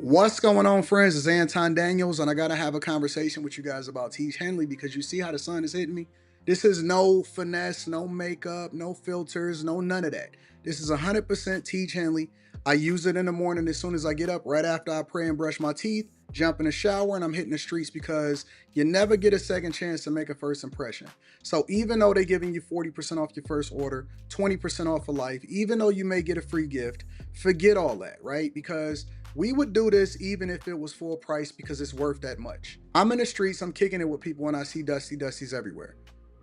What's going on, friends? It's Anton Daniels, and I gotta have a conversation with you guys about Tiege Hanley because you see how the sun is hitting me. This is no finesse, no makeup, no filters, no none of that. This is 100% Tiege Hanley. I use it in the morning as soon as I get up, right after I pray and brush my teeth, jump in the shower, and I'm hitting the streets because you never get a second chance to make a first impression. So even though they're giving you 40% off your first order, 20% off for life, even though you may get a free gift, forget all that, right? Because we would do this even if it was full price because it's worth that much. I'm in the streets, I'm kicking it with people when I see Dusties everywhere.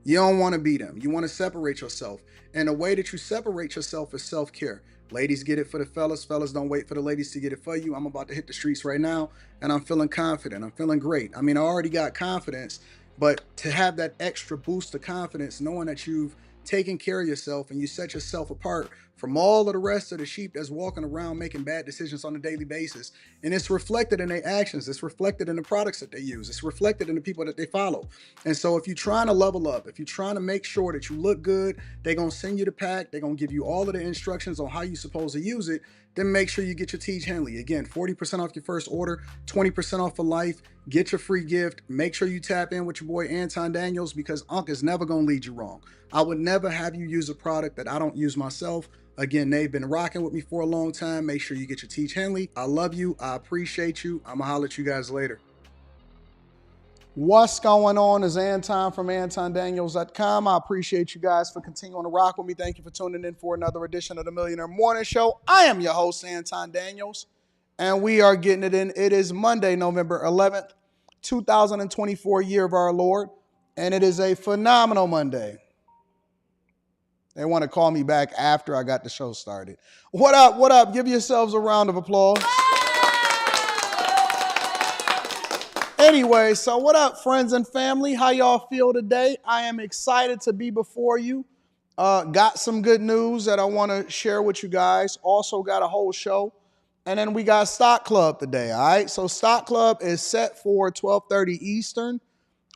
You don't want to be them. You want to separate yourself. And the way that you separate yourself is self-care. Ladies get it for the fellas. Fellas don't wait for the ladies to get it for you. I'm about to hit the streets right now and I'm feeling confident. I'm feeling great. I mean, I already got confidence, but to have that extra boost of confidence, knowing that you've taken care of yourself and you set yourself apart from all of the rest of the sheep that's walking around making bad decisions on a daily basis. And it's reflected in their actions. It's reflected in the products that they use. It's reflected in the people that they follow. And so if you're trying to level up, if you're trying to make sure that you look good, they're going to send you the pack. They're going to give you all of the instructions on how you're supposed to use it. Then make sure you get your Tiege Hanley. Again, 40% off your first order, 20% off for life. Get your free gift. Make sure you tap in with your boy Anton Daniels because Unc is never going to lead you wrong. I would never have you use a product that I don't use myself. Again, they've been rocking with me for a long time. Make sure you get your Tiege Hanley. I love you. I appreciate you. I'm going to holler at you guys later. What's going on? Is Anton from AntonDaniels.com. I appreciate you guys for continuing to rock with me. Thank you for tuning in for another edition of the Millionaire Morning Show. I am your host, Anton Daniels, and we are getting it in. It is Monday, November 11th, 2024, year of our Lord, and it is a phenomenal Monday. They want to call me back after I got the show started. What up? What up? Give yourselves a round of applause. Anyway, so what up, friends and family? How y'all feel today? I am excited to be before you. Got some good news that I want to share with you guys. Also got a whole show. And then we got Stock Club today, all right? So Stock Club is set for 12:30 Eastern.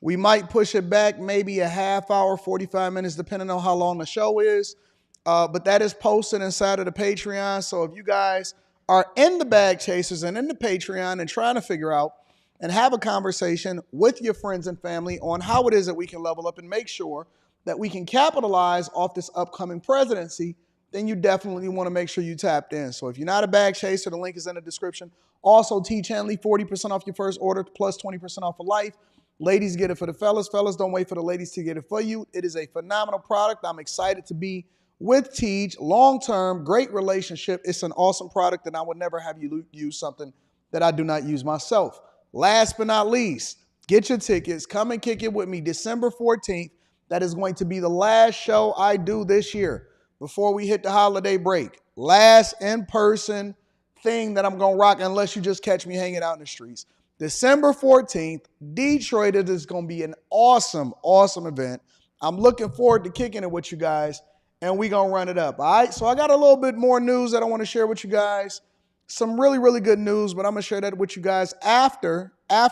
We might push it back maybe a half hour, 45 minutes, depending on how long the show is. But that is posted inside of the Patreon. So if you guys are in the Bag Chasers and in the Patreon and trying to figure out and have a conversation with your friends and family on how it is that we can level up and make sure that we can capitalize off this upcoming presidency, then you definitely want to make sure you tapped in. So if you're not a Bag Chaser, the link is in the description. Also, Tiege Hanley, 40% off your first order, plus 20% off for life. Ladies get it for the fellas. Fellas don't wait for the ladies to get it for you. It is a phenomenal product. I'm excited to be with Tiege. Long-term, great relationship. It's an awesome product, and I would never have you use something that I do not use myself. Last but not least, get your tickets. Come and kick it with me December 14th. That is going to be the last show I do this year before we hit the holiday break. Last in-person thing that I'm going to rock unless you just catch me hanging out in the streets. December 14th, Detroit. It is going to be an awesome, awesome event. I'm looking forward to kicking it with you guys, and we're going to run it up. All right, so I got a little bit more news that I want to share with you guys. Some really, really good news, but I'm going to share that with you guys after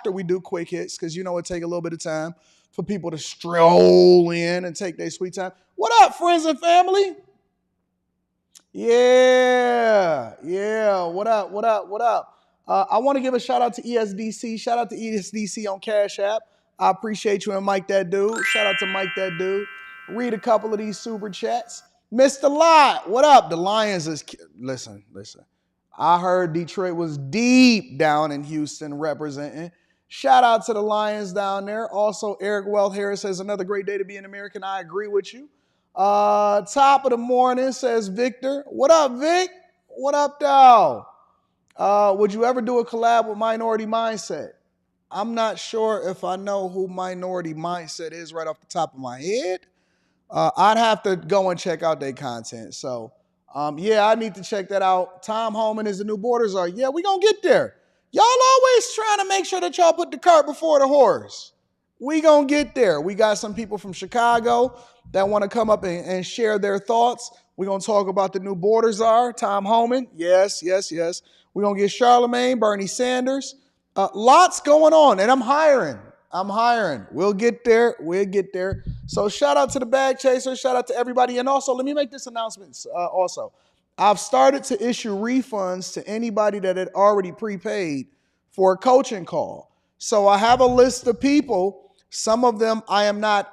we do quick hits because, you know, it take a little bit of time for people to stroll in and take their sweet time. What up, friends and family? Yeah. What up? I want to give a shout out to ESDC. Shout out to ESDC on Cash App. I appreciate you and Mike That Dude. Shout out to Mike That Dude. Read a couple of these super chats. Mr. Lot, what up? The Lions is... Listen. I heard Detroit was deep down in Houston representing. Shout out to the Lions down there. Also, Eric Wealth Harris says, another great day to be an American. I agree with you. Top of the morning says Victor. What up, Vic? What up, dog? Would you ever do a collab with Minority Mindset? I'm not sure if I know who Minority Mindset is right off the top of my head. I'd have to go and check out their content. So, yeah, I need to check that out. Tom Homan is the new Borders are. Yeah, we going to get there. Y'all always trying to make sure that y'all put the cart before the horse. We going to get there. We got some people from Chicago that want to come up and share their thoughts. We're going to talk about the new Borders are. Tom Homan. Yes. We're going to get Charlamagne, Bernie Sanders. Lots going on, and I'm hiring. We'll get there. So shout out to the Bag Chaser. Shout out to everybody. And also, let me make this announcement also. I've started to issue refunds to anybody that had already prepaid for a coaching call. So I have a list of people. Some of them I am not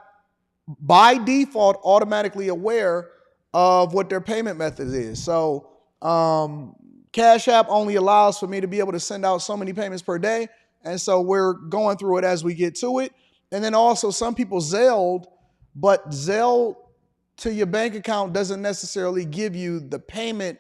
by default automatically aware of what their payment method is. So Cash App only allows for me to be able to send out so many payments per day. And so we're going through it as we get to it. And then also some people Zelled, but Zelle to your bank account doesn't necessarily give you the payment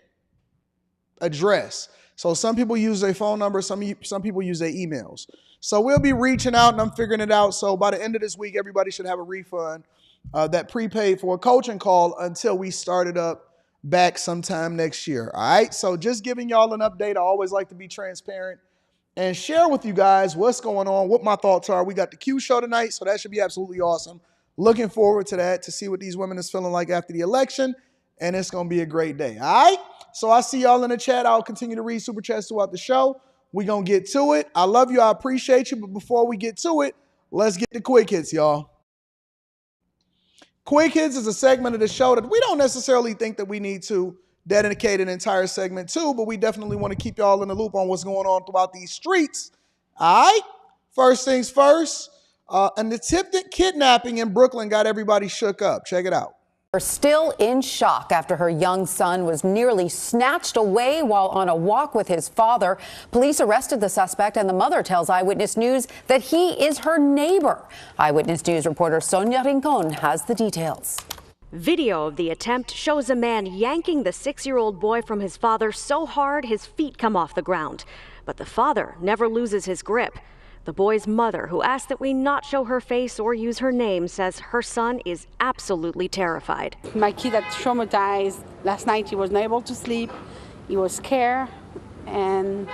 address. So some people use their phone number, some people use their emails. So we'll be reaching out and I'm figuring it out. So by the end of this week, everybody should have a refund that prepaid for a coaching call until we start it up back sometime next year. All right. So just giving y'all an update. I always like to be transparent and share with you guys what's going on, what my thoughts are. We got the Q show tonight, so that should be absolutely awesome. Looking forward to that, to see what these women is feeling like after the election, and it's going to be a great day. All right? So I see y'all in the chat. I'll continue to read super chats throughout the show. We're going to get to it. I love you. I appreciate you. But before we get to it, let's get the quick hits, y'all. Quick hits is a segment of the show that we don't necessarily think that we need to dedicate an entire segment to, but we definitely want to keep y'all in the loop on what's going on throughout these streets. All right? First things first. An attempted kidnapping in Brooklyn got everybody shook up. Check it out. Are still in shock after her young son was nearly snatched away while on a walk with his father. Police arrested the suspect, and the mother tells Eyewitness News that he is her neighbor. Eyewitness News reporter Sonia Rincon has the details. Video of the attempt shows a man yanking the 6-year-old boy from his father so hard his feet come off the ground. But the father never loses his grip. The boy's mother, who asked that we not show her face or use her name, says her son is absolutely terrified. My kid had traumatized. Last night he was not able to sleep. He was scared, and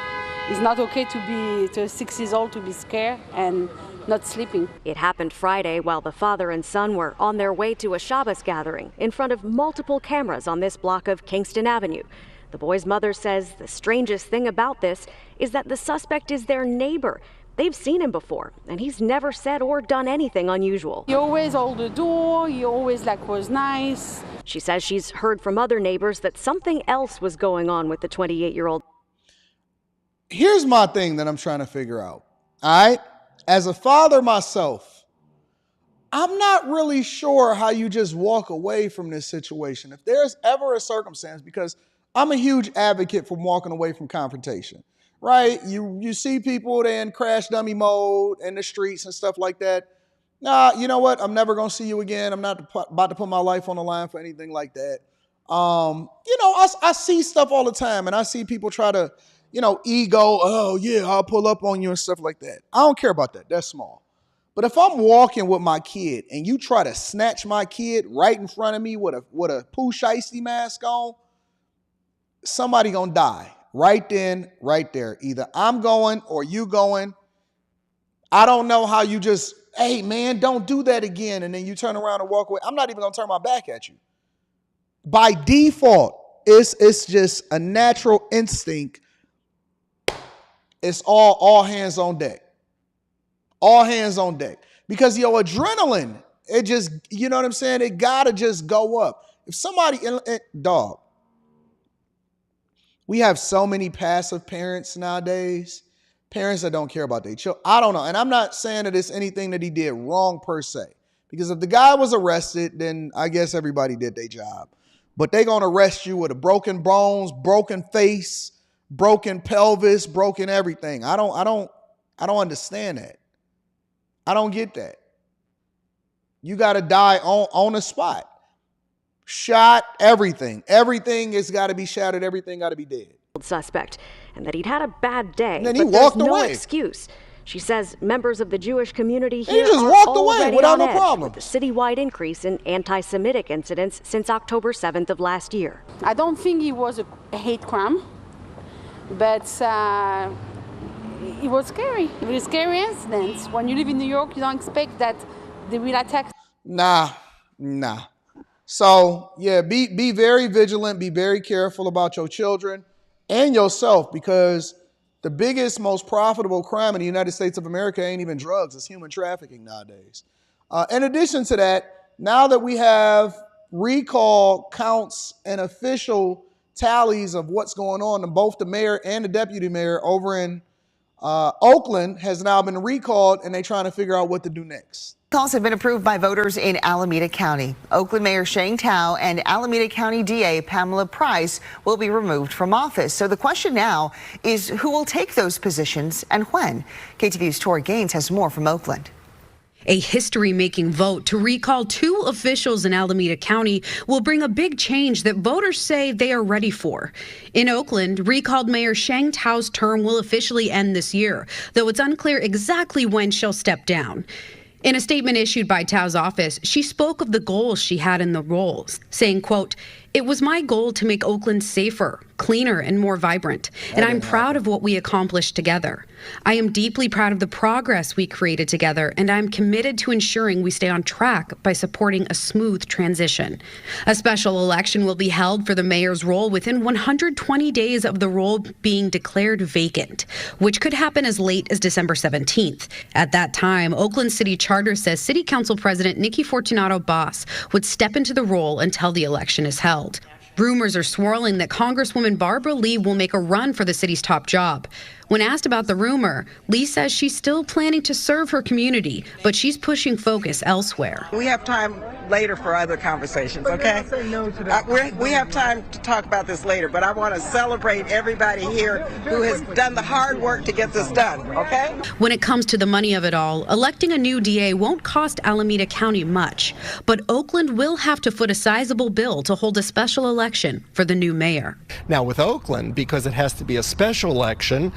it's not okay to 6 years old to be scared and not sleeping. It happened Friday while the father and son were on their way to a Shabbos gathering in front of multiple cameras on this block of Kingston Avenue. The boy's mother says the strangest thing about this is that the suspect is their neighbor. They've seen him before, and he's never said or done anything unusual. He always hold the door, he always was nice. She says she's heard from other neighbors that something else was going on with the 28-year-old. Here's my thing that I'm trying to figure out, all right? As a father myself, I'm not really sure how you just walk away from this situation. If there's ever a circumstance, because I'm a huge advocate for walking away from confrontation. Right? You see people, they in crash dummy mode in the streets and stuff like that. Nah, you know what? I'm never going to see you again. I'm not about to put my life on the line for anything like that. I see stuff all the time, and I see people try to, ego, oh, yeah, I'll pull up on you and stuff like that. I don't care about that. That's small. But if I'm walking with my kid and you try to snatch my kid right in front of me with a Pooh Shiesty mask on, somebody going to die. Right then, right there. Either I'm going or you going. I don't know how you just, hey, man, don't do that again. And then you turn around and walk away. I'm not even going to turn my back at you. By default, it's just a natural instinct. It's all hands on deck. All hands on deck. Because your adrenaline, it just, you know what I'm saying? It got to just go up. If somebody, dog. We have so many passive parents nowadays, parents that don't care about their children. I don't know. And I'm not saying that it's anything that he did wrong per se. Because if the guy was arrested, then I guess everybody did their job. But they're going to arrest you with a broken bones, broken face, broken pelvis, broken everything. I don't understand that. I don't get that. You got to die on the spot. Shot, everything. Everything has got to be shattered. Everything got to be dead. Suspect, and that he'd had a bad day. And then he walked there's no away. Excuse. She says members of the Jewish community here just are walked away already without on no edge problem. with the citywide increase in anti-Semitic incidents since October 7th of last year. I don't think it was a hate crime, but it was scary. It was a scary incident. When you live in New York, you don't expect that they will attack. Nah. So, yeah, be very vigilant, be very careful about your children and yourself, because the biggest, most profitable crime in the United States of America ain't even drugs, it's human trafficking nowadays. In addition to that, now that we have recall counts and official tallies of what's going on, and both the mayor and the deputy mayor over in Oakland has now been recalled, and they're trying to figure out what to do next. Calls have been approved by voters in Alameda County. Oakland Mayor Shane Tao and Alameda County DA Pamela Price will be removed from office. So the question now is who will take those positions and when? KTVU's Tori Gaines has more from Oakland. A history-making vote to recall 2 officials in Alameda County will bring a big change that voters say they are ready for. In Oakland, recalled Mayor Shane Tao's term will officially end this year, though it's unclear exactly when she'll step down. In a statement issued by Tao's office, she spoke of the goals she had in the roles, saying, quote, "It was my goal to make Oakland safer, cleaner, and more vibrant, and I'm proud of what we accomplished together. I am deeply proud of the progress we created together, and I'm committed to ensuring we stay on track by supporting a smooth transition. A special election will be held for the mayor's role within 120 days of the role being declared vacant, which could happen as late as December 17th. At that time, Oakland City Charter says City Council President Nikki Fortunato Boss would step into the role until the election is held. Rumors are swirling that Congresswoman Barbara Lee will make a run for the city's top job. When asked about the rumor, Lee says she's still planning to serve her community, but she's pushing focus elsewhere. We have time later for other conversations, okay? We have time to talk about this later, but I want to celebrate everybody here who has done the hard work to get this done, okay? When it comes to the money of it all, electing a new DA won't cost Alameda County much, but Oakland will have to foot a sizable bill to hold a special election for the new mayor. Now with Oakland, because it has to be a special election,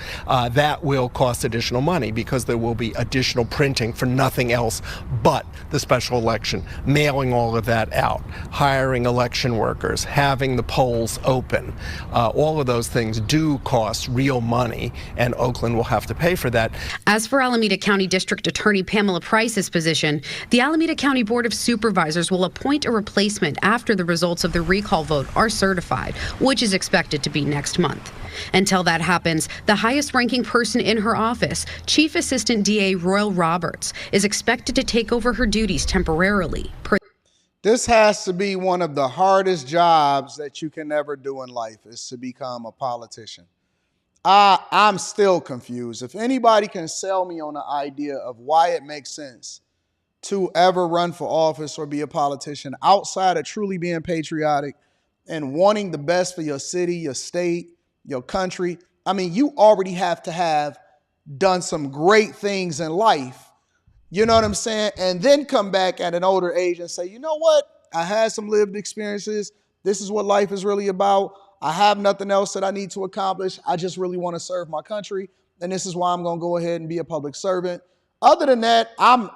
that will cost additional money because there will be additional printing for nothing else but the special election, mailing all of that out, hiring election workers, having the polls open. All of those things do cost real money, and Oakland will have to pay for that. As for Alameda County District Attorney Pamela Price's position, the Alameda County Board of Supervisors will appoint a replacement after the results of the recall vote are certified, which is expected to be next month. Until that happens, the highest-ranking person in her office, Chief Assistant DA Royal Roberts, is expected to take over her duties temporarily. This has to be one of the hardest jobs that you can ever do in life, is to become a politician. I'm still confused. If anybody can sell me on the idea of why it makes sense to ever run for office or be a politician outside of truly being patriotic and wanting the best for your city, your state, your country. I mean, you already have to have done some great things in life. You know what I'm saying? And then come back at an older age and say, you know what? I had some lived experiences. This is what life is really about. I have nothing else that I need to accomplish. I just really want to serve my country. And this is why I'm going to go ahead and be a public servant. Other than that, I'm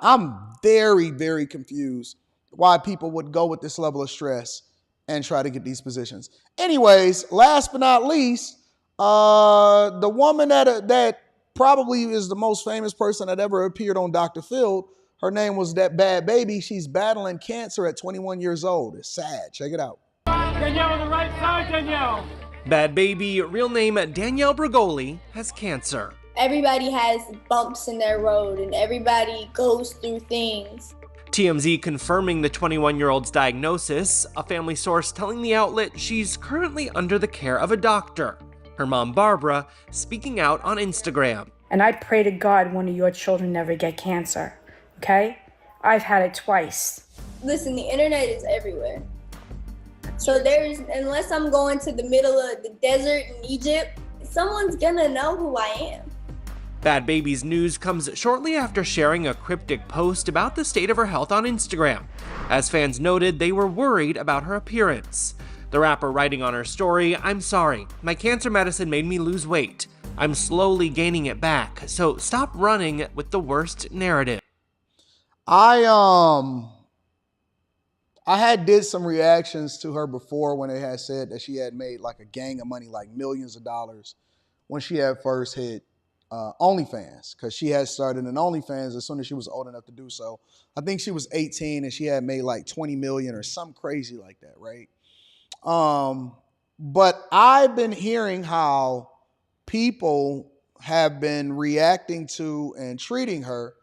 very, very confused why people would go with this level of stress and try to get these positions. Anyways, last but not least, the woman that probably is the most famous person that ever appeared on Dr. Phil, her name was that Bhad Bhabie. She's battling cancer at 21 years old. It's sad. Check it out. Danielle on the right side, Danielle. Bhad Bhabie, real name Danielle Bregoli, has cancer. Everybody has bumps in their road and everybody goes through things. TMZ confirming the 21-year-old's diagnosis, a family source telling the outlet she's currently under the care of a doctor. Her mom, Barbara, speaking out on Instagram. And I'd pray to God one of your children never get cancer, okay? I've had it twice. Listen, the internet is everywhere. So unless I'm going to the middle of the desert in Egypt, someone's gonna know who I am. Bhad Bhabie's news comes shortly after sharing a cryptic post about the state of her health on Instagram. As fans noted, they were worried about her appearance. The rapper writing on her story, "I'm sorry, my cancer medicine made me lose weight. I'm slowly gaining it back, so stop running with the worst narrative." I had did some reactions to her before when they had said that she had made like a gang of money, like millions of dollars, when she had first hit OnlyFans, because she had started an OnlyFans as soon as she was old enough to do so. I think she was 18 and she had made like 20 million or something crazy like that, right? But I've been hearing how people have been reacting to and treating her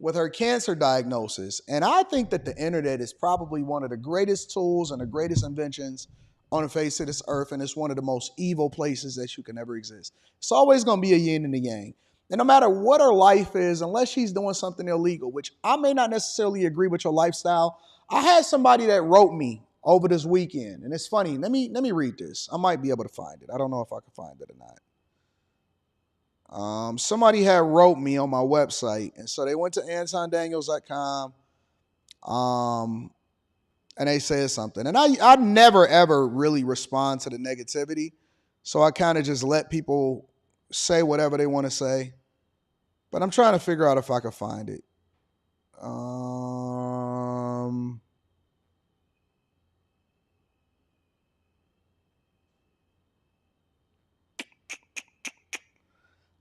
with her cancer diagnosis. And I think that the internet is probably one of the greatest tools and the greatest inventions on the face of this earth, and it's one of the most evil places that you can ever exist. It's always going to be a yin and a yang. And no matter what her life is, unless she's doing something illegal, which I may not necessarily agree with your lifestyle. I had somebody that wrote me over this weekend, and it's funny. Let me read this. I might be able to find it. I don't know if I can find it or not. Somebody had wrote me on my website, and so they went to antondaniels.com, and they said something. And I never, ever really respond to the negativity, so I kind of just let people say whatever they want to say. But I'm trying to figure out if I can find it.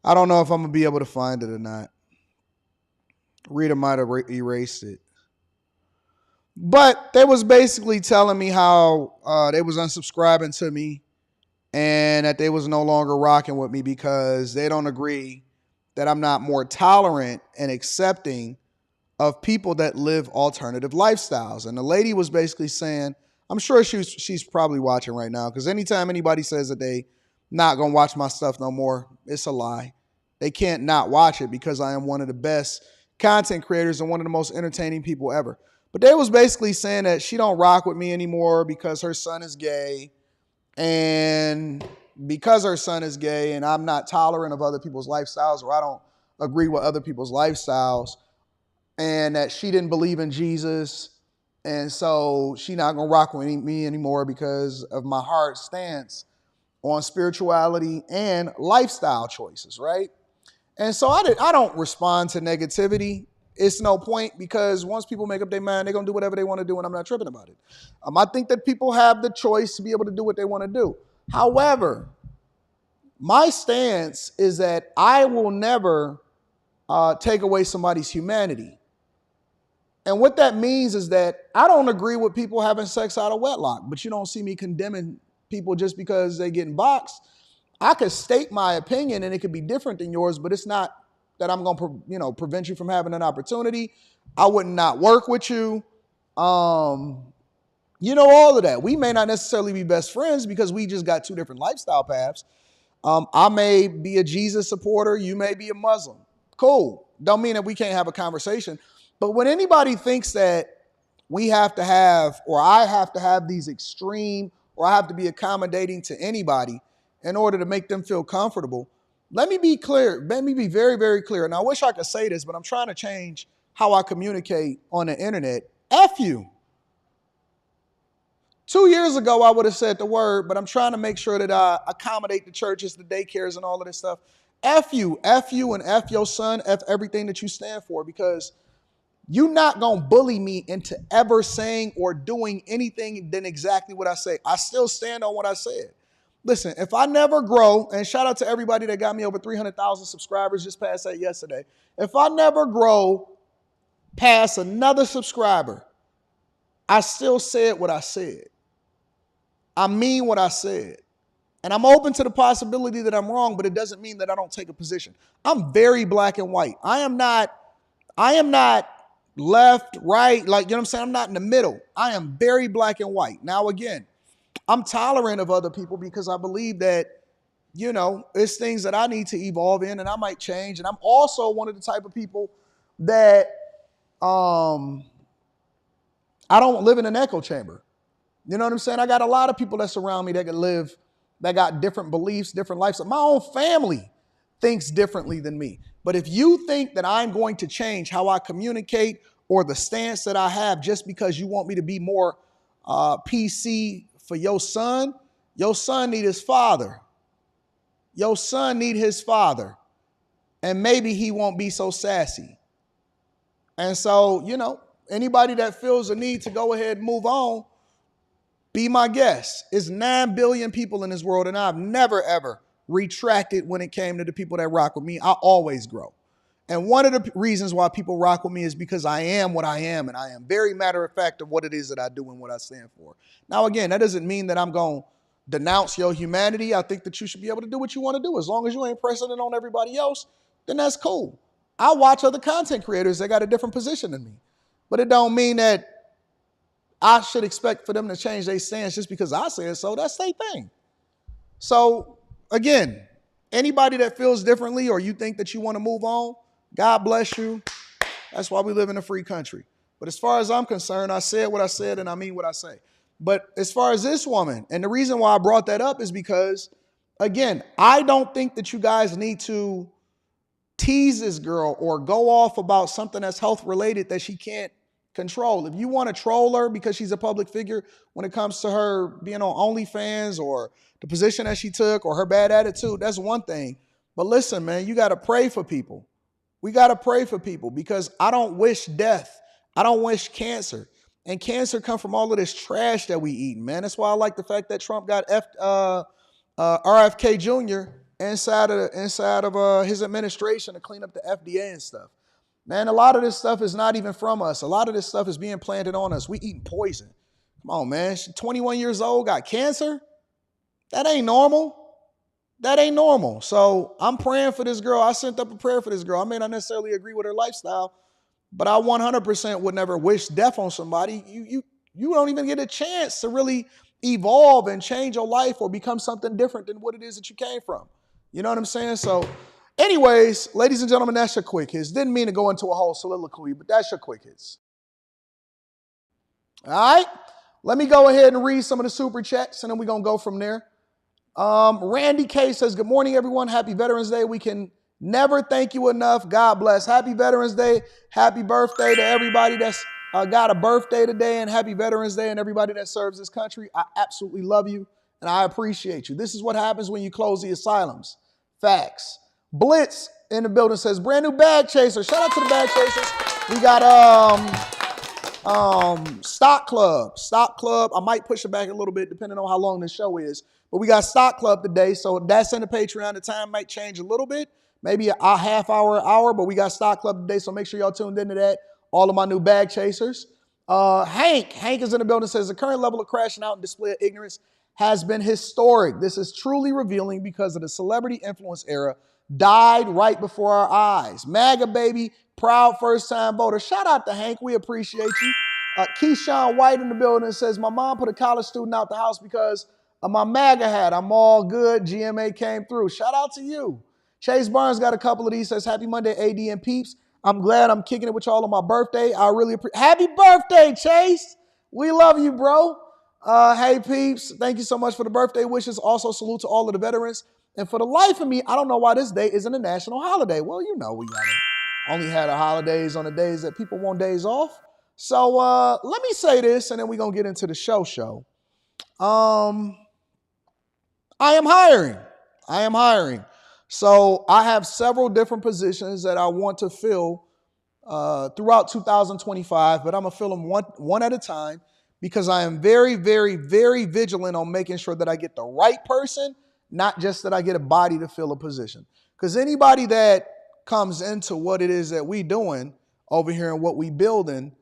I don't know if I'm going to be able to find it or not. Rita might have erased it. But they was basically telling me how they was unsubscribing to me and that they was no longer rocking with me because they don't agree that I'm not more tolerant and accepting of people that live alternative lifestyles. And the lady was basically saying, I'm sure she's probably watching right now, because anytime anybody says that they not going to watch my stuff no more, it's a lie. They can't not watch it because I am one of the best content creators and one of the most entertaining people ever. But they was basically saying that she don't rock with me anymore because her son is gay. And because her son is gay and I'm not tolerant of other people's lifestyles, or I don't agree with other people's lifestyles, and that she didn't believe in Jesus, and so she not going to rock with me anymore because of my hard stance on spirituality and lifestyle choices, right? And so I don't respond to negativity. It's no point, because once people make up their mind, they're going to do whatever they want to do, and I'm not tripping about it. I think that people have the choice to be able to do what they want to do. However, my stance is that I will never take away somebody's humanity. And what that means is that I don't agree with people having sex out of wedlock, but you don't see me condemning people just because they getting boxed. I could state my opinion and it could be different than yours, but it's not that I'm going to prevent you from having an opportunity. I would not work with you. All of that. We may not necessarily be best friends because we just got two different lifestyle paths. I may be a Jesus supporter. You may be a Muslim. Cool. Don't mean that we can't have a conversation. But when anybody thinks that we have to have, or I have to have these extreme, or I have to be accommodating to anybody in order to make them feel comfortable, let me be clear. Let me be very, very clear. And I wish I could say this, but I'm trying to change how I communicate on the internet. F you. 2 years ago, I would have said the word, but I'm trying to make sure that I accommodate the churches, the daycares, and all of this stuff. F you, and F your son, F everything that you stand for, because you're not going to bully me into ever saying or doing anything than exactly what I say. I still stand on what I said. Listen, if I never grow, and shout out to everybody that got me over 300,000 subscribers, just passed that yesterday. If I never grow past another subscriber, I still said what I said. I mean what I said. And I'm open to the possibility that I'm wrong, but it doesn't mean that I don't take a position. I'm very black and white. I am not left, right, like, you know what I'm saying? I'm not in the middle. I am very black and white. Now, again, I'm tolerant of other people because I believe that, it's things that I need to evolve in and I might change. And I'm also one of the type of people that I don't live in an echo chamber. You know what I'm saying? I got a lot of people that surround me that got different beliefs, different lifestyles. My own family thinks differently than me. But if you think that I'm going to change how I communicate or the stance that I have just because you want me to be more PC for your son need his father. Your son need his father. And maybe he won't be so sassy. And so, anybody that feels the need to go ahead and move on, be my guest. It's 9 billion people in this world, and I've never, ever retracted when it came to the people that rock with me. I always grow. And one of the reasons why people rock with me is because I am what I am, and I am very matter of fact of what it is that I do and what I stand for. Now, again, that doesn't mean that I'm going to denounce your humanity. I think that you should be able to do what you want to do. As long as you ain't pressing it on everybody else, then that's cool. I watch other content creators that got a different position than me. But it don't mean that I should expect for them to change their stance just because I said so. That's their thing. So again, anybody that feels differently or you think that you want to move on, God bless you. That's why we live in a free country. But as far as I'm concerned, I said what I said and I mean what I say. But as far as this woman, and the reason why I brought that up is because, again, I don't think that you guys need to tease this girl or go off about something that's health related that she can't control. If you want to troll her because she's a public figure when it comes to her being on OnlyFans or the position that she took or her bad attitude, that's one thing. But listen, man, you got to pray for people. We got to pray for people because I don't wish death. I don't wish cancer. And cancer comes from all of this trash that we eat, man. That's why I like the fact that Trump got RFK Jr. inside of his administration to clean up the FDA and stuff. Man, a lot of this stuff is not even from us. A lot of this stuff is being planted on us. We eating poison. Come on, man. She's 21 years old, got cancer. That ain't normal. That ain't normal. So I'm praying for this girl. I sent up a prayer for this girl. I may not necessarily agree with her lifestyle, but I 100% would never wish death on somebody. You don't even get a chance to really evolve and change your life or become something different than what it is that you came from. You know what I'm saying? So anyways, ladies and gentlemen, that's your quick hits. Didn't mean to go into a whole soliloquy, but that's your quick hits. All right. Let me go ahead and read some of the super chats and then we're going to go from there. Randy K says, good morning, everyone. Happy Veterans Day. We can never thank you enough. God bless. Happy Veterans Day. Happy birthday to everybody that's got a birthday today, and happy Veterans Day and everybody that serves this country. I absolutely love you and I appreciate you. This is what happens when you close the asylums. Facts. Blitz in the building says, brand new bag chaser. Shout out to the bag chasers. We got Stock Club. Stock Club. I might push it back a little bit depending on how long this show is. But we got Stock Club today, so that's in the Patreon. The time might change a little bit, maybe a half hour, but we got Stock Club today, so make sure y'all tuned into that. All of my new bag chasers. Hank is in the building, says the current level of crashing out and display of ignorance has been historic. This is truly revealing because of the celebrity influence era died right before our eyes. MAGA baby, proud first-time voter. Shout out to Hank. We appreciate you. Keyshawn White in the building says, my mom put a college student out the house because of my MAGA hat. I'm all good. GMA came through. Shout out to you. Chase Barnes got a couple of these. Says, happy Monday, AD and peeps. I'm glad I'm kicking it with y'all on my birthday. I really appreciate. Happy birthday, Chase. We love you, bro. Hey, peeps. Thank you so much for the birthday wishes. Also, salute to all of the veterans. And for the life of me, I don't know why this day isn't a national holiday. Well, you know, we only had our holidays on the days that people want days off. So let me say this, and then we're going to get into the show. I am hiring. So I have several different positions that I want to fill throughout 2025, but I'm going to fill them one at a time because I am very, very, very vigilant on making sure that I get the right person, not just that I get a body to fill a position. Because anybody that comes into what it is that we doing over here and what we building,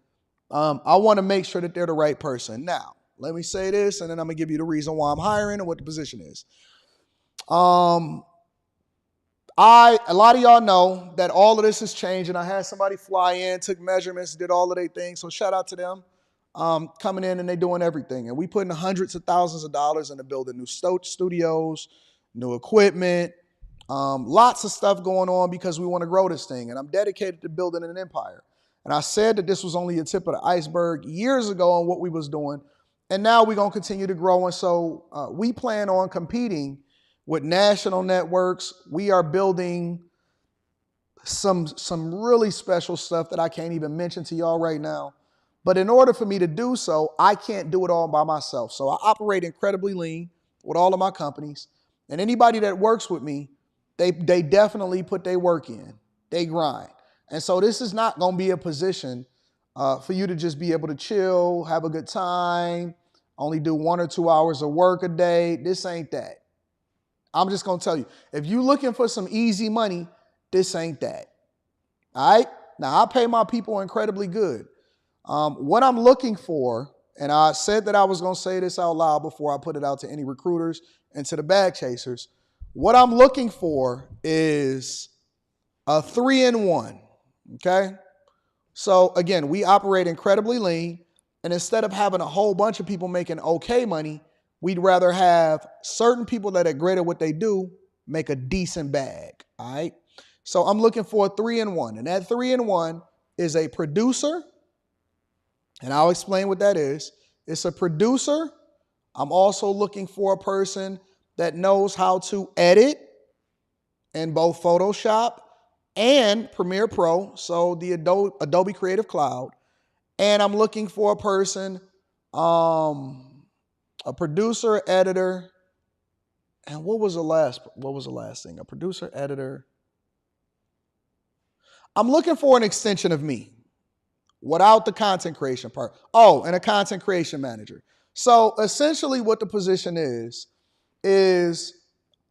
I want to make sure that they're the right person. Now, let me say this, and then I'm going to give you the reason why I'm hiring and what the position is. A lot of y'all know that all of this is changing. I had somebody fly in, took measurements, did all of their things. So shout out to them coming in and they doing everything. And we putting hundreds of thousands of dollars into building new studios, new equipment, lots of stuff going on because we want to grow this thing. And I'm dedicated to building an empire. And I said that this was only the tip of the iceberg years ago on what we was doing. And now we're going to continue to grow. And so we plan on competing with national networks. We are building some really special stuff that I can't even mention to y'all right now. But in order for me to do so, I can't do it all by myself. So I operate incredibly lean with all of my companies. And anybody that works with me, they definitely put their work in. They grind. And so this is not going to be a position for you to just be able to chill, have a good time, only do 1 or 2 hours of work a day. This ain't that. I'm just going to tell you, if you're looking for some easy money, this ain't that. All right? Now, I pay my people incredibly good. What I'm looking for, and I said that I was going to say this out loud before I put it out to any recruiters and to the bag chasers. What I'm looking for is a 3-in-1, okay? So, again, we operate incredibly lean. And instead of having a whole bunch of people making okay money, we'd rather have certain people that are great at what they do make a decent bag, all right? So I'm looking for a 3-in-1, and that 3-in-1 is a producer, and I'll explain what that is. It's a producer. I'm also looking for a person that knows how to edit in both Photoshop and Premiere Pro, so the Adobe Creative Cloud. And I'm looking for a person, a producer, editor, and what was the last thing? A producer, editor. I'm looking for an extension of me without the content creation part. Oh, and a content creation manager. So essentially what the position is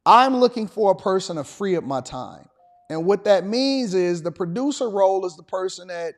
I'm looking for a person to free up my time. And what that means is the producer role is the person that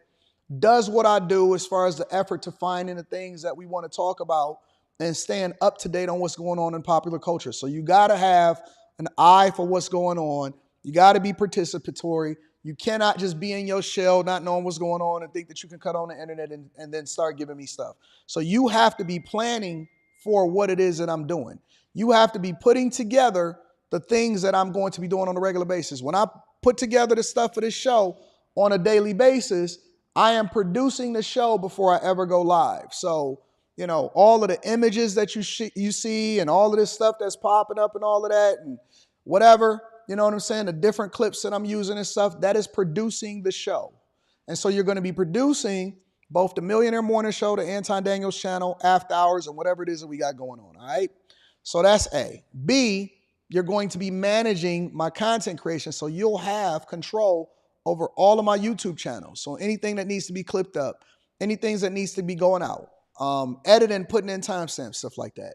does what I do as far as the effort to finding the things that we want to talk about and staying up to date on what's going on in popular culture. So you got to have an eye for what's going on. You got to be participatory. You cannot just be in your shell, not knowing what's going on and think that you can cut on the internet and then start giving me stuff. So you have to be planning for what it is that I'm doing. You have to be putting together the things that I'm going to be doing on a regular basis. When I put together the stuff for this show on a daily basis, I am producing the show before I ever go live. So, you know, all of the images that you see and all of this stuff that's popping up and all of that and whatever, you know what I'm saying? The different clips that I'm using and stuff, that is producing the show. And so you're going to be producing both the Millionaire Morning Show, the Anton Daniels channel, After Hours, and whatever it is that we got going on, all right? So that's A. B, you're going to be managing my content creation, so you'll have control over all of my YouTube channels. So anything that needs to be clipped up, anything that needs to be going out, editing, putting in timestamps, stuff like that.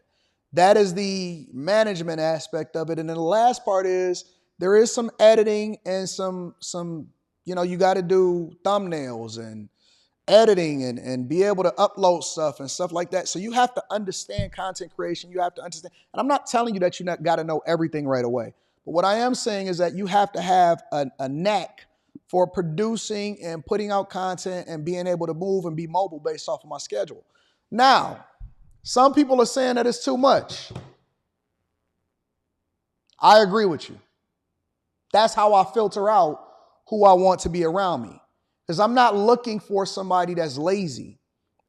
That is the management aspect of it. And then the last part is there is some editing and some you know, you got to do thumbnails and editing and be able to upload stuff and stuff like that. So you have to understand content creation. You have to understand. And I'm not telling you that you got to know everything right away. But what I am saying is that you have to have a knack for producing and putting out content and being able to move and be mobile based off of my schedule. Now, some people are saying that it's too much. I agree with you. That's how I filter out who I want to be around me. Because I'm not looking for somebody that's lazy.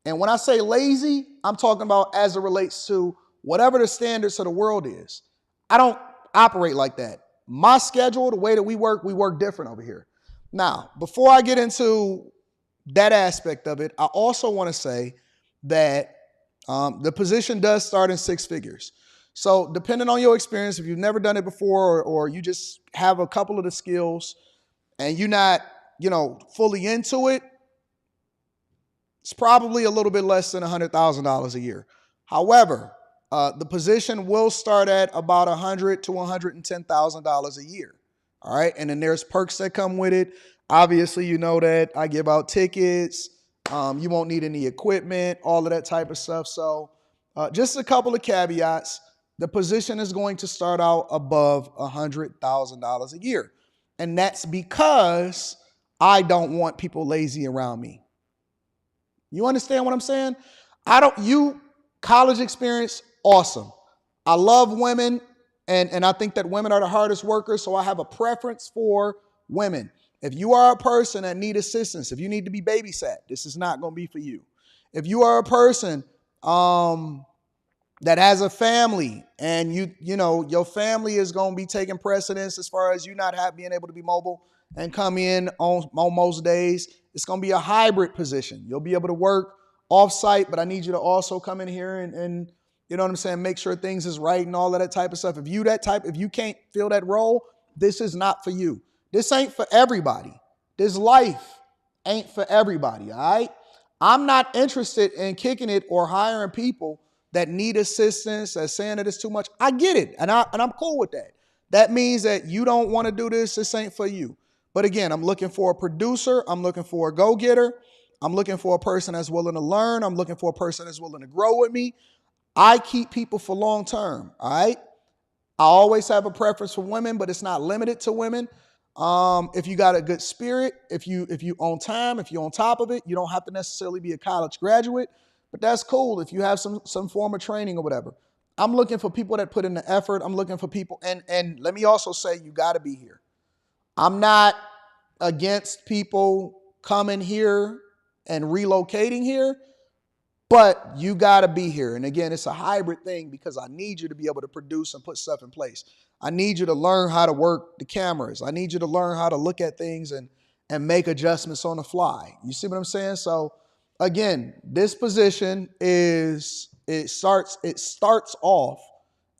And when I say lazy, I'm talking about as it relates to whatever the standards of the world is. I don't operate like that. My schedule, the way that we work different over here. Now, before I get into that aspect of it, I also want to say that the position does start in 6 figures. So depending on your experience, if you've never done it before or you just have a couple of the skills and you're not, you know, fully into it, it's probably a little bit less than $100,000 a year. However, the position will start at about $100,000 to $110,000 a year. All right. And then there's perks that come with it. Obviously, you know that I give out tickets. You won't need any equipment, all of that type of stuff. So just a couple of caveats. The position is going to start out above $100,000 a year. And that's because I don't want people lazy around me. You understand what I'm saying? College experience, awesome. I love women, and I think that women are the hardest workers, so I have a preference for women. If you are a person that need assistance, if you need to be babysat, this is not going to be for you. If you are a person that has a family and you know your family is going to be taking precedence as far as you not being able to be mobile and come in on most days, it's going to be a hybrid position. You'll be able to work off-site, but I need you to also come in here and you know what I'm saying, make sure things is right and all of that type of stuff. If you can't fill that role, this is not for you. This ain't for everybody. This life ain't for everybody, all right? I'm not interested in kicking it or hiring people that need assistance, that's saying that it's too much. I get it, and I'm cool with that. That means that you don't want to do this. This ain't for you. But again, I'm looking for a producer. I'm looking for a go-getter. I'm looking for a person that's willing to learn. I'm looking for a person that's willing to grow with me. I keep people for long term, all right? I always have a preference for women, but it's not limited to women. If you got a good spirit, if you on time, if you're on top of it, you don't have to necessarily be a college graduate. But that's cool if you have some form of training or whatever. I'm looking for people that put in the effort. I'm looking for people. And let me also say, you got to be here. I'm not against people coming here and relocating here, but you got to be here. And again, it's a hybrid thing because I need you to be able to produce and put stuff in place. I need you to learn how to work the cameras. I need you to learn how to look at things and make adjustments on the fly. You see what I'm saying? So again, this position it starts off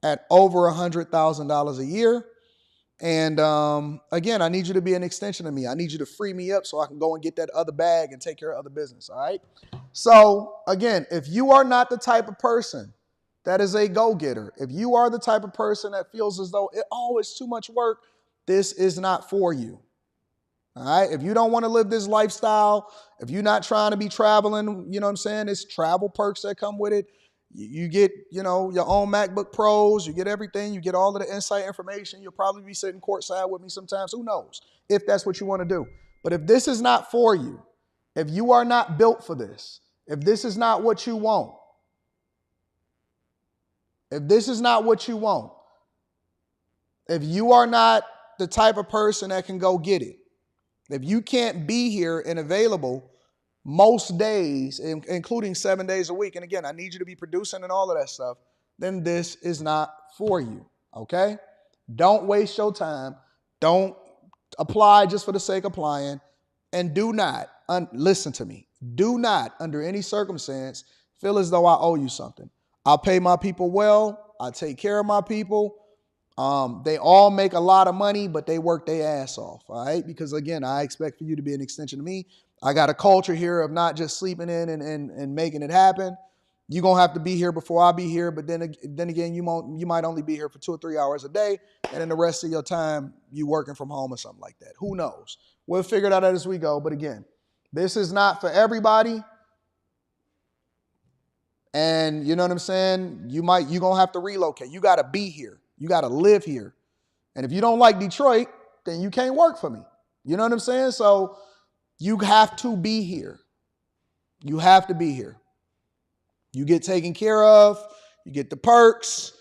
at over $100,000 a year. And again, I need you to be an extension of me. I need you to free me up so I can go and get that other bag and take care of other business. All right. So again, if you are not the type of person that is a go-getter, if you are the type of person that feels as though it's too much work, this is not for you. All right. If you don't want to live this lifestyle, if you're not trying to be traveling, you know what I'm saying? It's travel perks that come with it. You get, your own MacBook Pros, you get everything, you get all of the insight information. You'll probably be sitting courtside with me sometimes. Who knows if that's what you want to do. But if this is not for you, if you are not built for this, if this is not what you want, if you are not the type of person that can go get it, if you can't be here and available most days, including 7 days a week, and again, I need you to be producing and all of that stuff, then this is not for you, okay? Don't waste your time. Don't apply just for the sake of applying. And do not, listen to me, do not, under any circumstance, feel as though I owe you something. I pay my people well. I take care of my people. They all make a lot of money, but they work their ass off, all right? Because again, I expect for you to be an extension of me. I got a culture here of not just sleeping in and making it happen. You're going to have to be here before I be here, but then again, you might only be here for 2 or 3 hours a day, and then the rest of your time, you working from home or something like that. Who knows? We'll figure it out as we go, but again, this is not for everybody. And you know what I'm saying? You're going to have to relocate. You got to be here. You got to live here. And if you don't like Detroit, then you can't work for me. You know what I'm saying? So you have to be here. You have to be here. You get taken care of. You get the perks.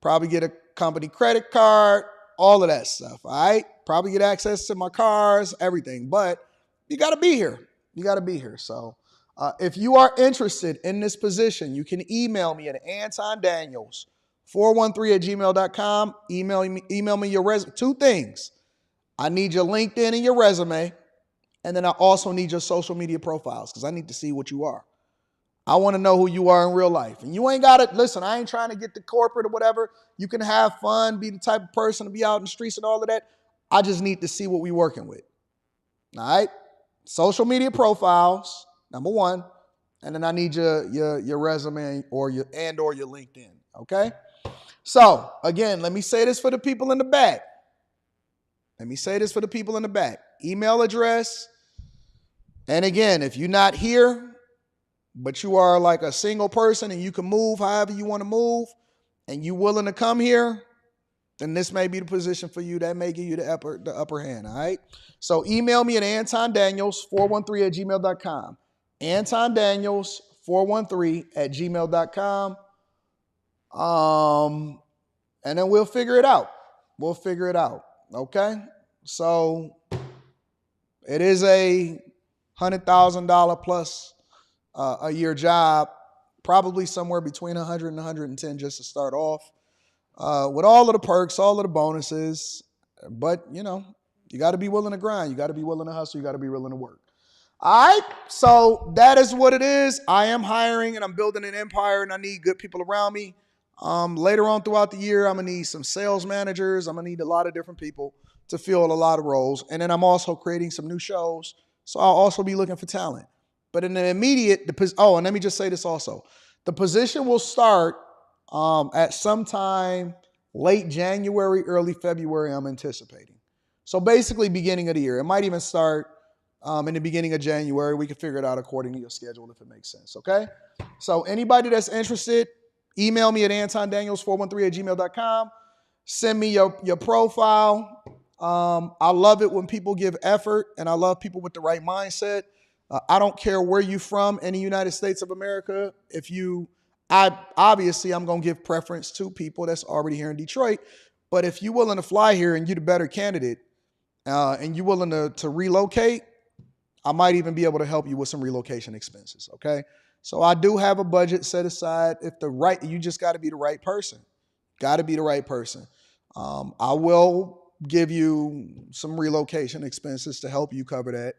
Probably get a company credit card. All of that stuff. All right? Probably get access to my cars, everything. But you got to be here. You got to be here. So if you are interested in this position, you can email me at Anton Daniels 413@gmail.com. Email me your resume. 2 things. I need your LinkedIn and your resume. And then I also need your social media profiles because I need to see what you are. I want to know who you are in real life. And you ain't got to, listen, I ain't trying to get the corporate or whatever. You can have fun, be the type of person to be out in the streets and all of that. I just need to see what we're working with. All right? Social media profiles, number 1. And then I need your resume or your LinkedIn. Okay? So, again, let me say this for the people in the back. Email address. And again, if you're not here, but you are like a single person and you can move however you want to move and you're willing to come here, then this may be the position for you. That may give you the upper hand, all right? So email me at AntonDaniels413@gmail.com. AntonDaniels413@gmail.com. And then we'll figure it out. Okay? So it is a $100,000 plus a year job, probably somewhere between 100 and 110 just to start off, with all of the perks, all of the bonuses. But, you got to be willing to grind. You got to be willing to hustle. You got to be willing to work. All right, so that is what it is. I am hiring and I'm building an empire and I need good people around me. Later on throughout the year, I'm going to need some sales managers. I'm going to need a lot of different people to fill a lot of roles. And then I'm also creating some new shows. So I'll also be looking for talent. But in the immediate, and let me just say this also. The position will start at sometime late January, early February, I'm anticipating. So basically beginning of the year. It might even start in the beginning of January. We can figure it out according to your schedule if it makes sense, okay? So anybody that's interested, email me at AntonDaniels413@gmail.com. Send me your profile. I love it when people give effort, and I love people with the right mindset. I don't care where you're from in the United States of America. Obviously, I'm going to give preference to people that's already here in Detroit. But if you're willing to fly here and you're the better candidate and you're willing to relocate, I might even be able to help you with some relocation expenses, okay? So I do have a budget set aside. You just got to be the right person. Got to be the right person. I will give you some relocation expenses to help you cover that.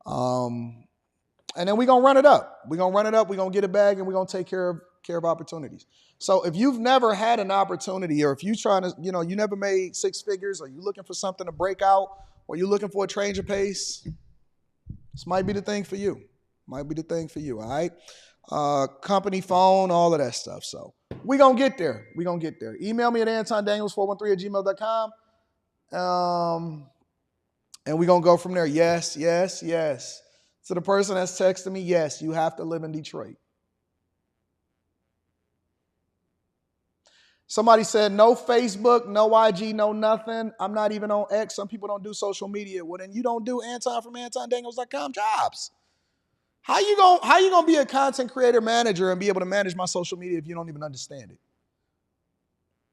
And then we're going to run it up. We're going to get it back, and we're going to take care of opportunities. So if you've never had an opportunity, or if you're trying to, you never made six figures, or you're looking for something to break out, or you're looking for a change of pace, this might be the thing for you. Might be the thing for you, all right? Company phone, all of that stuff. So we're going to get there. We're going to get there. Email me at antondaniels413@gmail.com. And we're going to go from there. Yes, yes, yes. So the person that's texting me, yes, you have to live in Detroit. Somebody said, no Facebook, no IG, no nothing. I'm not even on X. Some people don't do social media. Well, then you don't do Anton from AntonDaniels.com jobs. How you gonna be a content creator manager and be able to manage my social media if you don't even understand it?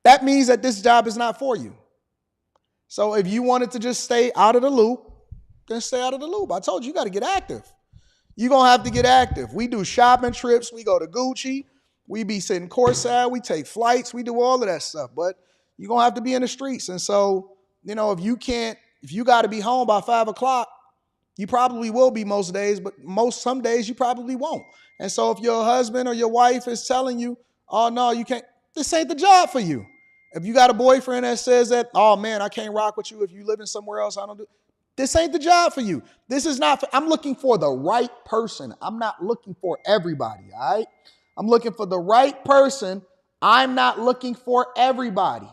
That means that this job is not for you. So if you wanted to just stay out of the loop, then stay out of the loop. I told you, you got to get active. You're going to have to get active. We do shopping trips. We go to Gucci. We be sitting courtside. We take flights. We do all of that stuff. But you're going to have to be in the streets. And so, if you got to be home by 5 o'clock, you probably will be most days, but some days you probably won't. And so if your husband or your wife is telling you, oh, no, you can't, this ain't the job for you. If you got a boyfriend that says that, oh, man, I can't rock with you if you living somewhere else, this ain't the job for you. This is not, I'm looking for the right person. I'm not looking for everybody, all right? I'm looking for the right person. I'm not looking for everybody.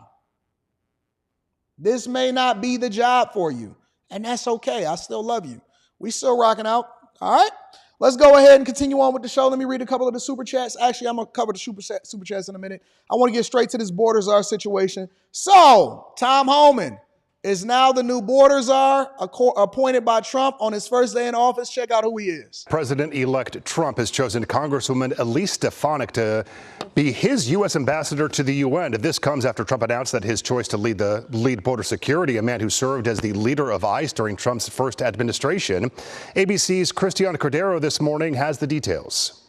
This may not be the job for you, and that's okay. I still love you. We still rocking out, all right? Let's go ahead and continue on with the show. Let me read a couple of the super chats. Actually, I'm going to cover the super chats in a minute. I want to get straight to this border czar situation. So, Tom Homan is now the new border czar, appointed by Trump on his first day in office. Check out who he is. President-elect Trump has chosen Congresswoman Elise Stefanik to be his U.S. ambassador to the UN. This comes after Trump announced that his choice to lead border security, a man who served as the leader of ICE during Trump's first administration. ABC's Christiana Cordero this morning has the details.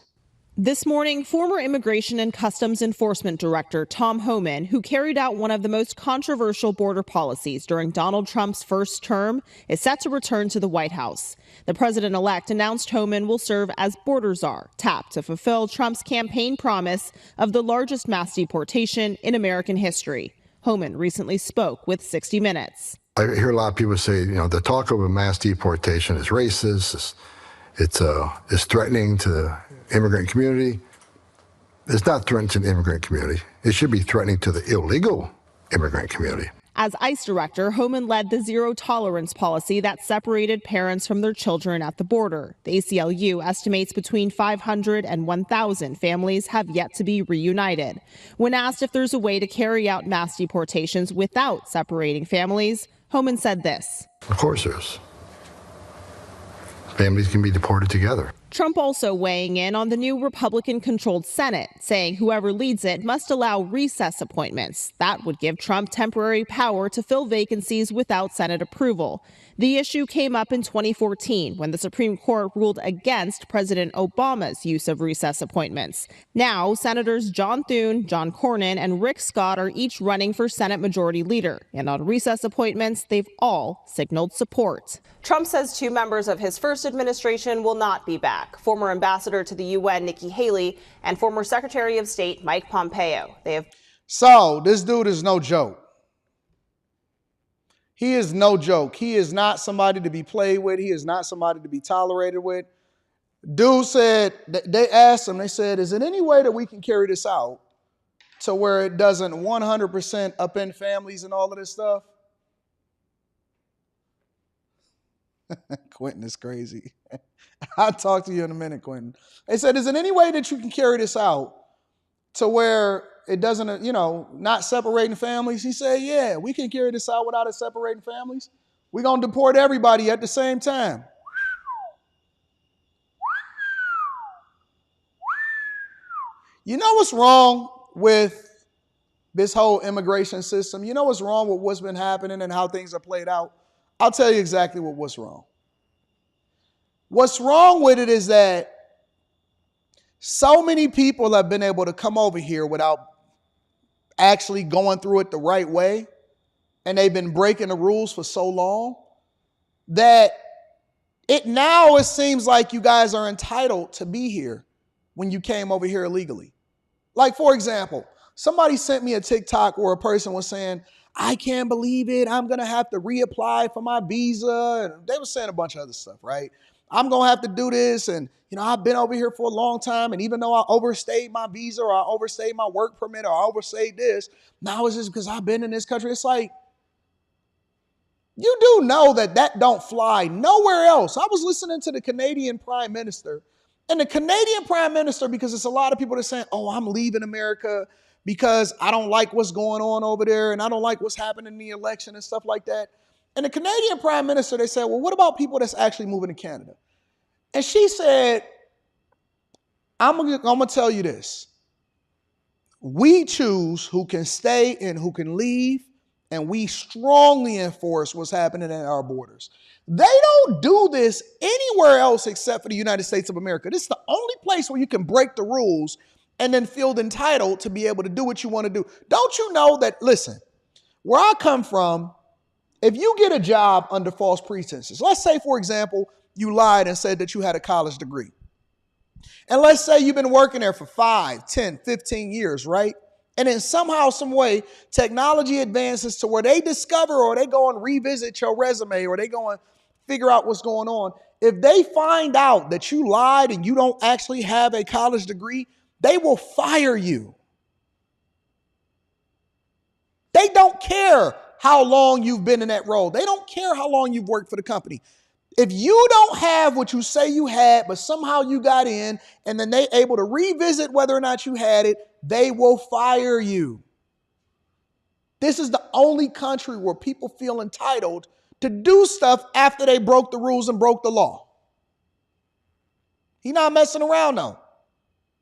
This morning, former Immigration and Customs Enforcement Director Tom Homan, who carried out one of the most controversial border policies during Donald Trump's first term, is set to return to the White House. The president-elect announced Homan will serve as border czar, tapped to fulfill Trump's campaign promise of the largest mass deportation in American history. Homan recently spoke with 60 Minutes. I hear a lot of people say, the talk of a mass deportation is racist. It's threatening to the immigrant community. It's not threatening to the immigrant community. It should be threatening to the illegal immigrant community. As ICE director, Homan led the zero tolerance policy that separated parents from their children at the border. The ACLU estimates between 500 and 1,000 families have yet to be reunited. When asked if there's a way to carry out mass deportations without separating families, Homan said this. Of course there is. Families can be deported together. Trump also weighing in on the new Republican-controlled Senate, saying whoever leads it must allow recess appointments. That would give Trump temporary power to fill vacancies without Senate approval. The issue came up in 2014 when the Supreme Court ruled against President Obama's use of recess appointments. Now, Senators John Thune, John Cornyn, and Rick Scott are each running for Senate Majority Leader. And on recess appointments, they've all signaled support. Trump says 2 members of his first administration will not be back. Former Ambassador to the UN, Nikki Haley, and former Secretary of State, Mike Pompeo. So, this dude is no joke. He is no joke. He is not somebody to be played with. He is not somebody to be tolerated with. Dude said, they asked him, they said, is there any way that we can carry this out to where it doesn't 100% upend families and all of this stuff? Quentin is crazy. I'll talk to you in a minute, Quentin. They said, is there any way that you can carry this out to where it doesn't, not separating families? He said, yeah, we can carry this out without it separating families. We're going to deport everybody at the same time. You know what's wrong with this whole immigration system? You know what's wrong with what's been happening and how things are played out? I'll tell you exactly what's wrong. What's wrong with it is that so many people have been able to come over here without actually going through it the right way, and they've been breaking the rules for so long that it seems like you guys are entitled to be here when you came over here illegally. Like, for example, somebody sent me a TikTok where a person was saying, I can't believe it, I'm going to have to reapply for my visa. And they were saying a bunch of other stuff, right? I'm going to have to do this. And, I've been over here for a long time. And even though I overstayed my visa or I overstayed my work permit or I overstayed this, now it's just because I've been in this country. It's like, you do know that don't fly nowhere else. I was listening to the Canadian Prime Minister. And the Canadian Prime Minister, because it's a lot of people that are saying, oh, I'm leaving America because I don't like what's going on over there and I don't like what's happening in the election and stuff like that. And the Canadian Prime Minister, they said, well, what about people that's actually moving to Canada? And she said, I'm going to tell you this. We choose who can stay and who can leave, and we strongly enforce what's happening at our borders. They don't do this anywhere else except for the United States of America. This is the only place where you can break the rules and then feel entitled to be able to do what you want to do. Don't you know that, listen, where I come from, if you get a job under false pretenses, let's say, for example, you lied and said that you had a college degree. And let's say you've been working there for 5, 10, 15 years, right? And then somehow, some way, technology advances to where they discover or they go and revisit your resume or they go and figure out what's going on. If they find out that you lied and you don't actually have a college degree, they will fire you. They don't care how long you've been in that role. They don't care how long you've worked for the company. If you don't have what you say you had, but somehow you got in, and then they're able to revisit whether or not you had it, they will fire you. This is the only country where people feel entitled to do stuff after they broke the rules and broke the law. He's not messing around, though.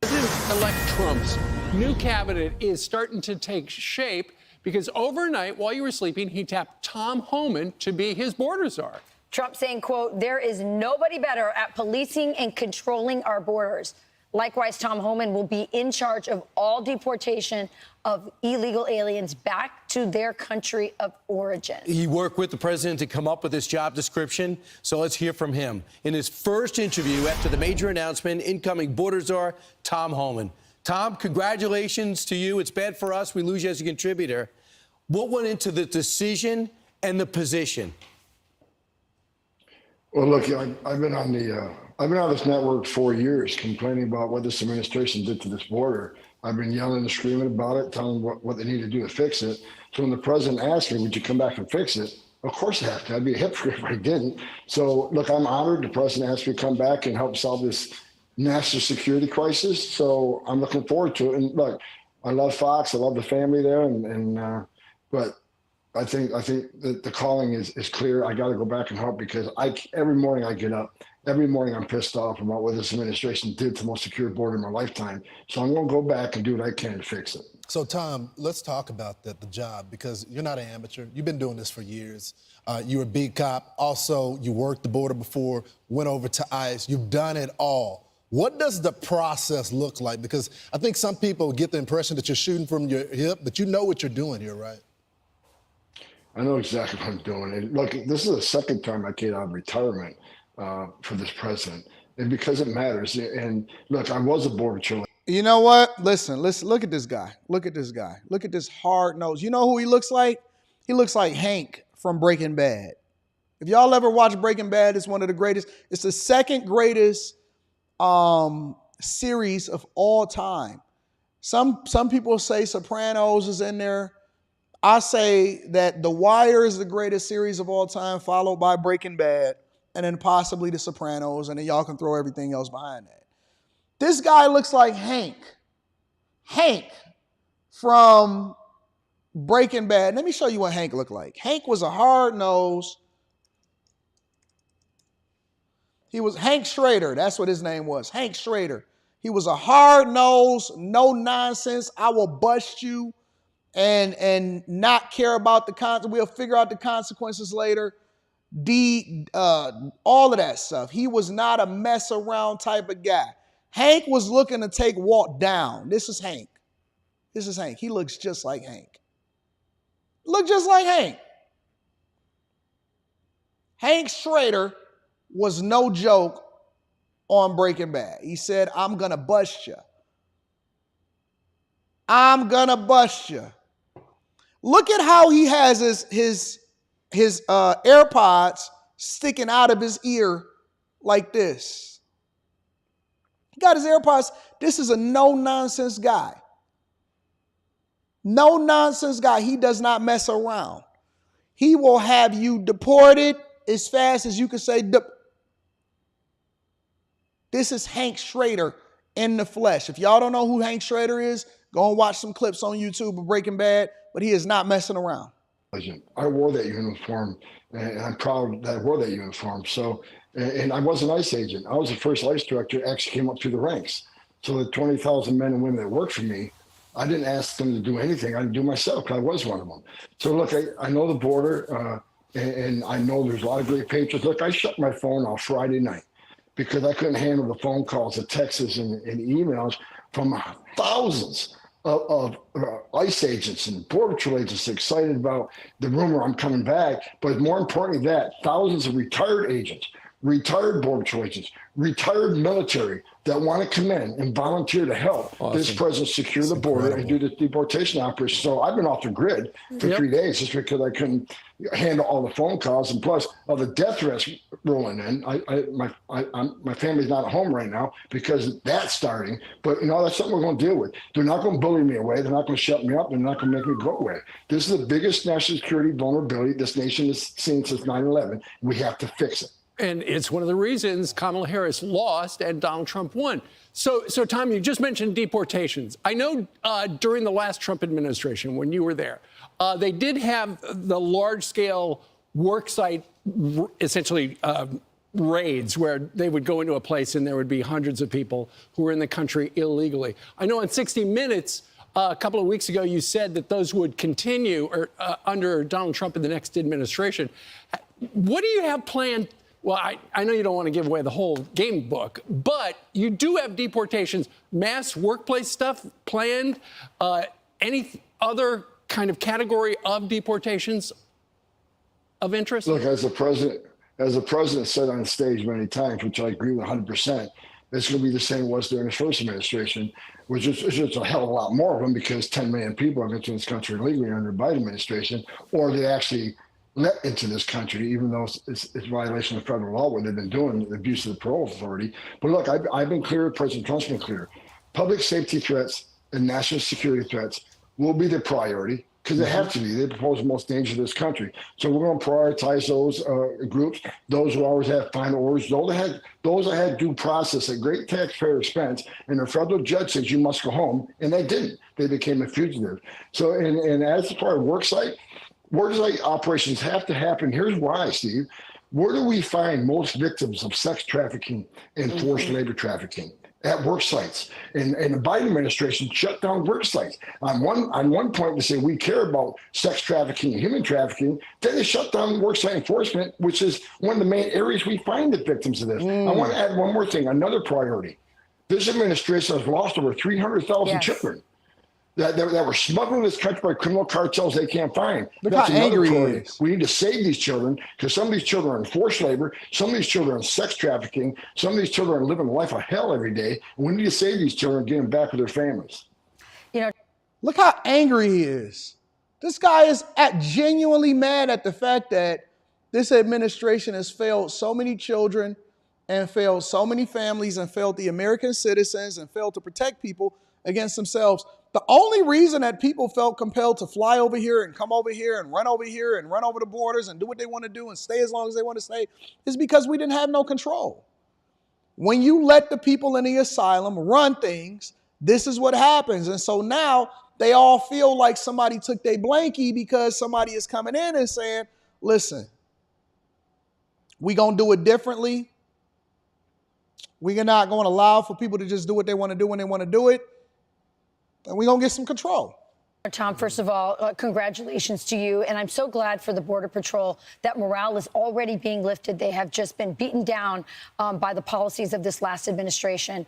President-elect Trump's new cabinet is starting to take shape because overnight, while you were sleeping, he tapped Tom Homan to be his border czar. Trump saying, quote, there is nobody better at policing and controlling our borders. Likewise, Tom Homan will be in charge of all deportation of illegal aliens back to their country of origin. He worked with the president to come up with this job description, so let's hear from him. In his first interview after the major announcement, incoming border czar, Tom Homan. Tom, congratulations to you. It's bad for us. We lose you as a contributor. What went into the decision and the position? Well, look, I've been on this network 4 years complaining about what this administration did to this border. I've been yelling and screaming about it, telling them what they need to do to fix it. So when the president asked me, would you come back and fix it? Of course I have to. I'd be a hypocrite if I didn't. So, look, I'm honored the president asked me to come back and help solve this national security crisis. So I'm looking forward to it. And look, I love Fox. I love the family there. But I think that the calling is clear. I got to go back and help because every morning I get up, every morning I'm pissed off about what this administration did to the most secure border in my lifetime. So I'm going to go back and do what I can to fix it. So, Tom, let's talk about the job, because you're not an amateur. You've been doing this for years. You're a beat cop. Also, you worked the border before, went over to ICE. You've done it all. What does the process look like? Because I think some people get the impression that you're shooting from your hip, but you know what you're doing here, right? I know exactly what I'm doing. And look, this is the second time I came out of retirement for this president, and because it matters. And look, I was a border patrol. You know what? Listen, look at this guy. Look at this guy. Look at this hard nose. You know who he looks like? He looks like Hank from Breaking Bad. If y'all ever watched Breaking Bad, it's one of the greatest. It's the second greatest series of all time. Some people say Sopranos is in there. I say that The Wire is the greatest series of all time, followed by Breaking Bad, and then possibly The Sopranos, and then y'all can throw everything else behind that. This guy looks like Hank from Breaking Bad. Let me show you what Hank looked like. Hank was a hard nose. He was Hank Schrader. That's what his name was, Hank Schrader. He was a hard-nosed, no-nonsense, I will bust you and not care about the consequences. We'll figure out the consequences later. All of that stuff. He was not a mess around type of guy. Hank was looking to take Walt down. This is Hank. This is Hank. He looks just like Hank. Look just like Hank. Hank Schrader was no joke on Breaking Bad. He said, I'm going to bust you. I'm going to bust you. Look at how he has his AirPods sticking out of his ear like this. He got his AirPods. This is a no-nonsense guy. No-nonsense guy. He does not mess around. He will have you deported as fast as you can say. This is Hank Schrader in the flesh. If y'all don't know who Hank Schrader is, go and watch some clips on YouTube of Breaking Bad, but he is not messing around. I wore that uniform, and I'm proud that I wore that uniform. So, and I was an ICE agent. I was the first ICE director actually came up through the ranks. So the 20,000 men and women that worked for me, I didn't ask them to do anything. I didn't do myself because I was one of them. So look, I know the border, and I know there's a lot of great patriots. Look, I shut my phone off Friday night because I couldn't handle the phone calls, the texts, and emails from thousands of ICE agents and Border Patrol agents excited about the rumor I'm coming back. But more importantly, that thousands of retired agents, retired Border Patrol agents, retired military that want to come in and volunteer to help this president secure the border and do the deportation operation. So I've been off the grid for 3 days just because I couldn't handle all the phone calls, and plus all the death threats rolling in. My family's not at home right now because that's starting. But that's something we're going to deal with. They're not going to bully me away. They're not going to shut me up. They're not going to make me go away. This is the biggest national security vulnerability this nation has seen since 9/11. We have to fix it. And it's one of the reasons Kamala Harris lost and Donald Trump won. So Tom, you just mentioned deportations. I know during the last Trump administration, when you were there, they did have the large-scale worksite, essentially raids, where they would go into a place and there would be hundreds of people who were in the country illegally. I know on 60 Minutes, a couple of weeks ago, you said that those would continue under Donald Trump in the next administration. What do you have planned? Well, I know you don't want to give away the whole game book, but you do have deportations, mass workplace stuff planned, any other kind of category of deportations of interest? Look, as the president said on stage many times, which I agree with 100%, it's going to be the same it was during his first administration, which is just a hell of a lot more of them because 10 million people have entered this country illegally under the Biden administration, or they actually let into this country, even though it's violation of federal law, what they've been doing, the abuse of the parole authority. But look, I've been clear, President Trump's been clear. Public safety threats and national security threats will be the priority because they have to be. They pose the most danger to this country. So we're going to prioritize those groups, those who always have final orders, those that had due process at great taxpayer expense, and the federal judge says you must go home, and they didn't. They became a fugitive. So, and as far as worksite operations have to happen. Here's why, Steve. Where do we find most victims of sex trafficking and forced labor trafficking? At work sites. And the Biden administration shut down work sites. On one point, they say we care about sex trafficking and human trafficking. Then they shut down work site enforcement, which is one of the main areas we find the victims of this. I want to add one more thing, another priority. This administration has lost over 300,000 children that were smuggled in this country by criminal cartels they can't find. Look how angry he is. We need to save these children because some of these children are in forced labor, some of these children are in sex trafficking, some of these children are living a life of hell every day. And we need to save these children and get them back with their families. Look how angry he is. This guy is genuinely mad at the fact that this administration has failed so many children and failed so many families and failed the American citizens and failed to protect people against themselves. The only reason that people felt compelled to fly over here and come over here and run over the borders and do what they want to do and stay as long as they want to stay is because we didn't have no control. When you let the people in the asylum run things, this is what happens. And so now they all feel like somebody took their blankie because somebody is coming in and saying, listen, we going to do it differently. we're not going to allow for people to just do what they want to do when they want to do it, then we're going to get some control. Tom, first of all, congratulations to you. And I'm so glad for the Border Patrol that morale is already being lifted. They have just been beaten down by the policies of this last administration.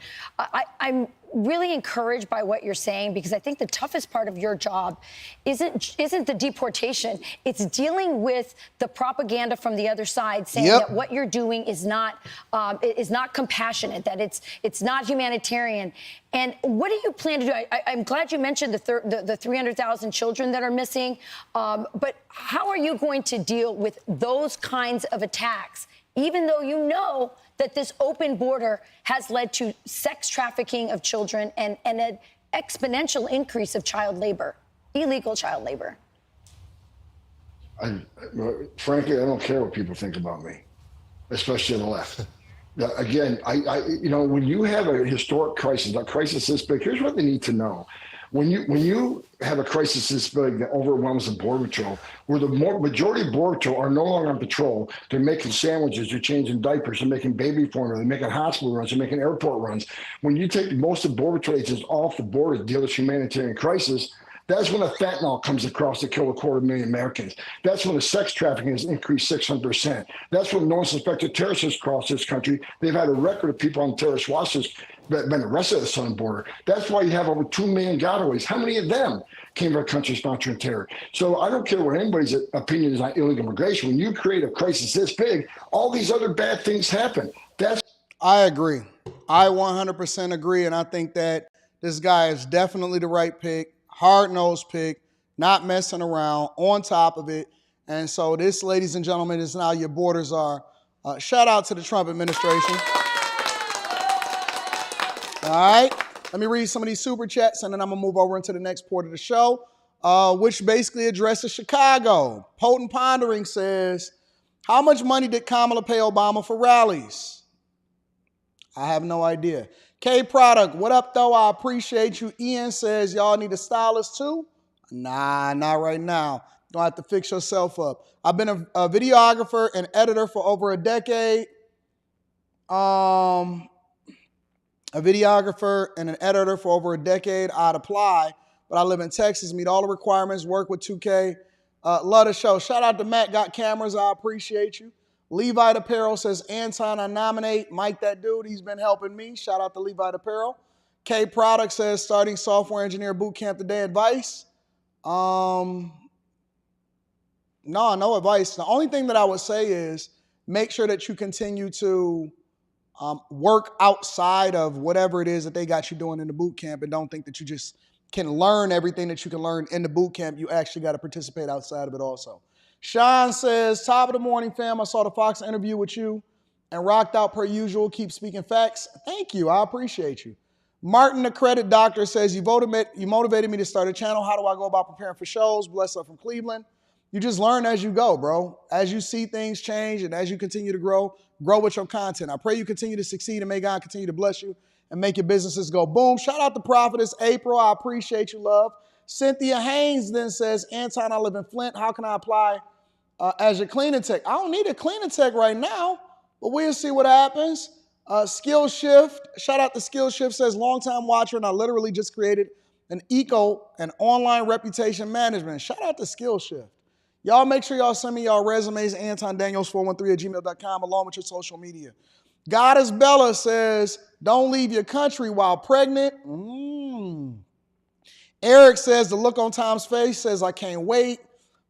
I'm really encouraged by what you're saying, because I think the toughest part of your job isn't the deportation. It's dealing with the propaganda from the other side saying that what you're doing is not compassionate, that it's not humanitarian. And what do you plan to do? I'm glad you mentioned the 300,000 children that are missing. But how are you going to deal with those kinds of attacks, even though you know that this open border has led to sex trafficking of children and an exponential increase of child labor, illegal child labor? Frankly, I don't care what people think about me, especially on the left. Again, when you have a historic crisis, a crisis this big, here's what they need to know. When you have a crisis this big that overwhelms the Border Patrol, where the majority of Border Patrol are no longer on patrol, they're making sandwiches, they're changing diapers, they're making baby formula, they're making hospital runs, they're making airport runs. When you take most of Border Patrol agents off the border to deal with humanitarian crisis, that's when the fentanyl comes across to kill 250,000 Americans. That's when the sex trafficking has increased 600%. That's when non-suspected terrorists has crossed this country. They've had a record of people on terrorist watch lists that have been arrested at the southern border. That's why you have over 2 million gotaways. How many of them came from a country sponsoring terror? So I don't care what anybody's opinion is on illegal immigration. When you create a crisis this big, all these other bad things happen. I agree. I 100% agree, and I think that this guy is definitely the right pick. Hard-nosed pick, not messing around, on top of it. And so this, ladies and gentlemen, is now your borders are. Shout out to the Trump administration. All right, let me read some of these super chats, and then I'm going to move over into the next part of the show, which basically addresses Chicago. Potent Pondering says, how much money did Kamala pay Obama for rallies? I have no idea. K-Product, what up, though? I appreciate you. Ian says, y'all need a stylist, too? Nah, not right now. You're going to have to fix yourself up. I've been a videographer and editor for over a decade. A videographer and an editor for over a decade. I'd apply, but I live in Texas, meet all the requirements, work with 2K. Love the show. Shout out to Matt Got Cameras. I appreciate you. Levite Apparel says, Anton, I nominate Mike, that dude. He's been helping me. Shout out to Levite Apparel. K Product says, starting software engineer boot camp today. Advice? No advice. The only thing that I would say is make sure that you continue to work outside of whatever it is that they got you doing in the boot camp, and don't think that you just can learn everything that you can learn in the boot camp. You actually got to participate outside of it also. Sean says, top of the morning, fam. I saw the Fox interview with you and rocked out per usual. Keep speaking facts. Thank you. I appreciate you. Martin, the credit doctor, says, you motivated me to start a channel. How do I go about preparing for shows? Bless up from Cleveland. You just learn as you go, bro. As you see things change and as you continue to grow with your content. I pray you continue to succeed, and may God continue to bless you and make your businesses go boom. Shout out to Prophetess April. I appreciate you, love. Cynthia Haynes then says, Anton, I live in Flint. How can I apply as your cleaning tech? I don't need a cleaning tech right now, but we'll see what happens. Skill Shift, shout out to Skill Shift, says, longtime watcher, and I literally just created an online reputation management. Shout out to Skill Shift. Y'all make sure y'all send me y'all resumes, AntonDaniels413@gmail.com, along with your social media. Goddess Bella says, don't leave your country while pregnant. Eric says, the look on Tom's face says, I can't wait.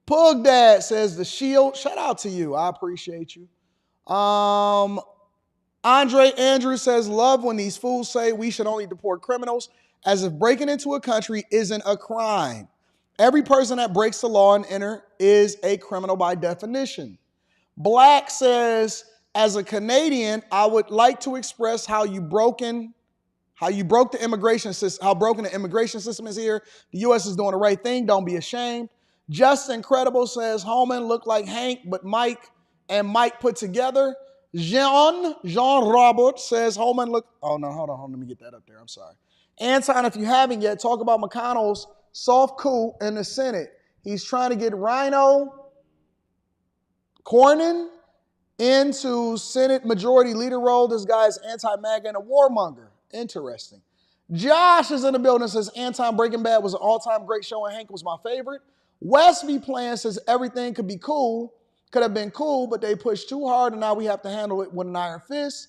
Pug Dad says, the shield. Shout out to you. I appreciate you. Andre Andrews says, love when these fools say we should only deport criminals, as if breaking into a country isn't a crime. Every person that breaks the law and enter is a criminal by definition. Black says, as a Canadian, I would like to express how broken the immigration system is here. The U.S. is doing the right thing. Don't be ashamed. Just Incredible says, Homan looked like Hank, but Mike put together. Jean Robert says, Homan look. Oh, no, hold on. Let me get that up there. I'm sorry. Anton, if you haven't yet, talk about McConnell's soft coup in the Senate. He's trying to get Rhino Cornyn into Senate Majority Leader role. This guy is anti-MAGA and a warmonger. Interesting. Josh is in the building, says Anton Breaking Bad was an all-time great show and Hank was my favorite. West V Plan says everything could have been cool, but they pushed too hard and now we have to handle it with an iron fist.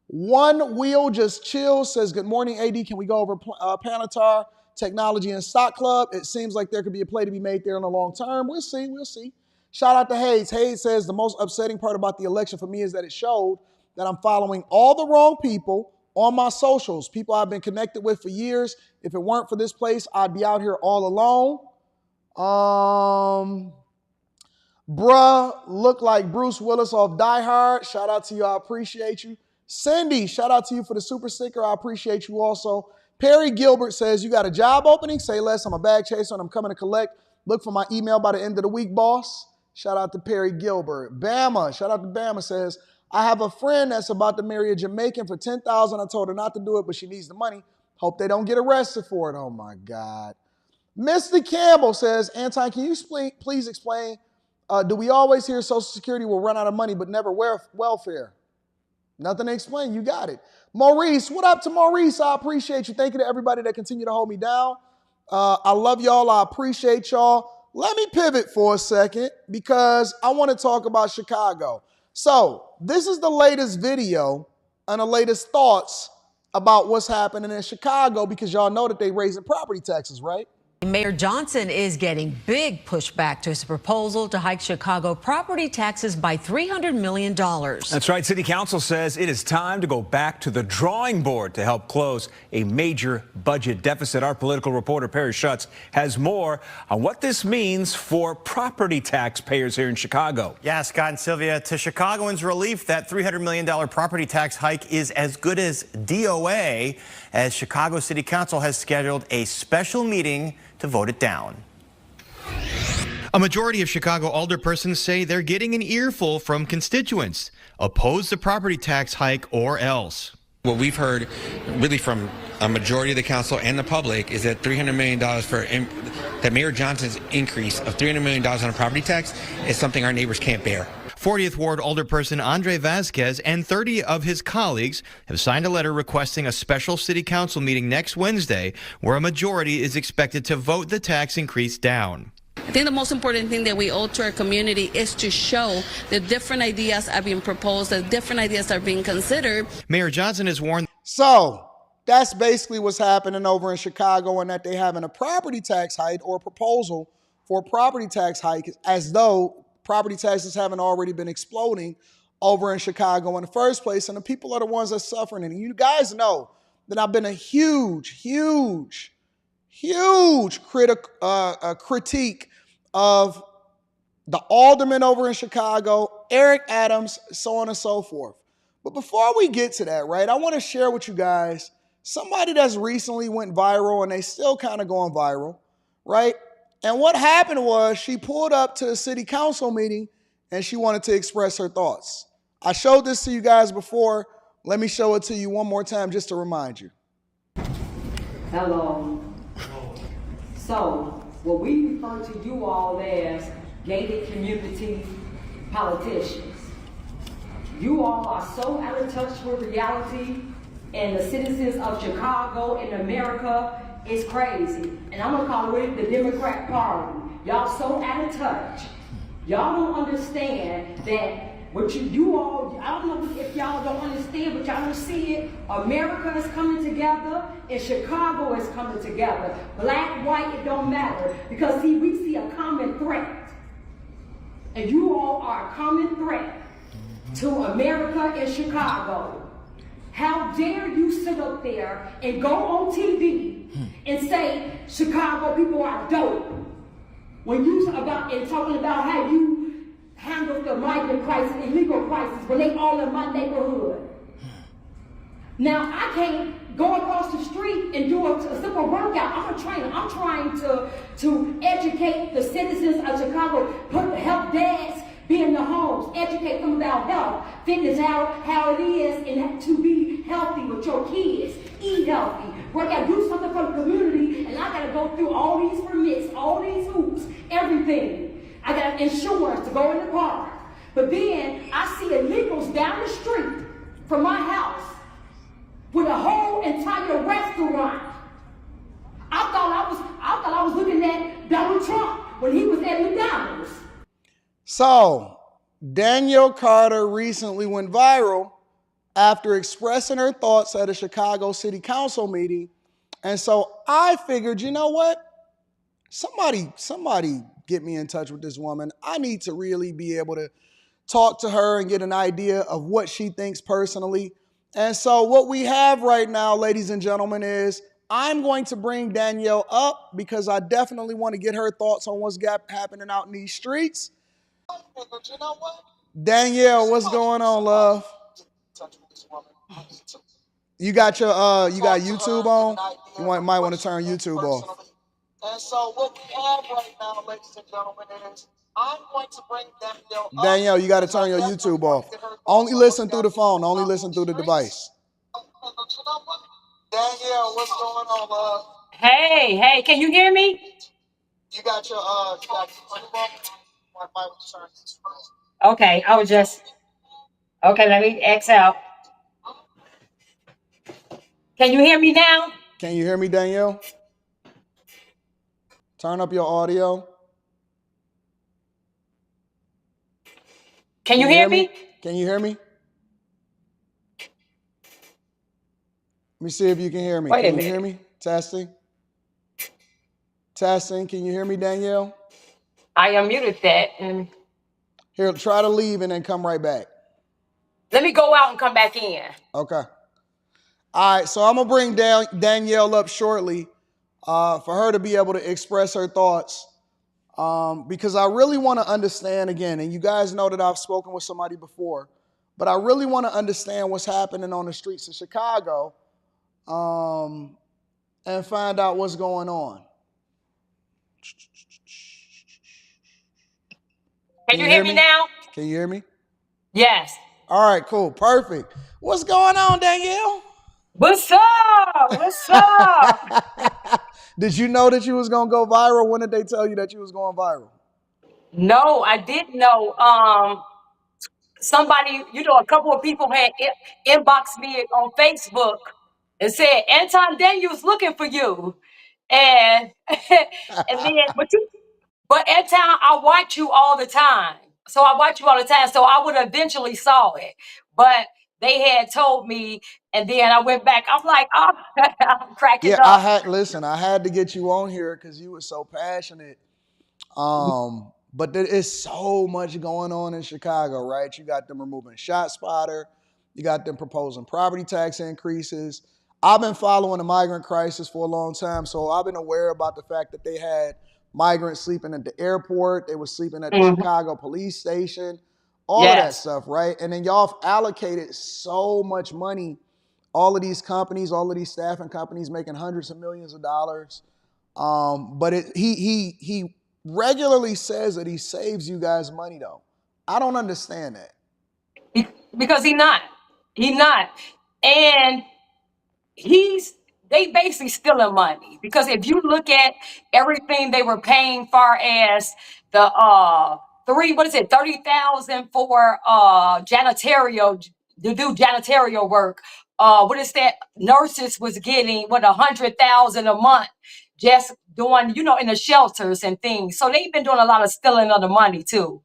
One Wheel Just Chill says, good morning, AD. Can we go over Panatar Technology and Stock Club? It seems like there could be a play to be made there in the long term. We'll see. Shout out to Hayes. Hayes says, the most upsetting part about the election for me is that it showed that I'm following all the wrong people on my socials, people I've been connected with for years. If it weren't for this place, I'd be out here all alone. Bruh, look like Bruce Willis off Die Hard. Shout out to you. I appreciate you. Cindy, shout out to you for the super sticker. I appreciate you also. Perry Gilbert says, you got a job opening? Say less. I'm a bag chaser and I'm coming to collect. Look for my email by the end of the week, boss. Shout out to Perry Gilbert. Bama, shout out to Bama, says, I have a friend that's about to marry a Jamaican for $10,000. I told her not to do it, but she needs the money. Hope they don't get arrested for it. Oh, my God. Mr. Campbell says, Anton, can you please explain, do we always hear Social Security will run out of money but never welfare? Nothing to explain. You got it. Maurice, what up to Maurice? I appreciate you. Thank you to everybody that continue to hold me down. I love y'all. I appreciate y'all. Let me pivot for a second because I want to talk about Chicago. So this is the latest video and the latest thoughts about what's happening in Chicago because y'all know that they raising property taxes, right? Mayor Johnson is getting big pushback to his proposal to hike Chicago property taxes by $300 million. That's right. City Council says it is time to go back to the drawing board to help close a major budget deficit. Our political reporter, Perry Schutz, has more on what this means for property taxpayers here in Chicago. Yeah, Scott and Sylvia, to Chicagoans' relief, that $300 million property tax hike is as good as DOA, as Chicago City Council has scheduled a special meeting to vote it down. A majority of Chicago alderpersons say they're getting an earful from constituents. Oppose the property tax hike or else. What we've heard really from a majority of the council and the public is that $300 million that Mayor Johnson's increase of $300 million on a property tax is something our neighbors can't bear. 40th Ward alderperson Andre Vasquez and 30 of his colleagues have signed a letter requesting a special city council meeting next Wednesday where a majority is expected to vote the tax increase down. I think the most important thing that we owe to our community is to show that different ideas are being proposed, that different ideas are being considered. Mayor Johnson has warned. So that's basically what's happening over in Chicago, and that they having a property tax hike or a proposal for a property tax hike as though property taxes haven't already been exploding over in Chicago in the first place. And the people are the ones that's suffering. And you guys know that I've been a huge critique of the alderman over in Chicago, Eric Adams, so on and so forth. But before we get to that, right, I want to share with you guys somebody that's recently went viral and they still kind of going viral, right? And what happened was she pulled up to a city council meeting and she wanted to express her thoughts. I showed this to you guys before. Let me show it to you one more time just to remind you. Hello. So, what we refer to you all as gated community politicians. You all are so out of touch with reality, and the citizens of Chicago and America is crazy. And I'm gonna call it the Democrat Party. Y'all so out of touch. Y'all don't understand that what you all, I don't know if y'all don't understand, but y'all don't see it. America is coming together and Chicago is coming together. Black, white, it don't matter. Because see, we see a common threat. And you all are a common threat to America and Chicago. How dare you sit up there and go on TV and say Chicago people are dope when you talking about how you handle the migrant crisis, illegal crisis, when they all in my neighborhood. Now I can't go across the street and do a simple workout. I'm a trainer. I'm trying to educate the citizens of Chicago, help dads be in the homes, educate them about health, fitness, how it is, and to be healthy with your kids, eat healthy, work out, do something for the community, and I gotta go through all these permits, all these hoops, everything. I got insurance to go in the car. But then I see illegals down the street from my house with a whole entire restaurant. I thought I was looking at Donald Trump when he was at McDonald's. So, Danielle Carter recently went viral after expressing her thoughts at a Chicago City Council meeting. And so I figured, you know what? Somebody get me in touch with this woman. I need to really be able to talk to her and get an idea of what she thinks personally. And so what we have right now, ladies and gentlemen, is I'm going to bring Danielle up because I definitely want to get her thoughts on what's happening out in these streets. Danielle, what's going on, love? You got your YouTube on? You might want to turn YouTube off. And so what we have right now, ladies and gentlemen, is I'm going to bring Danielle up. Danielle, you got to turn your YouTube off. Only listen through the phone. Only listen through the device. Danielle, what's going on, love? Hey, can you hear me? You got your Okay, okay, let me X out. Can you hear me now? Can you hear me, Danielle? Turn up your audio. Can you hear me? Can you hear me? Let me see if you can hear me. Can you hear me? Testing. Testing. Can you hear me, Danielle? I unmuted that. And here, try to leave and then come right back. let me go out and come back in. Okay. All right, so I'm going to bring Danielle up shortly for her to be able to express her thoughts because I really want to understand again, and you guys know that I've spoken with somebody before, but I really want to understand what's happening on the streets of Chicago and find out what's going on. Can you hear me now? Can you hear me? Yes. All right, cool, perfect. What's going on, Danielle? What's up? What's up? Did you know that you was going to go viral? When did they tell you that you was going viral? No, I didn't know. Somebody, a couple of people had inboxed me on Facebook and said, Anton Daniels looking for you. And but Anton, I watch you all the time. So I would eventually saw it. But they had told me, and then I went back. I'm like, oh, I'm cracking up. I had to get you on here because you were so passionate. But there is so much going on in Chicago, right? You got them removing ShotSpotter. You got them proposing property tax increases. I've been following the migrant crisis for a long time, so I've been aware about the fact that they had migrants sleeping at the airport. They were sleeping at the Chicago police station. All of that stuff, right? And then y'all have allocated so much money. All of these companies, all of these staffing companies making hundreds of millions of dollars. But he regularly says that he saves you guys money, though. I don't understand that. Because he's not. And they basically stealing money. Because if you look at everything they were paying far as the $30,000 for janitorial, to do janitorial work. What is that? Nurses was getting $100,000 a month just doing, in the shelters and things. So they've been doing a lot of stealing of the money too.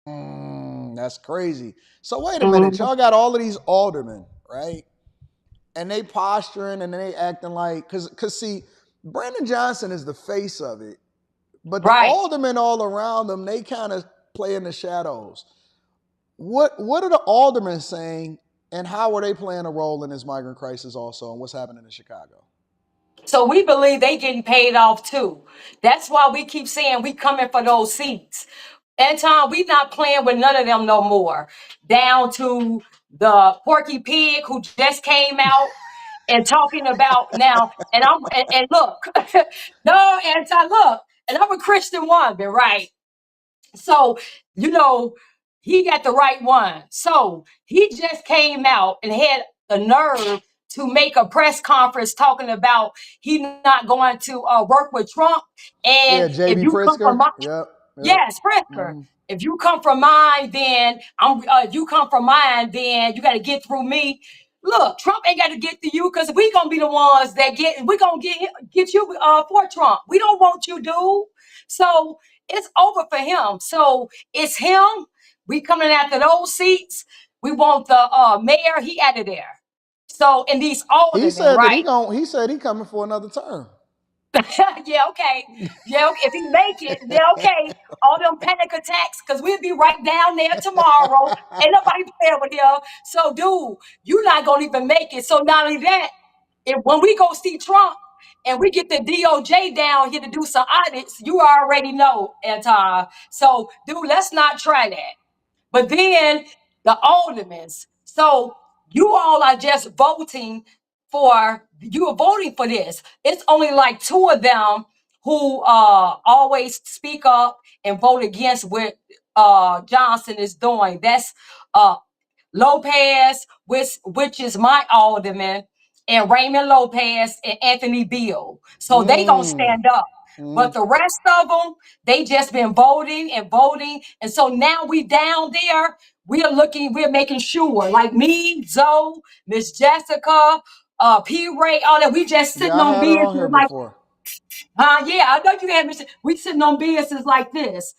That's crazy. So wait a minute, y'all got all of these aldermen, right? And they posturing and they acting like, cause see, Brandon Johnson is the face of it, but the aldermen all around them, they kind of play in the shadows. What are the aldermen saying, and how are they playing a role in this migrant crisis also, and what's happening in Chicago? So we believe they getting paid off too. That's why we keep saying we coming for those seats. Anton, we not playing with none of them no more. Down to the Porky Pig who just came out and talking about now. And look, no, Anton, look, and I'm a Christian woman, right? So, he got the right one. So he just came out and had the nerve to make a press conference talking about he not going to work with Trump. And J.B. if you Pritzker. come from Yep. Yes, Pritzker. If you come from mine, then you come from mine, then you got to get through me. Look, Trump ain't got to get to you because we gonna be the ones that we gonna get you for Trump. We don't want you, dude. So it's over for him. So it's him. We coming after those seats. We want the mayor. He out of there. So and these aldermen, He said that right? he said he coming for another term. Yeah, okay. Yeah, okay. If he make it, yeah, okay. All them panic attacks, because we'll be right down there tomorrow. Ain't nobody playing with you. So, dude, you're not gonna even make it. So not only that, when we go see Trump and we get the DOJ down here to do some audits, you already know, Anton. So, dude, let's not try that. But then the aldermen. So you all are just you are voting for this. It's only like 2 of them who always speak up and vote against what Johnson is doing. That's Lopez, which is my alderman, and Raymond Lopez and Anthony Beal. So they gonna stand up. But the rest of them, they just been voting and voting. And so now we down there, we're making sure, like me, Zoe, Miss Jessica, P. Ray, all that, we just sitting Yeah, I on had her on business here like, before. yeah, I know you had me. We sitting on business like this.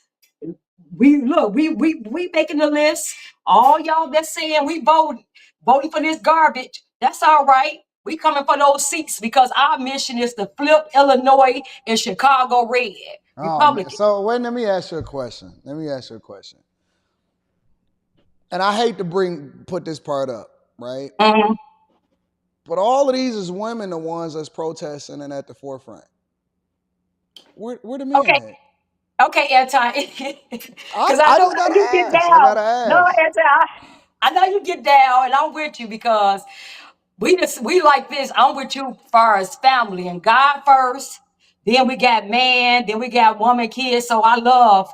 We making the list. All y'all that's saying we voting for this garbage, that's all right. We coming for those seats because our mission is to flip Illinois and Chicago red. Oh man. Republican. So wait, let me ask you a question. And I hate to put this part up, right? Mm-hmm. But all of these is women, the ones that's protesting and at the forefront. Where the men at? Okay, Anton. Because I I know just how gotta you get ask. I down. gotta No, ask. Anton, I know you get down, and I'm with you because we like this. I'm with you as far as family and God first. Then we got man. Then we got woman, kids. So I love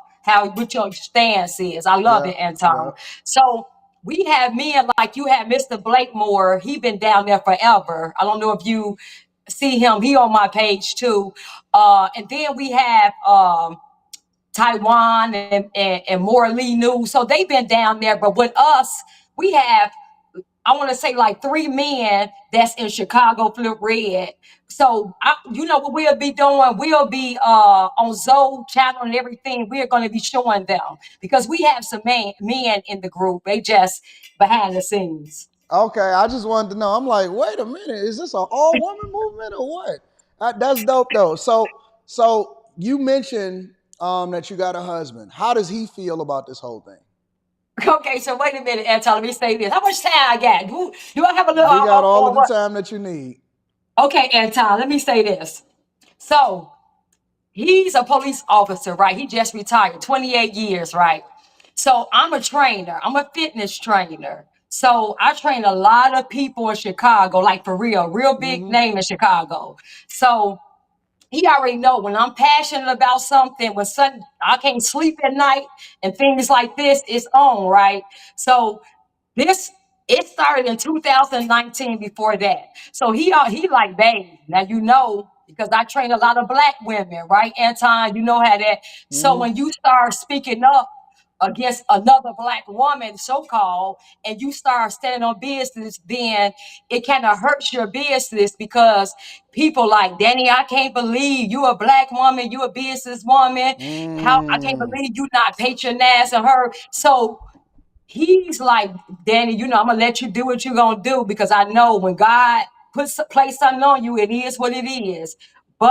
what your stance is. I love it, Anton. So we have men like you have Mr. Blakemore. He been down there forever. I don't know if you see him. He on my page too. And then we have Taiwan and Maura Lee News. So they've been down there. But with us, we have, I want to say like 3 men that's in Chicago Flip Red. So you know what we'll be doing? We'll be on Zoe channel and everything. We're going to be showing them because we have some men in the group. They just behind the scenes. Okay, I just wanted to know. I'm like, wait a minute, is this an all-woman movement or what? That's dope though. So you mentioned that you got a husband. How does he feel about this whole thing? Okay, so wait a minute, Anton. Let me say this. How much time I got? Do I have a little? We got all of the what? time that you need. Okay, Anton. Let me say this. So he's a police officer, right? He just retired, 28 years, right? So I'm a trainer. I'm a fitness trainer. So I train a lot of people in Chicago, like for real big name in Chicago. So he already know when I'm passionate about something, when I can't sleep at night and things like this, it's on, right? So it started in 2019 before that. So he like, babe, now you know, because I train a lot of Black women, right, Anton? You know how that. So when you start speaking up against another Black woman, so-called, and you start standing on business, then it kind of hurts your business because people like, Danny, I can't believe you a Black woman, you a businesswoman. How I can't believe you not patronizing her. So he's like, Danny, you know, I'm gonna let you do what you're gonna do because I know when God place something on you, it is what it is. But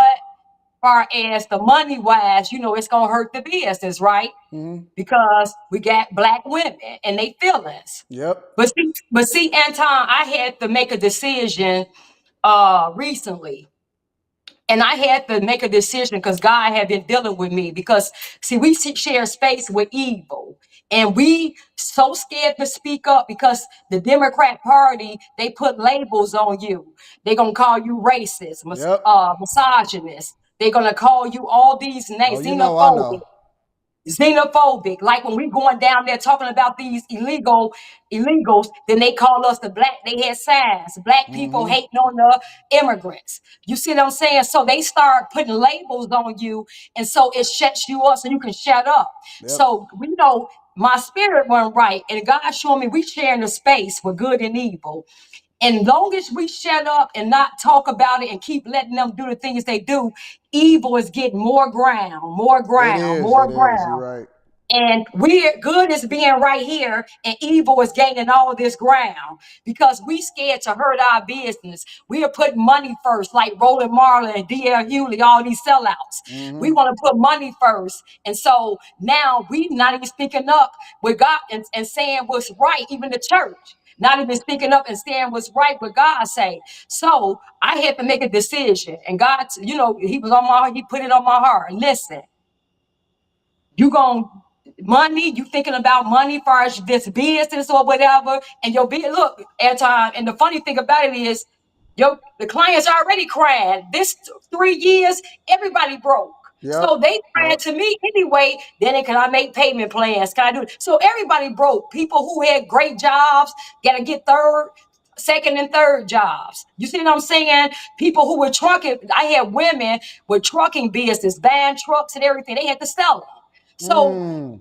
far as the money wise, you know, it's gonna hurt the business, right? Because we got Black women and they feelings. Yep. But see, Anton, I had to make a decision recently. And I had to make a decision because God had been dealing with me because see, we share space with evil. And we so scared to speak up because the Democrat Party, they put labels on you. They're going to call you racist, misogynist. They're going to call you all these names, Oh, you know, I xenophobic. know. xenophobic. Like when we going down there talking about these illegals, then they call us the black. They had signs. Black people Mm-hmm. hating on the immigrants. You see what I'm saying? So they start putting labels on you, and so it shuts you up, so you can shut up. Yep. So we know my spirit wasn't right, and God showed me we sharing the space with good and evil. And long as we shut up and not talk about it and keep letting them do the things they do, evil is getting more ground, more It ground, is. more It is. You're ground. right. And we're good is being right here, and evil is gaining all this ground because we scared to hurt our business. We are putting money first, like Roland Marlin and D.L. Hewley, all these sellouts. Mm-hmm. We want to put money first. And so now we not even speaking up with God and saying what's right, even the church. Not even speaking up and saying what's right, what God say. So I had to make a decision. And God, he was on my heart, he put it on my heart. Listen, you going money, you thinking about money as far as this business or whatever, and your business, look, Anton, and the funny thing about it is the clients already crying. This 3 years, everybody broke. Yep. So they crying Yep. to me anyway. Then can I make payment plans? Can I do it? So everybody broke. People who had great jobs gotta get second and third jobs. You see what I'm saying? People who were trucking, I had women with trucking business, buying trucks and everything. They had to sell them. So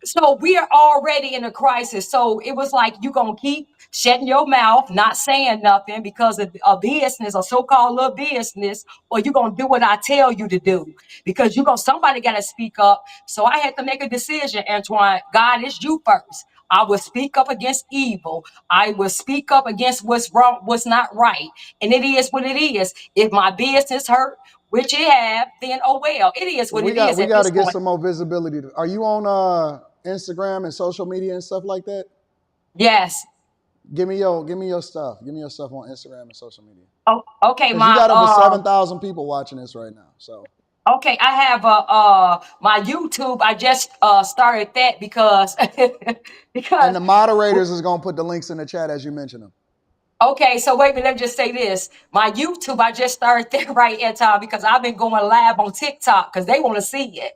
so we are already in a crisis. So it was like you gonna keep shutting your mouth, not saying nothing because of a business, a so-called little business, or you gonna do what I tell you to do because somebody gotta speak up. So I had to make a decision, Antoine. God, is you first. I will speak up against evil. I will speak up against what's wrong, what's not right. And it is what it is. If my business hurt, which it have, then oh well. It is what We it is got at to this get point. some more visibility. Are you on Instagram and social media and stuff like that? Yes. Give me your stuff. Give me your stuff on Instagram and social media. Oh, okay. Because you got over 7,000 people watching this right now. So okay, I have my YouTube. I just started that because and the moderators is gonna put the links in the chat as you mentioned them. Okay, so wait a minute, let me just say this. My YouTube, I just started that right at time because I've been going live on TikTok because they want to see it.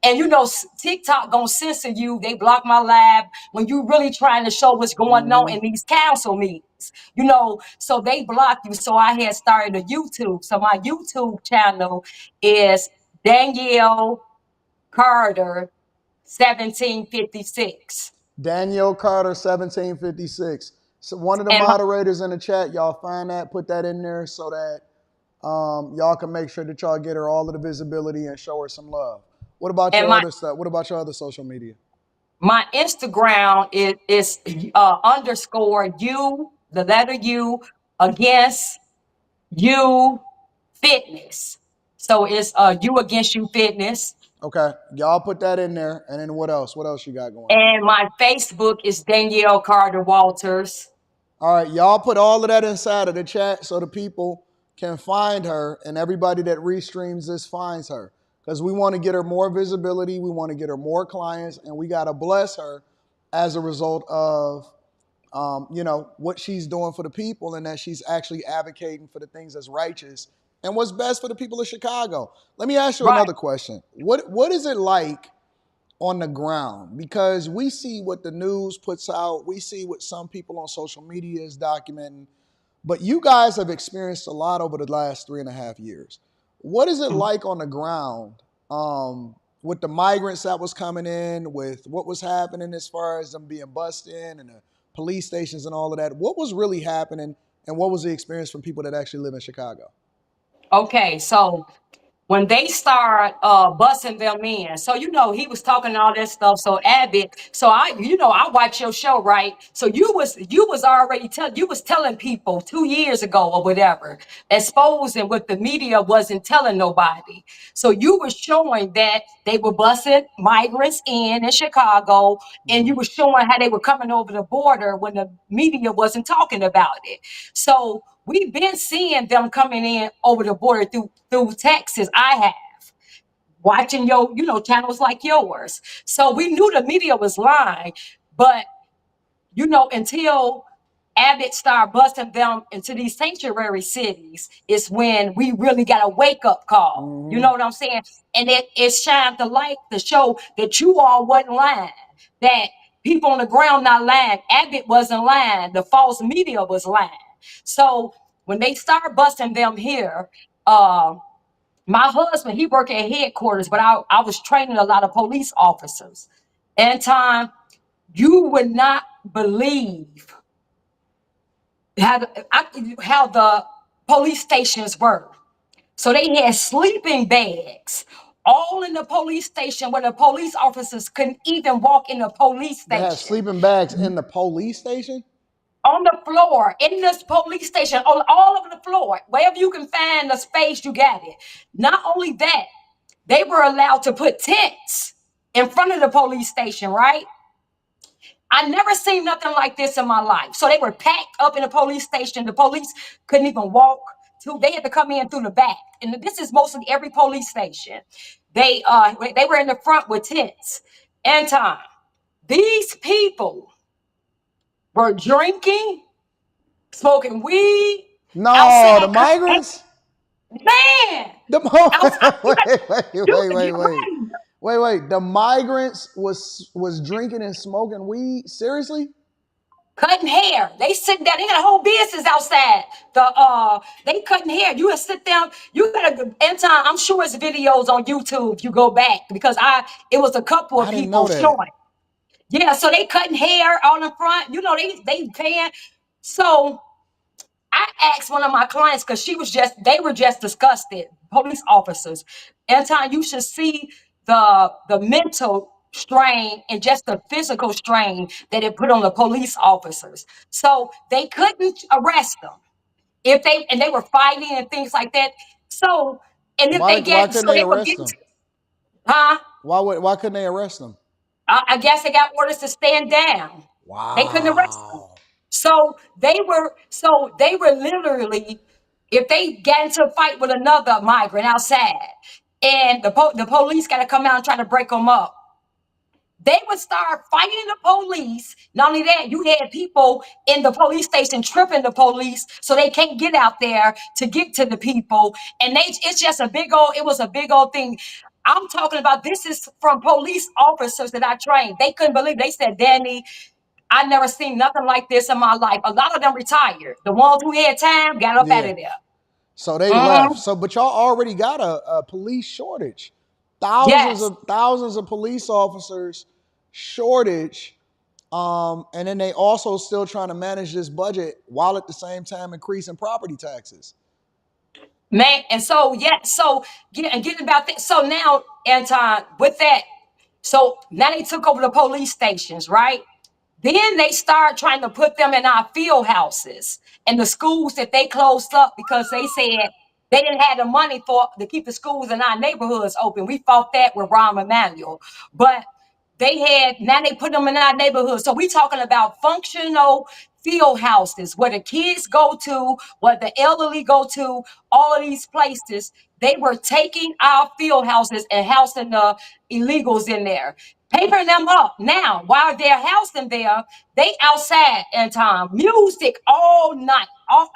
And TikTok gonna censor you. They block my live when you really trying to show what's going on in these council meetings. So they block you. So I had started a YouTube. So my YouTube channel is Danielle Carter 1756. Danielle Carter 1756. So one of the And moderators in the chat, y'all find that, put that in there so that y'all can make sure that y'all get her all of the visibility and show her some love. What about your other stuff? What about your other social media? My Instagram is underscore you, the letter U, against you fitness. So it's you against you fitness. Okay, y'all put that in there. And then what else? What else you got going on? And my Facebook is Danielle Carter Walters. All right, y'all put all of that inside of the chat so the people can find her and everybody that restreams this finds her. Because we want to get her more visibility, we want to get her more clients, and we got to bless her as a result of, what she's doing for the people and that she's actually advocating for the things that's righteous and what's best for the people of Chicago. Let me ask you another question. What is it like on the ground? Because we see what the news puts out, we see what some people on social media is documenting, but you guys have experienced a lot over the last 3.5 years. What is it like on the ground with the migrants that was coming in, with what was happening as far as them being bussed in and the police stations and all of that? What was really happening and what was the experience from people that actually live in Chicago? Okay, so when they start busting them in, so he was talking all that stuff. So Abbott, so I watch your show, right? So you was already telling people 2 years ago or whatever, exposing what the media wasn't telling nobody. So you were showing that they were busing migrants in Chicago, and you were showing how they were coming over the border when the media wasn't talking about it. So we've been seeing them coming in over the border through Texas. I have watching your, channels like yours. So we knew the media was lying, but until Abbott started busting them into these sanctuary cities is when we really got a wake-up call. You know what I'm saying? And it shined the light to show that you all wasn't lying, that people on the ground not lying. Abbott wasn't lying. The false media was lying. So when they started busting them here, my husband, he worked at headquarters, but I was training a lot of police officers. And you would not believe how the police stations were. So they had sleeping bags all in the police station where the police officers couldn't even walk in the police They station. have sleeping bags in the police station? On the floor, in this police station, on all over the floor, wherever you can find the space, you got it. Not only that, they were allowed to put tents in front of the police station, right? I never seen nothing like this in my life. So they were packed up in the police station. The police couldn't even walk. They had to come in through the back. And this is mostly every police station. They were in the front with tents. Anton, these people were drinking, smoking weed. No, outside, the migrants? Man! Wait. The migrants was drinking and smoking weed? Seriously? Cutting hair. They sit down. They got a whole business outside. They cutting hair. You gotta sit down. You gotta. Anton, I'm sure it's videos on YouTube. If you go back, because it was a couple of people showing. Yeah, so they cutting hair on the front. You know, they paying. So I asked one of my clients because they were just disgusted. Police officers. Anton, you should see the mental strain and just the physical strain that it put on the police officers. So they couldn't arrest them and they were fighting and things like that. So, and if why couldn't they arrest them? Huh? Why couldn't they arrest them? I guess they got orders to stand down. Wow. They couldn't arrest them. So they were literally, if they got into a fight with another migrant outside, and the police got to come out and try to break them up, they would start fighting the police. Not only that, you had people in the police station tripping the police so they can't get out there to get to the people. And it was a big old thing. I'm talking about, this is from police officers that I trained. They couldn't believe. They said, Danny, I never seen nothing like this in my life. A lot of them retired. The ones who had time got up out of there. So they left. But y'all already got a police shortage. Thousands of police officers shortage. And then they also still trying to manage this budget while at the same time increasing property taxes. Man, and so getting about that. So now, Anton, with that, so now they took over the police stations, right? Then they start trying to put them in our field houses and the schools that they closed up because they said they didn't have the money to keep the schools in our neighborhoods open. We fought that with Rahm Emanuel, but now they put them in our neighborhoods. So we talking about functional field houses where the kids go to, where the elderly go to, all of these places. They were taking our field houses and housing the illegals in there, papering them up. Now, while they're housing there, they outside, Anton, music all night. I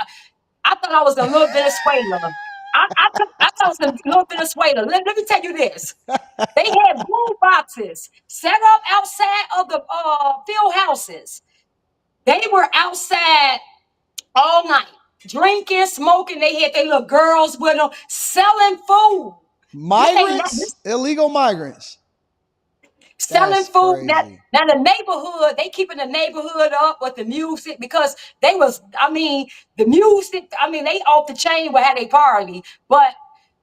thought I was a little Venezuela. I thought I was a little Venezuela. Let me tell you this. They had boom boxes set up outside of the field houses. They were outside all night, drinking, smoking. They had their little girls with them, selling food. Migrants? Illegal migrants. Selling food. Now the neighborhood, they keeping the neighborhood up with the music because the music, they off the chain with how they party, but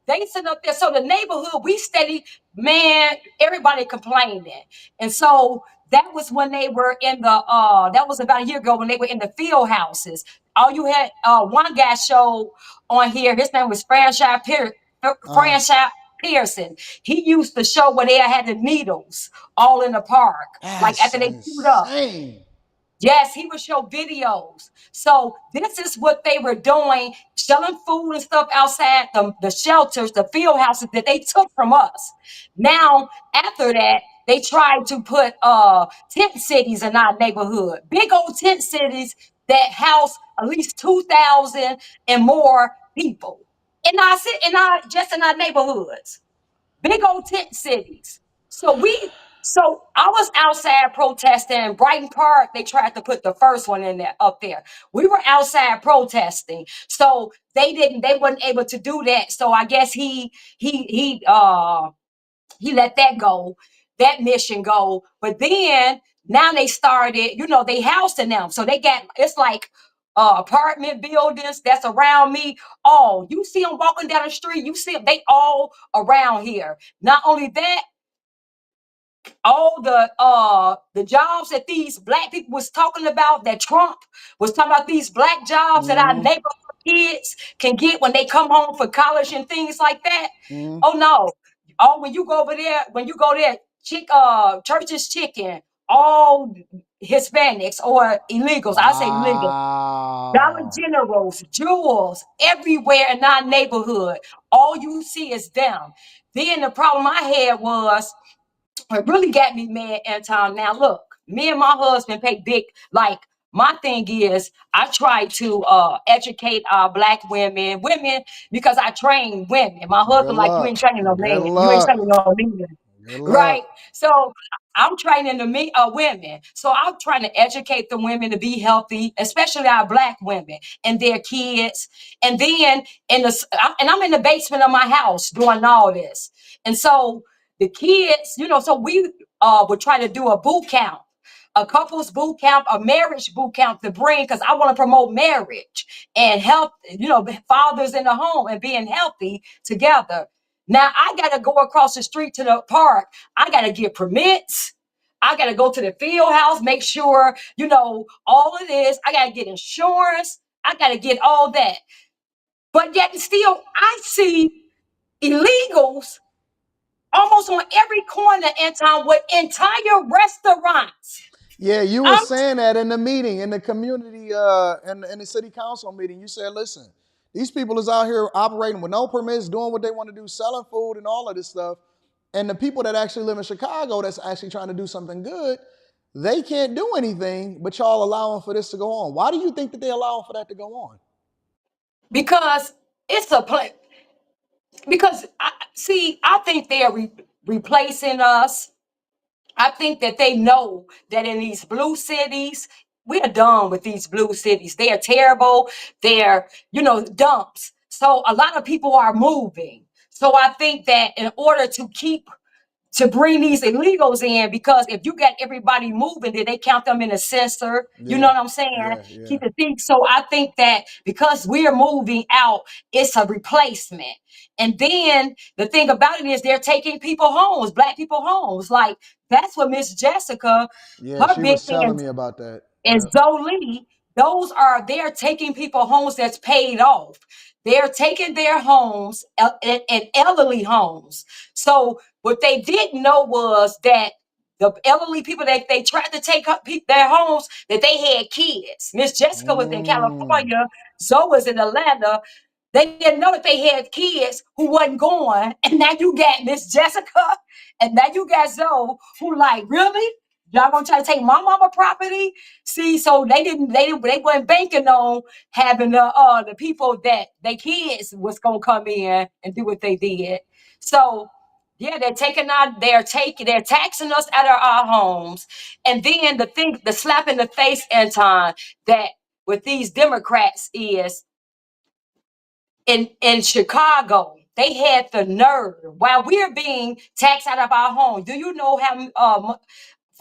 they sit up there. So the neighborhood, we steady, man, everybody complaining. And so that was when they were in that was about a year ago when they were in the field houses. All you had, one guy showed on here, his name was Franchise Pearson. He used to show where they had the needles all in the park, like after they queued up. Yes, he would show videos. So this is what they were doing, selling food and stuff outside the shelters, the field houses that they took from us. Now, after that, they tried to put tent cities in our neighborhood, big old tent cities that house at least 2,000 and more people. And just in our neighborhoods, big old tent cities. So I was outside protesting in Brighton Park. They tried to put the first one in there up there. We were outside protesting. So they wasn't able to do that. So I guess he let that mission go. But then now they started, they housing them. So it's like apartment buildings that's around me. Oh, you see them walking down the street. You see them, they all around here. Not only that, all the jobs that these black people was talking about, that Trump was talking about, these black jobs that our neighborhood kids can get when they come home for college and things like that. Oh no. Oh, when you go there, church's chicken, all Hispanics or illegals. I say illegal. Dollar Generals, jewels, everywhere in our neighborhood. All you see is them. Then the problem I had was, it really got me mad, Anton. Now look, me and my husband pay big, like, my thing is I try to educate our black women, because I train women. My husband, like, you ain't training no man. You ain't training no man. Right? So I'm training the women. So I'm trying to educate the women to be healthy, especially our black women and their kids. And then I'm in the basement of my house doing all this. And so the kids, so we would try to do a boot camp, a couples boot camp, a marriage boot camp to bring, because I want to promote marriage and health, fathers in the home and being healthy together. Now I got to go across the street to the park. I got to get permits. I got to go to the field house, make sure, all of this. I got to get insurance. I got to get all that. But yet still, I see illegals almost on every corner, Anton, with entire restaurants. Yeah, you were saying that in the meeting, in the community, in the city council meeting. You said, listen, these people is out here operating with no permits, doing what they want to do, selling food and all of this stuff. And the people that actually live in Chicago that's actually trying to do something good, they can't do anything, but y'all allowing for this to go on. Why do you think that they allowing for that to go on? Because it's a place. Because I think they're replacing us. I think that they know that in these blue cities, we're done with these blue cities. They are terrible. They're, dumps. So a lot of people are moving. So I think that in order to bring these illegals in, because if you got everybody moving, then they count them in a sensor. You know what I'm saying? Keep it deep. So I think that because we're moving out, it's a replacement. And then the thing about it is they're taking people homes, black people homes. Like, that's what Miss Jessica, her she big was telling thing me about that. is Zoe. They're taking people homes that's paid off. They're taking their homes and elderly homes. So what they didn't know was that the elderly people that they tried to take their homes, that they had kids. Miss Jessica was in California. Zoe was in Atlanta. They didn't know that they had kids who wasn't going. And now you got Miss Jessica and now you got Zoe who, like, really? Y'all gonna try to take my mama property? See, so they weren't banking on having the people that their kids was gonna come in and do what they did. So yeah, they're taxing us out of our homes. And then the slap in the face, Anton, that with these Democrats is in Chicago, they had the nerve while we're being taxed out of our home. Do you know how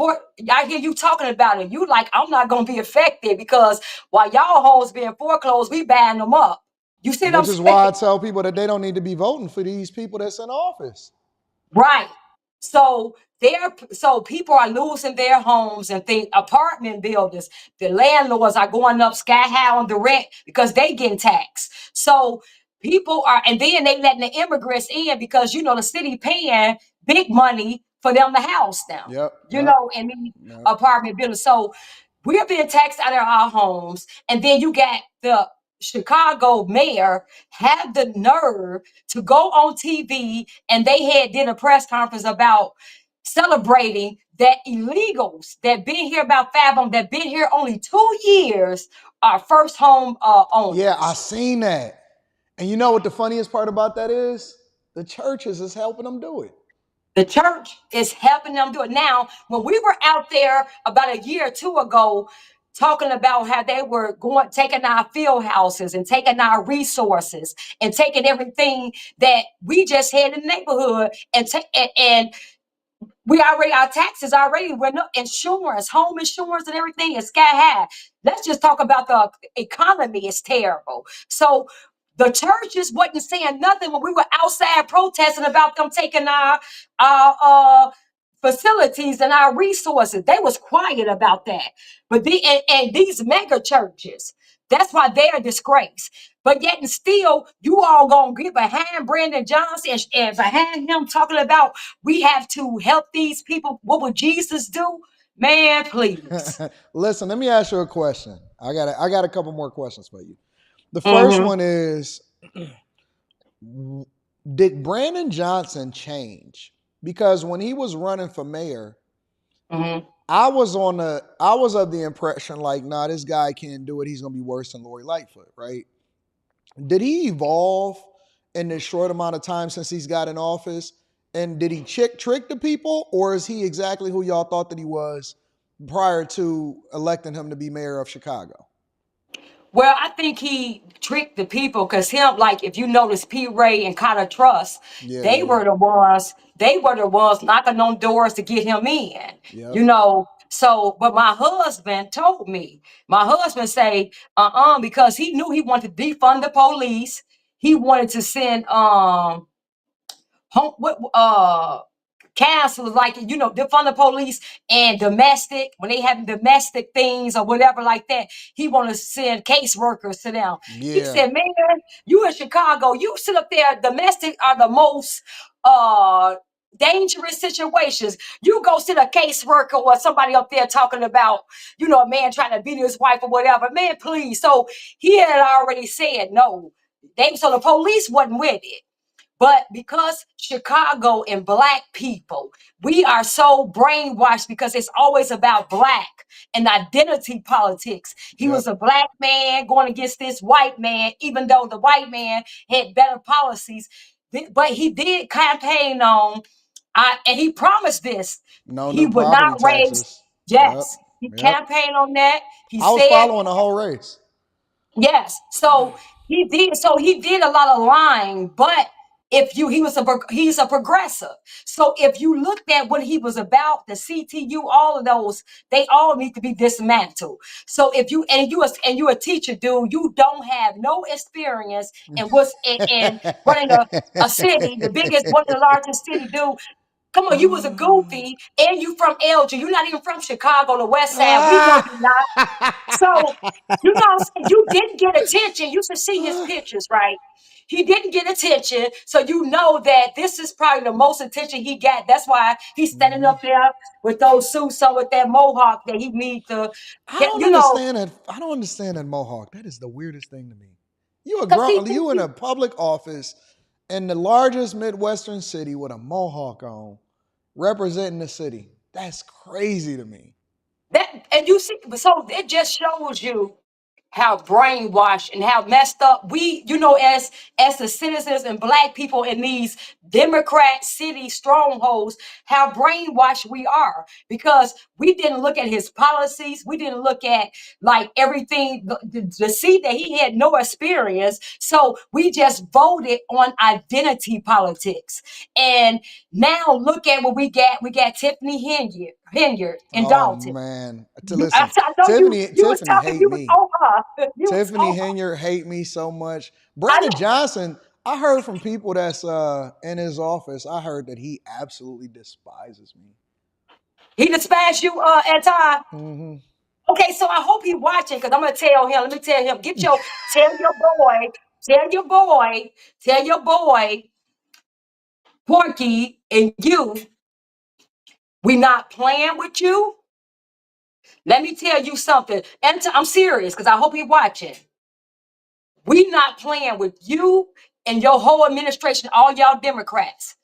I hear you talking about it. You like, I'm not gonna be affected because while y'all homes being foreclosed, we buying them up. You see what I'm saying? Which is why I tell people that they don't need to be voting for these people that's in office. Right. So people are losing their homes and apartment buildings. The landlords are going up sky high on the rent because they getting taxed. So and then they letting the immigrants in because the city paying big money for them to house them. In these apartment buildings. So we're being taxed out of our homes, and then you got the Chicago mayor had the nerve to go on TV, and they did a press conference about celebrating that illegals that been here about 5 of them that been here only 2 years are first home owners. Yeah, I seen that. And you know what the funniest part about that is? The churches is helping them do it. The church is helping them do it. Now, when we were out there about a year or two ago, talking about how they were taking our field houses and taking our resources and taking everything that we just had in the neighborhood and we already, our taxes already went up, insurance, home insurance and everything is sky high. Let's just talk about the economy is terrible. So the churches wasn't saying nothing when we were outside protesting about them taking our facilities and our resources. They was quiet about that. But and these mega churches, that's why they're a disgrace. But yet and still, you all gonna get behind Brandon Johnson and behind him talking about we have to help these people. What would Jesus do? Man, please. Listen, let me ask you a question. I got a couple more questions for you. The first one is, did Brandon Johnson change? Because when he was running for mayor, I was of the impression like, nah, this guy can't do it. He's gonna be worse than Lori Lightfoot, right? Did he evolve in this short amount of time since he's got in office? And did he trick the people, or is he exactly who y'all thought that he was prior to electing him to be mayor of Chicago? Well, I think he tricked the people because him, like, if you notice, P. Ray and Carter Trust, they were the ones knocking on doors to get him in. Yep. You know, so, but my husband told me, say, because he knew he wanted to defund the police. He wanted to send councils, like, you know, defund the police and domestic, when they have domestic things or whatever like that, he want to send caseworkers to them. He said, man, you in Chicago, you sit up there, domestic are the most dangerous situations. You go sit a caseworker or somebody up there talking about, you know, a man trying to beat his wife or whatever. Man, please. So he had already said no. So the police wasn't with it. But because Chicago and Black people, we are so brainwashed because it's always about Black and identity politics. He was a Black man going against this white man, even though the white man had better policies. But he did campaign on, and he promised this. No he new would property not raise. taxes. Yes, Yep. he campaigned on that. I was following the whole race. Yes, so he did. So he did a lot of lying, but he's a progressive. So if you looked at what he was about, the CTU, all of those, they all need to be dismantled. So if you're a teacher, dude, you don't have no experience in what's in running a city, the biggest, one of the largest city, dude. Come on, you was a goofy, and you from LG. You're not even from Chicago, the West Side. We know you not. So, you know, you didn't get attention. You should see his pictures, right? He didn't get attention, so you know that this is probably the most attention he got. That's why he's standing up there with those suits on, with that mohawk that he need to. I don't understand that mohawk. That is the weirdest thing to me. You in a public office in the largest Midwestern city with a mohawk on, representing the city. That's crazy to me. And you see, so it just shows you how brainwashed and how messed up we, you know, as the citizens and Black people in these Democrat city strongholds, how brainwashed we are, because we didn't look at his policies. We didn't look at like everything to see that he had no experience. So we just voted on identity politics. And now look at what we got. We got Tiffany Henyard in Dalton. Oh man, Tiffany hate me. Tiffany Henyard hate me so much. Brandon Johnson, I heard from people that's in his office, I heard that he absolutely despises me. He despised you, Anton? Mm-hmm. Okay, so I hope he's watching, because I'm gonna tell him. Let me tell him. Tell your boy, Porky and you, we not playing with you. Let me tell you something. And I'm serious, because I hope he's watching. We not playing with you and your whole administration, all y'all Democrats.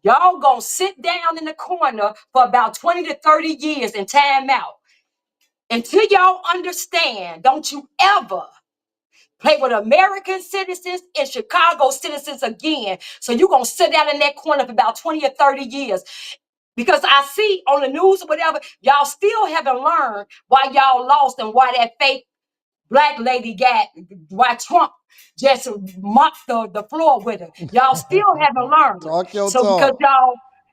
Y'all gonna sit down in the corner for about 20 to 30 years and time out. Until y'all understand, don't you ever play with American citizens and Chicago citizens again. So you're going to sit down in that corner for about 20 or 30 years. Because I see on the news or whatever, y'all still haven't learned why y'all lost and why that fake black lady why Trump just mopped the floor with her. Y'all still haven't learned. Talk your So talk.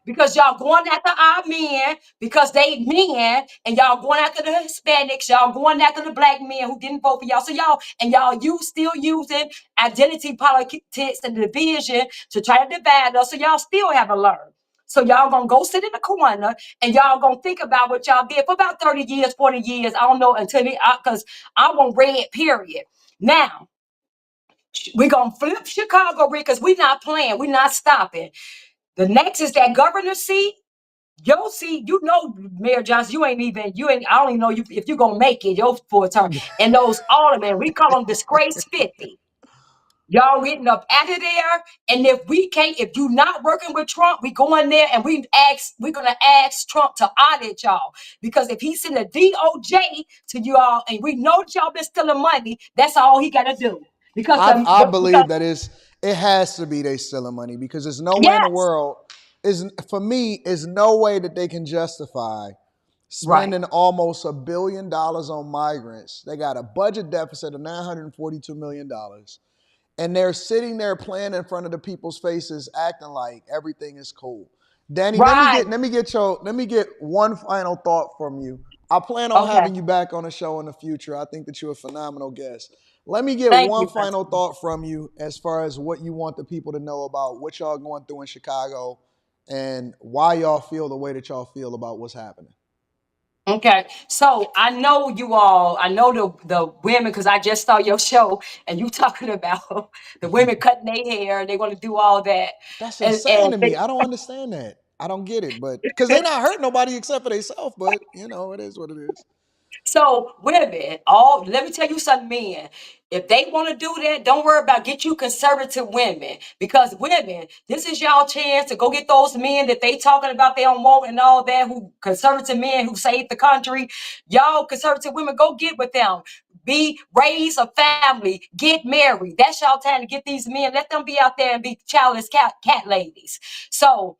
because y'all going after our men, because they men, and y'all going after the Hispanics, y'all going after the black men who didn't vote for y'all. So y'all still using identity politics and division to try to divide us. So y'all still haven't learned. So y'all gonna go sit in the corner and y'all gonna think about what y'all did for about 30 years, 40 years. I don't know because I want red, period. Now, we're gonna flip Chicago, Rick, because we're not playing, we're not stopping. The next is that governor seat. Your seat, Mayor Johnson, I don't even know if you're gonna make it your full term. And those aldermen, we call them disgrace 50. Y'all getting up out of there. And if you're not working with Trump, we go in there and we're gonna ask Trump to audit y'all. Because if he send a DOJ to y'all and we know that y'all been stealing money, that's all he gotta do. Because I believe that it has to be they stealing money, because there's no way in the world for me is no way that they can justify spending almost $1 billion on migrants. They got a budget deficit of $942 million. And they're sitting there playing in front of the people's faces, acting like everything is cool. Danny, let me get one final thought from you. I plan on having you back on the show in the future. I think that you're a phenomenal guest. Let me get one final thought from you as far as what you want the people to know about what y'all going through in Chicago and why y'all feel the way that y'all feel about what's happening. Okay, so I know the women, because I just saw your show and you talking about the women cutting their hair and they want to do all that. That's insane to me. I don't understand that. I don't get it, but because they're not hurting nobody except for themselves. But it is what it is. So women, let me tell you something, men. If they want to do that, don't worry about get you conservative women. Because women, this is y'all chance to go get those men that they talking about they don't want and all that, who conservative men who saved the country. Y'all conservative women, go get with them. Raise a family, get married. That's y'all time to get these men. Let them be out there and be childless cat ladies. So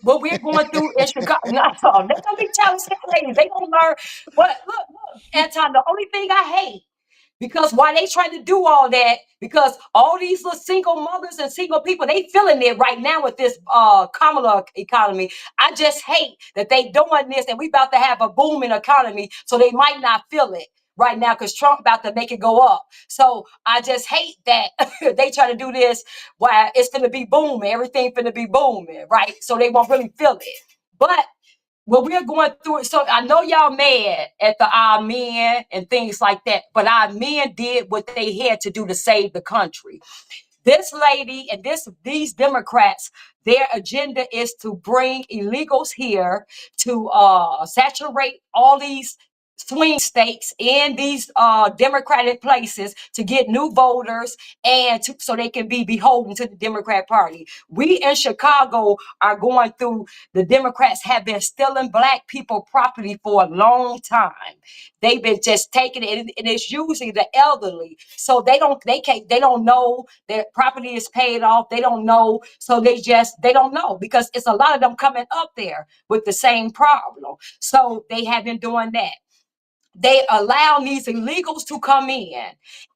what we're going through in Chicago, let them be challenged ladies. They gonna learn. But look, Anton, the only thing I hate, because why they trying to do all that, because all these little single mothers and single people, they feeling it right now with this Kamala economy. I just hate that they doing this and we about to have a booming economy, so they might not feel it right now because Trump about to make it go up. So I just hate that they try to do this while it's going to be booming. Everything going to be booming, right? So they won't really feel it. But what we're going through it, so I know y'all mad at our men and things like that, but our men did what they had to do to save the country. This lady and these Democrats, their agenda is to bring illegals here to saturate all these swing states in these Democratic places to get new voters and so they can be beholden to the Democrat Party. We in Chicago are going through, the Democrats have been stealing Black people property for a long time. They've been just taking it, and it's usually the elderly. So they don't know their property is paid off. They don't know. So they don't know, because it's a lot of them coming up there with the same problem. So they have been doing that. They allow these illegals to come in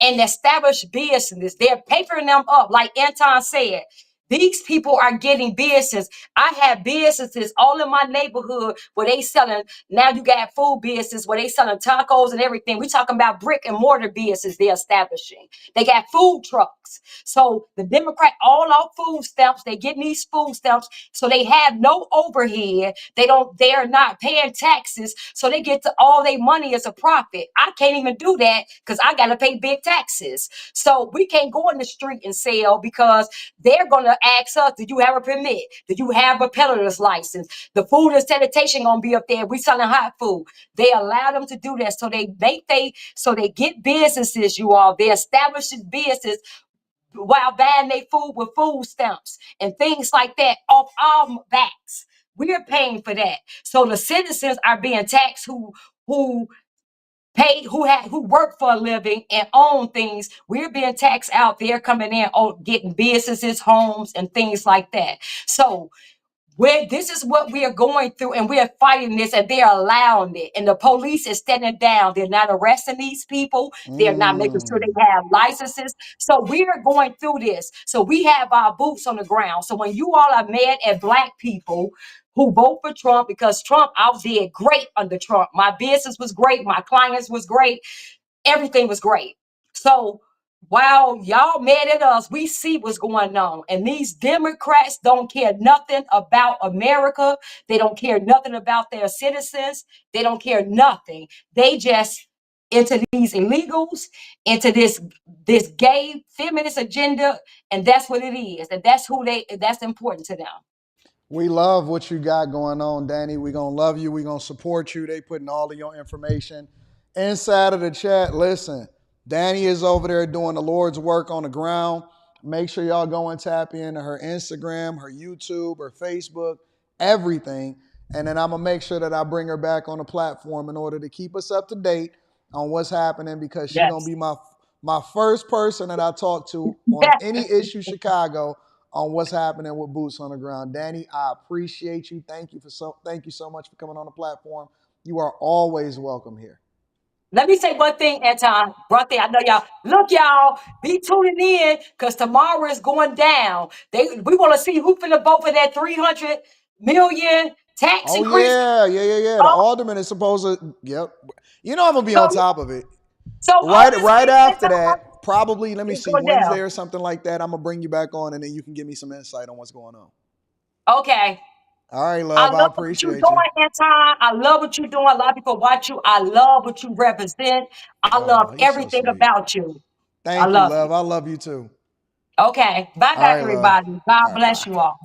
and establish business. They're papering them up. Like Anton said, these people are getting business. I have businesses all in my neighborhood where they selling, now you got food business where they selling tacos and everything. We talking about brick and mortar business they're establishing. They got food trucks. So the Democrat, all our food stamps, they getting these food stamps, so they have no overhead. They're not paying taxes, so they get to all their money as a profit. I can't even do that because I got to pay big taxes. So we can't go in the street and sell because they're going to ask us, do you have a permit? Do you have a peddler's license? The food and sanitation going to be up there. We selling hot food. They allow them to do that. So they get businesses, you all. They establish this business while buying their food with food stamps and things like that off our backs. We're paying for that. So the citizens are being taxed who pay, who work for a living and own things. We're being taxed out there coming in, getting businesses, homes, and things like that. So this is what we are going through, and we are fighting this, and they're allowing it. And the police is standing down. They're not arresting these people. They're not making sure they have licenses. So we are going through this. So we have our boots on the ground. So when you all are mad at Black people who vote for Trump, because Trump, I did great under Trump. My business was great. My clients was great. Everything was great. So while y'all mad at us, we see what's going on. And these Democrats don't care nothing about America. They don't care nothing about their citizens. They don't care nothing. They just into these illegals, into this gay feminist agenda, and that's what it is. And that's important to them. We love what you got going on, Danny. We're going to love you. We're going to support you. They putting all of your information inside of the chat. Listen, Danny is over there doing the Lord's work on the ground. Make sure y'all go and tap into her Instagram, her YouTube, her Facebook, everything. And then I'm going to make sure that I bring her back on the platform in order to keep us up to date on what's happening, because she's going to be my first person that I talk to on any issue Chicago on what's happening with Boots on the Ground. Danny, I appreciate you. Thank you so much for coming on the platform. You are always welcome here. Let me say one thing, Anton. One thing, I know y'all. Look, y'all, be tuning in, because tomorrow is going down. We want to see who finna vote for that 300 million tax increase. Yeah. The alderman is supposed to, yep. You know I'm going to be on top of it. So right after that, probably, let me see, Wednesday or something like that, I'm going to bring you back on, and then you can give me some insight on what's going on. Okay. All right, love. I appreciate you. Doing, Anton. I love what you're doing. A lot of people watch you. I love what you represent. I love everything about you. Thank you, love. I love you too. Okay. Bye, everybody. Love. God bless you all.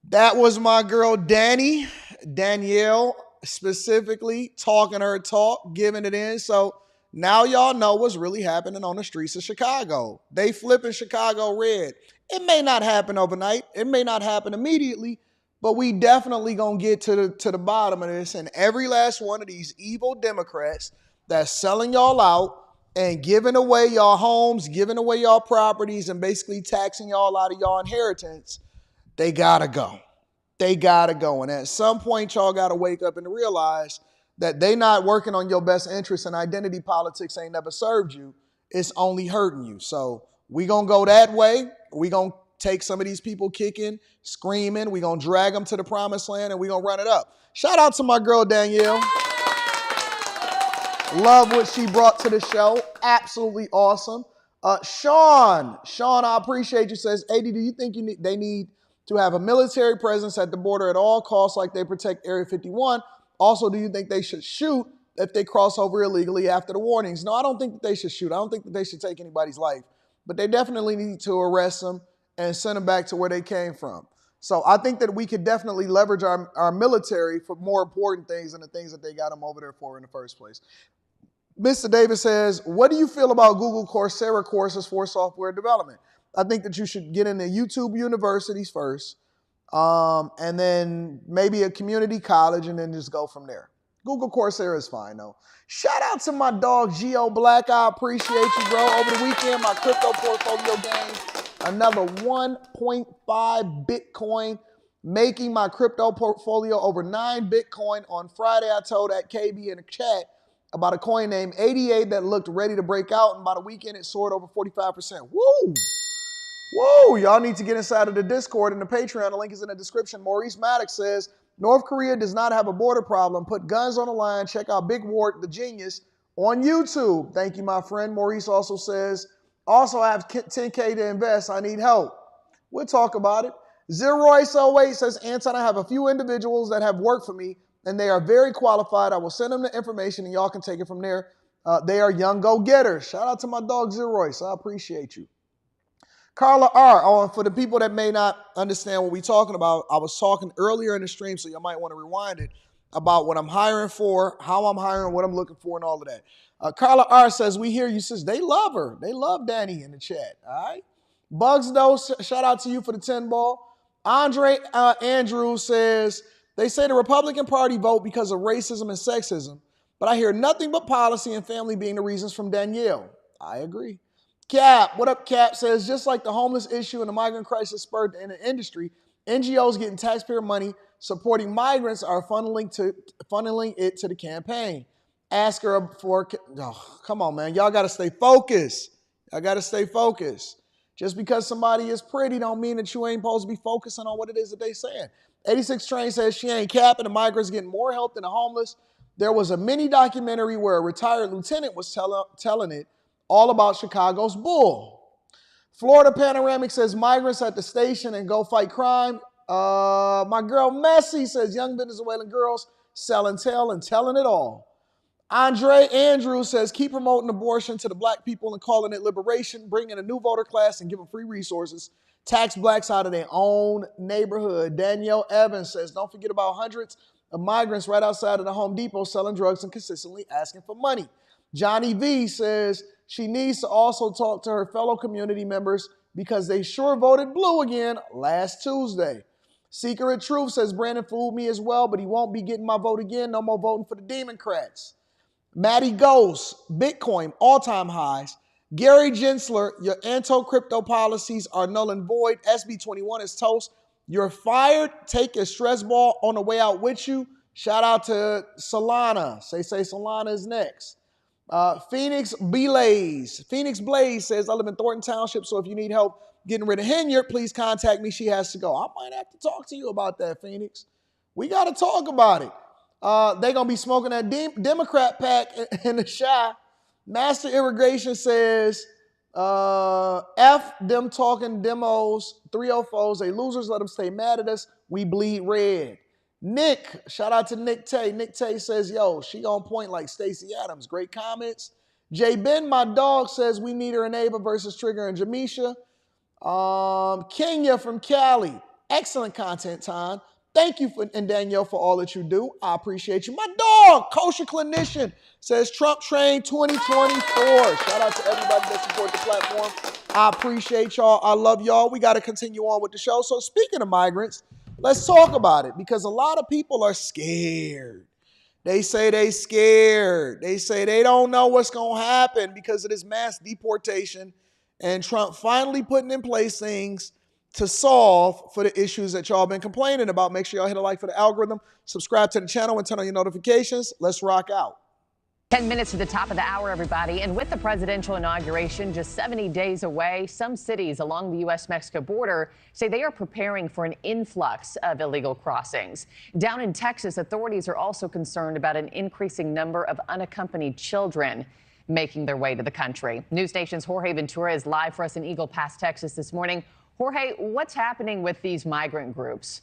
That was my girl, Danielle, specifically talking her talk, giving it in. So now y'all know what's really happening on the streets of Chicago. They flipping Chicago red. It may not happen overnight. It may not happen immediately, but we definitely gonna get to the bottom of this. And every last one of these evil Democrats that's selling y'all out and giving away y'all homes, giving away y'all properties, and basically taxing y'all out of y'all inheritance, they gotta go. They gotta go. And at some point, y'all gotta wake up and realize that they not working on your best interest, and identity politics ain't never served you. It's only hurting you. So we gonna go that way. We gonna take some of these people kicking, screaming. We gonna drag them to the promised land, and we gonna run it up. Shout out to my girl, Danielle. Love what she brought to the show. Absolutely awesome. Sean, I appreciate you. Says, AD, do you think they need to have a military presence at the border at all costs like they protect Area 51? Also, do you think they should shoot if they cross over illegally after the warnings? No, I don't think that they should shoot. I don't think that they should take anybody's life. But they definitely need to arrest them and send them back to where they came from. So I think that we could definitely leverage our military for more important things than the things that they got them over there for in the first place. Mr. Davis says, what do you feel about Google Coursera courses for software development? I think that you should get into YouTube universities first, and then maybe a community college, and then just go from there. Google Coursera is fine, though. Shout out to my dog, Geo Black. I appreciate you, bro. Over the weekend, my crypto portfolio gained another 1.5 Bitcoin, making my crypto portfolio over 9 Bitcoin. On Friday, I told that KB in the chat about a coin named 88 that looked ready to break out, and by the weekend, it soared over 45%. Woo! Whoa, y'all need to get inside of the Discord and the Patreon. The link is in the description. Maurice Maddox says, North Korea does not have a border problem. Put guns on the line. Check out Big Wart, the genius, on YouTube. Thank you, my friend. Maurice also says, also I have 10K to invest. I need help. We'll talk about it. Zeroice08 says, Anton, I have a few individuals that have worked for me, and they are very qualified. I will send them the information, and y'all can take it from there. They are young go-getters. Shout out to my dog, Zeroice. I appreciate you. Carla R, for the people that may not understand what we're talking about, I was talking earlier in the stream, so you might want to rewind it. about what I'm hiring for, how I'm hiring, what I'm looking for, and all of that. Carla R says, we hear you, sis. They love her. They love Danny in the chat, all right? Bugs, though, shout out to you for the 10 ball. Andre Andrews says, they say the Republican Party vote because of racism and sexism, but I hear nothing but policy and family being the reasons from Danielle. I agree. Cap, what up, Cap, says, just like the homeless issue and the migrant crisis spurred in the industry, NGOs getting taxpayer money supporting migrants are funneling it to the campaign. Ask her for, oh, come on, man. Y'all got to stay focused. Y'all got to stay focused. Just because somebody is pretty don't mean that you ain't supposed to be focusing on what it is that they saying. 86 Train says she ain't capping. The migrants getting more help than the homeless. There was a mini documentary where a retired lieutenant was telling it all about Chicago's bull. Florida Panoramic says migrants at the station and go fight crime. My girl Messi says young Venezuelan girls selling tail and telling it all. Andre Andrews says keep promoting abortion to the black people and calling it liberation, bring in a new voter class and give them free resources. Tax blacks out of their own neighborhood. Danielle Evans says don't forget about hundreds of migrants right outside of the Home Depot selling drugs and consistently asking for money. Johnny V says she needs to also talk to her fellow community members because they sure voted blue again last Tuesday. Seeker of Truth says Brandon fooled me as well, but he won't be getting my vote again. No more voting for the Democrats. Maddie Ghost, Bitcoin, all-time highs. Gary Gensler, your anti-crypto policies are null and void. SB21 is toast. You're fired. Take your stress ball on the way out with you. Shout out to Solana. Say Solana is next. Phoenix Blaze says, I live in Thornton Township, so if you need help getting rid of Henyard, please contact me. She has to go. I might have to talk to you about that, Phoenix. We got to talk about it. They're going to be smoking that Democrat pack in the Chi. Master Irrigation says, F them talking demos, 304s, they losers, let them stay mad at us. We bleed red. Nick, shout out to Nick Tay. Nick Tay says, yo, she on point like Stacey Adams. Great comments. J. Ben, my dog, says we need her in Ava versus Trigger and Jamisha. Kenya from Cali, excellent content time. Thank you and Danielle for all that you do. I appreciate you. My dog, Kosher Clinician, says Trump Train 2024. Shout out to everybody that support the platform. I appreciate y'all. I love y'all. We got to continue on with the show. So speaking of migrants, let's talk about it because a lot of people are scared. They say they scared. They say they don't know what's going to happen because of this mass deportation and Trump finally putting in place things to solve for the issues that y'all been complaining about. Make sure y'all hit a like for the algorithm, subscribe to the channel, and turn on your notifications. Let's rock out. 10 minutes to the top of the hour, everybody. And with the presidential inauguration just 70 days away, some cities along the U.S.-Mexico border say they are preparing for an influx of illegal crossings. Down in Texas, authorities are also concerned about an increasing number of unaccompanied children making their way to the country. News Nation's Jorge Ventura is live for us in Eagle Pass, Texas this morning. Jorge, what's happening with these migrant groups?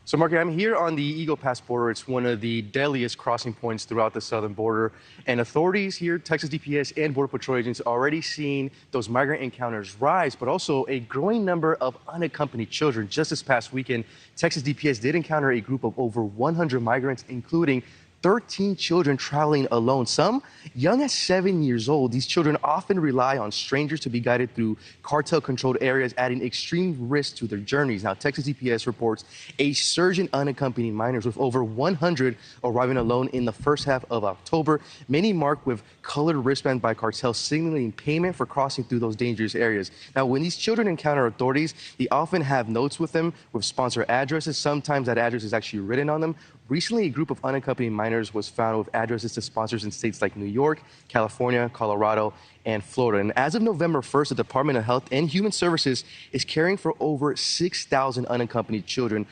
So, Marky, I'm here on the Eagle Pass border. It's one of the deadliest crossing points throughout the southern border. And authorities here, Texas DPS and Border Patrol agents, are already seeing those migrant encounters rise, but also a growing number of unaccompanied children. Just this past weekend, Texas DPS did encounter a group of over 100 migrants, including 13 children traveling alone, some young as 7 years old. These children often rely on strangers to be guided through cartel-controlled areas, adding extreme risk to their journeys. Now, Texas DPS reports a surge in unaccompanied minors, with over 100 arriving alone in the first half of October, many marked with colored wristbands by cartels signaling payment for crossing through those dangerous areas. Now, when these children encounter authorities, they often have notes with them with sponsor addresses. Sometimes that address is actually written on them. Recently, a group of unaccompanied minors was found with addresses to sponsors in states like New York, California, Colorado, and Florida. And as of November 1st, the Department of Health and Human Services is caring for over 6,000 unaccompanied children.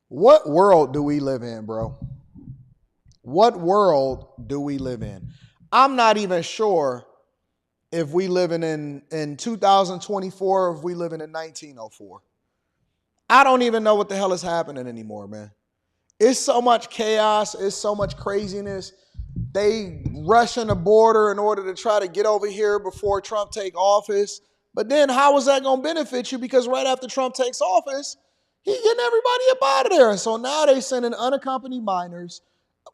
What world do we live in, bro? What world do we live in? I'm not even sure if we living in 2024 or if we living in 1904. I don't even know what the hell is happening anymore, man. It's so much chaos. It's so much craziness. They rushing the border in order to try to get over here before Trump take office. But then how is that going to benefit you? Because right after Trump takes office, he's getting everybody up out of there. And so now they sending unaccompanied minors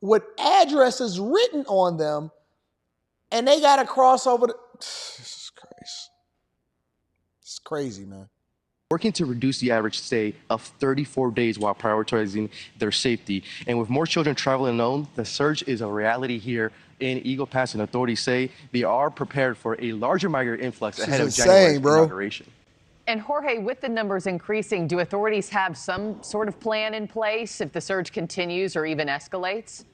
with addresses written on them, and they got to cross over the... This is crazy. It's crazy, man. Working to reduce the average stay of 34 days while prioritizing their safety. And with more children traveling alone, the surge is a reality here in Eagle Pass, and authorities say they are prepared for a larger migrant influx ahead of January's inauguration. And Jorge, with the numbers increasing, do authorities have some sort of plan in place if the surge continues or even escalates?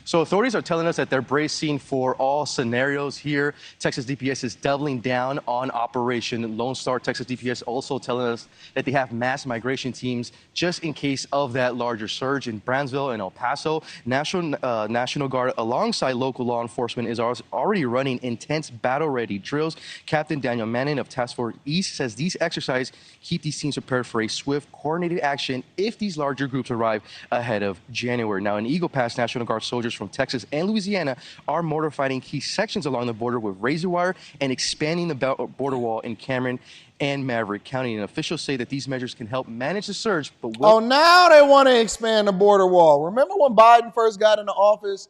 So authorities are telling us that they're bracing for all scenarios here. Texas DPS is doubling down on Operation Lone Star. Texas DPS also telling us that they have mass migration teams just in case of that larger surge in Brownsville and El Paso. National Guard alongside local law enforcement is already running intense battle-ready drills. Captain Daniel Manning of Task Force East says these exercises keep these teams prepared for a swift, coordinated action if these larger groups arrive ahead of January. Now, in Eagle Pass, National Guard soldiers from Texas and Louisiana are mortar fighting key sections along the border with razor wire and expanding the border wall in Cameron and Maverick County. And officials say that these measures can help manage the surge, but Oh, now they want to expand the border wall. Remember when Biden first got into office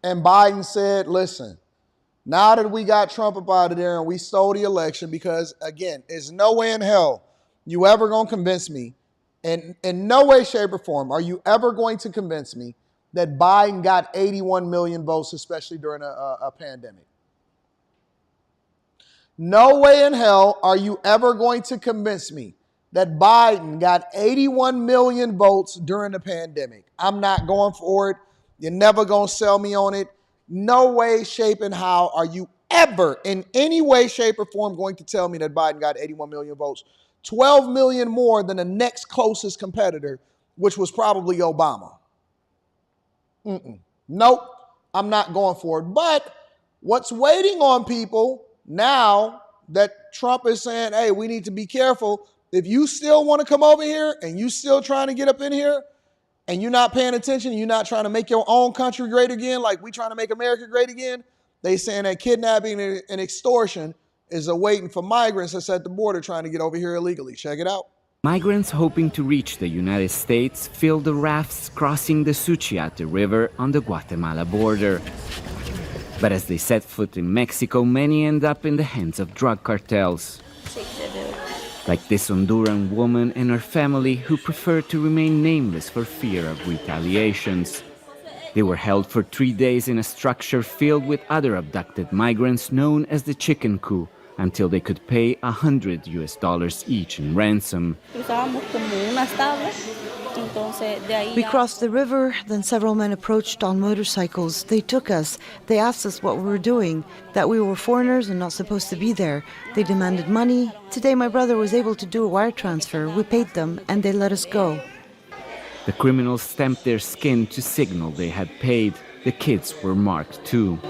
and Biden said, listen, now that we got Trump up out of there and we stole the election, because again, there's no way in hell you ever going to convince me, and in no way, shape, or form are you ever going to convince me that Biden got 81 million votes, especially during a pandemic. No way in hell are you ever going to convince me that Biden got 81 million votes during the pandemic. I'm not going for it. You're never going to sell me on it. No way, shape, and how are you ever in any way, shape, or form going to tell me that Biden got 81 million votes, 12 million more than the next closest competitor, which was probably Obama. Nope, I'm not going for it. But what's waiting on people now that Trump is saying, hey, we need to be careful. If you still want to come over here and you still trying to get up in here and you're not paying attention, you're not trying to make your own country great again like we trying to make America great again, they saying that kidnapping and extortion is awaiting for migrants that's at the border trying to get over here illegally. Check it out. Migrants hoping to reach the United States fill the rafts crossing the Suchiate River on the Guatemala border. But as they set foot in Mexico, many end up in the hands of drug cartels. Like this Honduran woman and her family who prefer to remain nameless for fear of retaliations. They were held for 3 days in a structure filled with other abducted migrants known as the Chicken Coop, until they could pay $100 each in ransom. We crossed the river, then several men approached on motorcycles. They took us. They asked us what we were doing, that we were foreigners and not supposed to be there. They demanded money. Today my brother was able to do a wire transfer. We paid them and they let us go. The criminals stamped their skin to signal they had paid. The kids were marked too.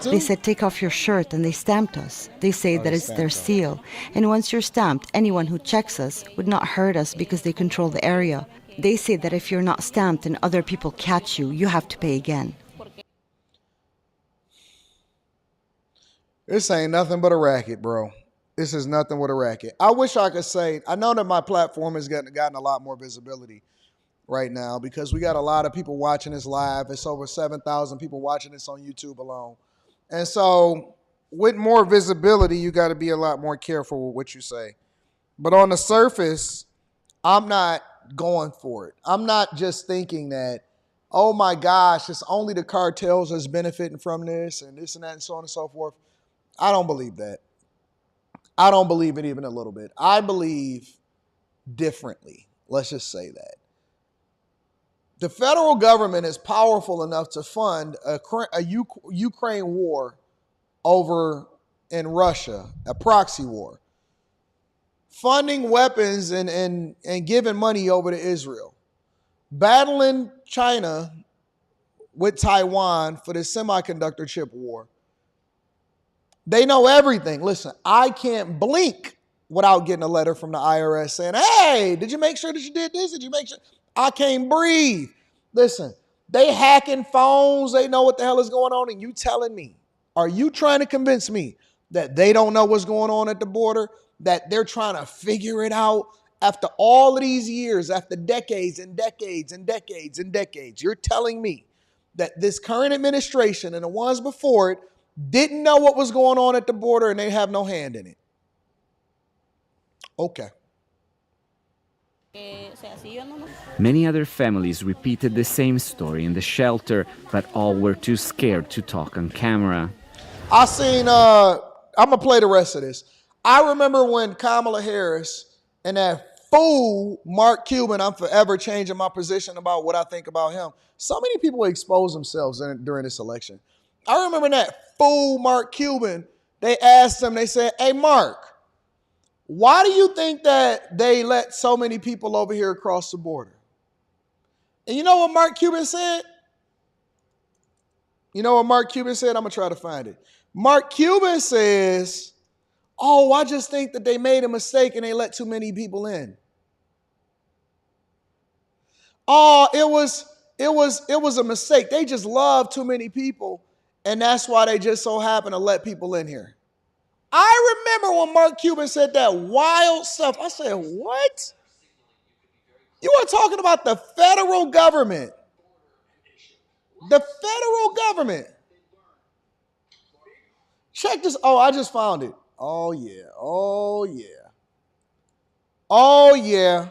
They said, take off your shirt, and they stamped us. They say that it's their seal. And once you're stamped, anyone who checks us would not hurt us because they control the area. They say that if you're not stamped and other people catch you, you have to pay again. This ain't nothing but a racket, bro. This is nothing but a racket. I wish I could say, I know that my platform has gotten a lot more visibility right now because we got a lot of people watching this live. It's over 7,000 people watching this on YouTube alone. And so with more visibility, you got to be a lot more careful with what you say. But on the surface, I'm not going for it. I'm not just thinking that, oh my gosh, it's only the cartels that's benefiting from this and this and that and so on and so forth. I don't believe that. I don't believe it even a little bit. I believe differently. Let's just say that. The federal government is powerful enough to fund a Ukraine war over in Russia, a proxy war, funding weapons and giving money over to Israel, battling China with Taiwan for the semiconductor chip war. They know everything. Listen, I can't blink without getting a letter from the IRS saying, hey, did you make sure that you did this? Did you make sure? I can't breathe. Listen, they hacking phones. They know what the hell is going on. And you telling me Are you trying to convince me that they don't know what's going on at the border, that they're trying to figure it out after all of these years, after decades and decades and decades and decades? You're telling me that this current administration and the ones before it didn't know what was going on at the border and they have no hand in it? Okay. Many other families repeated the same story in the shelter, but all were too scared to talk on camera. I seen, I'm going to play the rest of this. I remember when Kamala Harris and that fool, Mark Cuban, I'm forever changing my position about what I think about him. So many people expose themselves during this election. I remember that fool, Mark Cuban, they asked him, they said, hey, Mark, why do you think that they let so many people over here across the border? And you know what Mark Cuban said? You know what Mark Cuban said? I'm going to try to find it. Mark Cuban says, oh, I just think that they made a mistake and they let too many people in. Oh, it was a mistake. They just love too many people, and that's why they just so happen to let people in here. I remember when Mark Cuban said that wild stuff. I said, what? You are talking about the federal government. The federal government. Check this. Oh, I just found it. Oh, yeah. Oh, yeah. Oh, yeah.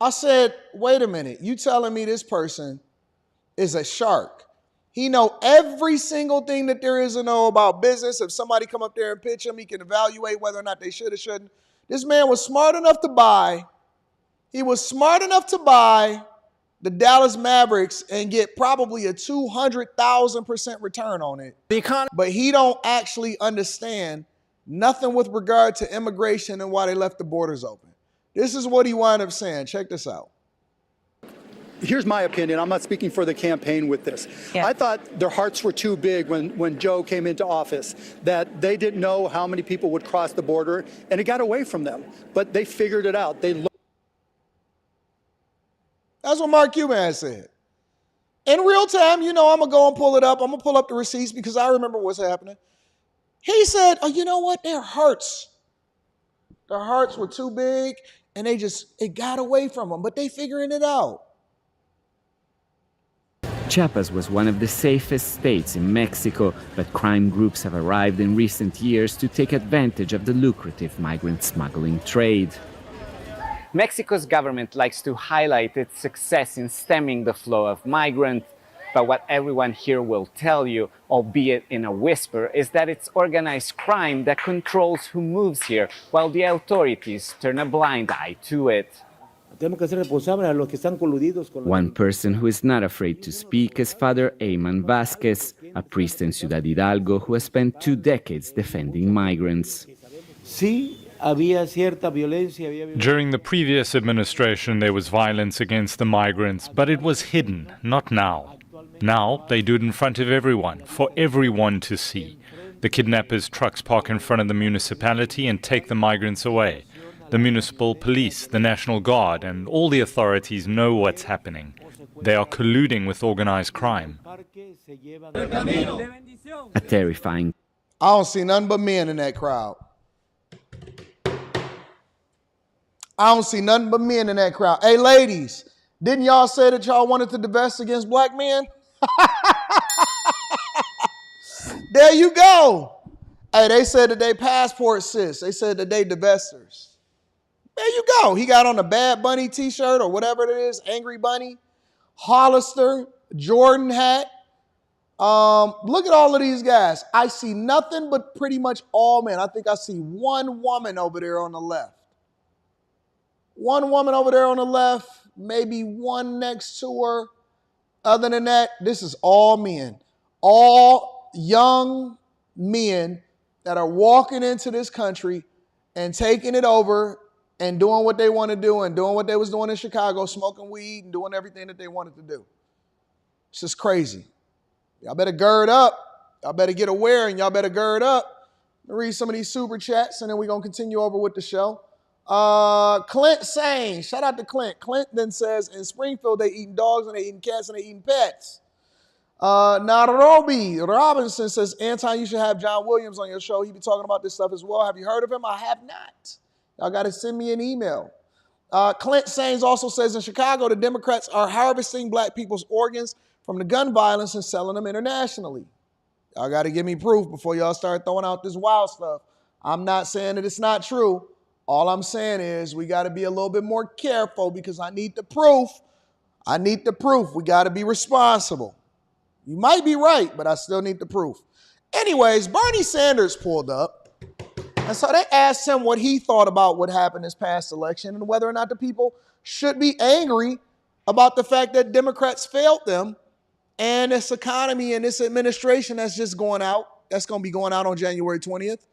I said, wait a minute. You telling me this person is a shark? He know every single thing that there is to know about business. If somebody come up there and pitch him, he can evaluate whether or not they should or shouldn't. This man was smart enough to buy. He was smart enough to buy the Dallas Mavericks and get probably a 200,000% return on it. But he don't actually understand nothing with regard to immigration and why they left the borders open. This is what he wound up saying. Check this out. Here's my opinion. I'm not speaking for the campaign with this. Yeah. I thought their hearts were too big when Joe came into office, that they didn't know how many people would cross the border, and it got away from them. But they figured it out. That's what Mark Cuban has said. In real time, you know, I'm going to go and pull it up. I'm going to pull up the receipts because I remember what's happening. He said, oh, you know what? Their hearts were too big, and it got away from them, but they figuring it out. Chiapas was one of the safest states in Mexico, but crime groups have arrived in recent years to take advantage of the lucrative migrant smuggling trade. Mexico's government likes to highlight its success in stemming the flow of migrants, but what everyone here will tell you, albeit in a whisper, is that it's organized crime that controls who moves here, while the authorities turn a blind eye to it. One person who is not afraid to speak is Father Ayman Vázquez, a priest in Ciudad Hidalgo who has spent 2 decades defending migrants. During the previous administration, there was violence against the migrants, but it was hidden, not now. Now, they do it in front of everyone, for everyone to see. The kidnappers' trucks park in front of the municipality and take the migrants away. The municipal police, the National Guard, and all the authorities know what's happening. They are colluding with organized crime. A terrifying. I don't see nothing but men in that crowd. I don't see nothing but men in that crowd. Hey, ladies, didn't y'all say that y'all wanted to divest against black men? There you go. Hey, they said that they passport sis. They said that they divestors. There you go. He got on a Bad Bunny t-shirt or whatever it is, Angry Bunny, Hollister, Jordan hat. Look at all of these guys. I see nothing but pretty much all men. I think I see one woman over there on the left. One woman over there on the left, maybe one next to her. Other than that, this is all men. All young men that are walking into this country and taking it over and doing what they want to do and doing what they was doing in Chicago, smoking weed and doing everything that they wanted to do. It's just crazy. Y'all better gird up. Y'all better get aware and y'all better gird up. I'll read some of these super chats and then we're going to continue over with the show. Clint saying, shout out to Clint. Clint then says, in Springfield, they eating dogs and they eating cats and they eating pets. Nairobi Robinson says, Anton, you should have John Williams on your show. He be talking about this stuff as well. Have you heard of him? I have not. Y'all got to send me an email. Clint Sains also says, in Chicago, the Democrats are harvesting black people's organs from the gun violence and selling them internationally. Y'all got to give me proof before y'all start throwing out this wild stuff. I'm not saying that it's not true. All I'm saying is we got to be a little bit more careful because I need the proof. I need the proof. We got to be responsible. You might be right, but I still need the proof. Anyways, Bernie Sanders pulled up. And so they asked him what he thought about what happened this past election and whether or not the people should be angry about the fact that Democrats failed them and this economy and this administration that's just going out, that's going to be going out on January 20th.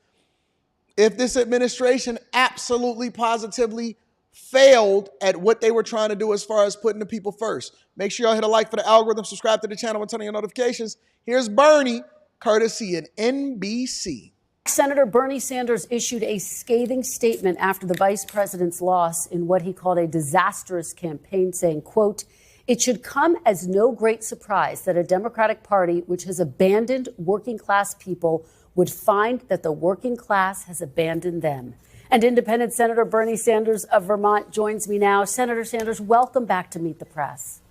If this administration absolutely positively failed at what they were trying to do as far as putting the people first. Make sure y'all hit a like for the algorithm, subscribe to the channel, and turn on your notifications. Here's Bernie, courtesy of NBC. Senator Bernie Sanders issued a scathing statement after the vice president's loss in what he called a disastrous campaign, saying, quote, "It should come as no great surprise that a Democratic Party which has abandoned working class people would find that the working class has abandoned them." And independent Senator Bernie Sanders of Vermont joins me now. Senator Sanders, welcome back to Meet the Press.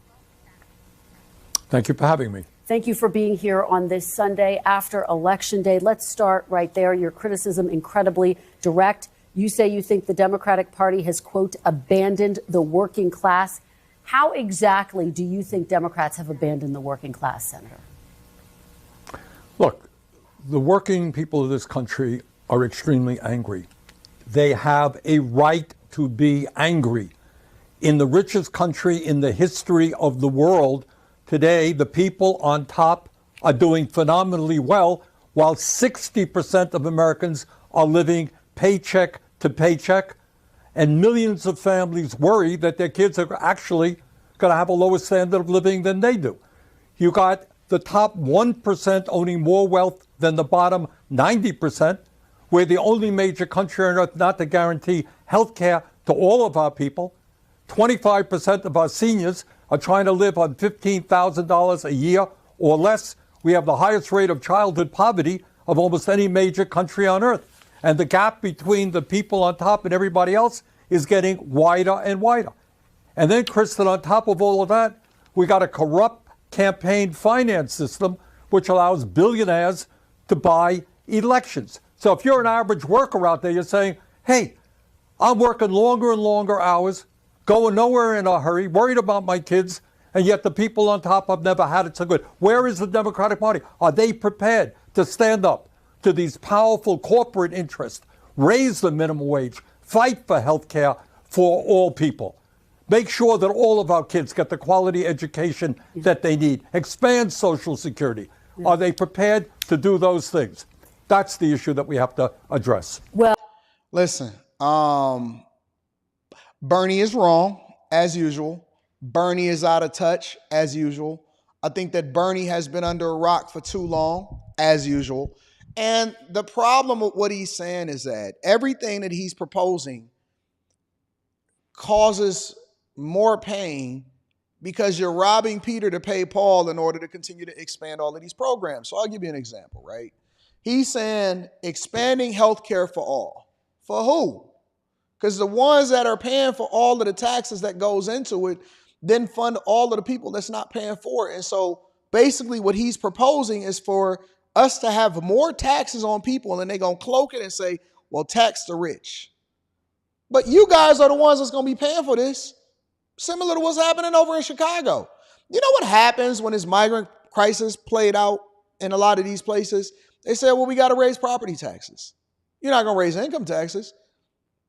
Thank you for having me. Thank you for being here on this Sunday after Election Day. Let's start right there. Your criticism incredibly direct. You say you think the Democratic Party has, quote, abandoned the working class. How exactly do you think Democrats have abandoned the working class, Senator? Look, the working people of this country are extremely angry. They have a right to be angry. In the richest country in the history of the world, today, the people on top are doing phenomenally well, while 60% of Americans are living paycheck to paycheck, and millions of families worry that their kids are actually going to have a lower standard of living than they do. You got the top 1% owning more wealth than the bottom 90%. We're the only major country on earth not to guarantee health care to all of our people. 25% of our seniors are trying to live on $15,000 a year or less. We have the highest rate of childhood poverty of almost any major country on earth. And the gap between the people on top and everybody else is getting wider and wider. And then, Kristen, on top of all of that, we got a corrupt campaign finance system which allows billionaires to buy elections. So if you're an average worker out there, you're saying, hey, I'm working longer and longer hours, going nowhere in a hurry, worried about my kids, and yet the people on top have never had it so good. Where is the Democratic Party? Are they prepared to stand up to these powerful corporate interests, raise the minimum wage, fight for health care for all people, make sure that all of our kids get the quality education that they need, expand Social Security? Are they prepared to do those things? That's the issue that we have to address. Well, listen, Bernie is wrong, as usual. Bernie is out of touch, as usual. I think that Bernie has been under a rock for too long, as usual. And the problem with what he's saying is that everything that he's proposing causes more pain because you're robbing Peter to pay Paul in order to continue to expand all of these programs. So I'll give you an example, right? He's saying expanding health care for all. For who? Because the ones that are paying for all of the taxes that goes into it then fund all of the people that's not paying for it. And so basically what he's proposing is for us to have more taxes on people, and they're going to cloak it and say, well, tax the rich. But you guys are the ones that's going to be paying for this, similar to what's happening over in Chicago. You know what happens when this migrant crisis played out in a lot of these places? They said, well, we got to raise property taxes. You're not going to raise income taxes.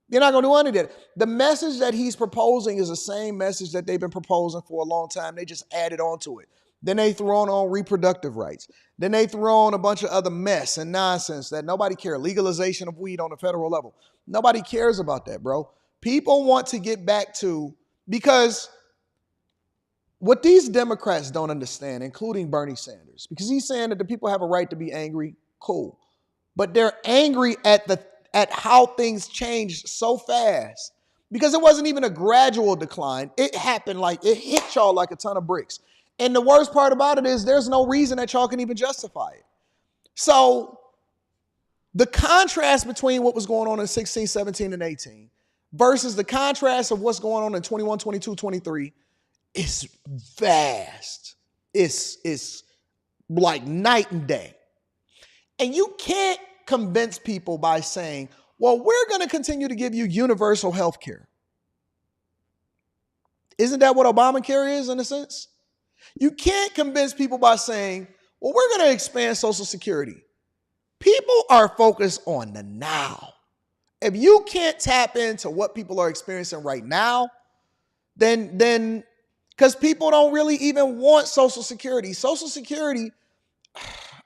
You're not going to do any of that. The message that he's proposing is the same message that they've been proposing for a long time. They just added on to it. Then they threw on reproductive rights. Then they threw on a bunch of other mess and nonsense that nobody cares. Legalization of weed on the federal level. Nobody cares about that, bro. People want to get back to, because what these Democrats don't understand, including Bernie Sanders, because he's saying that the people have a right to be angry, cool. But they're angry at how things changed so fast, because it wasn't even a gradual decline. It happened like, it hit y'all like a ton of bricks. And the worst part about it is there's no reason that y'all can even justify it. So the contrast between what was going on in 16, 17, and 18 versus the contrast of what's going on in 21, 22, 23 is vast. It's like night and day. And you can't convince people by saying, well, we're going to continue to give you universal health care. Isn't that what Obamacare is in a sense? You can't convince people by saying, well, we're going to expand Social Security. People are focused on the now. If you can't tap into what people are experiencing right now, then because people don't really even want Social Security. Social Security,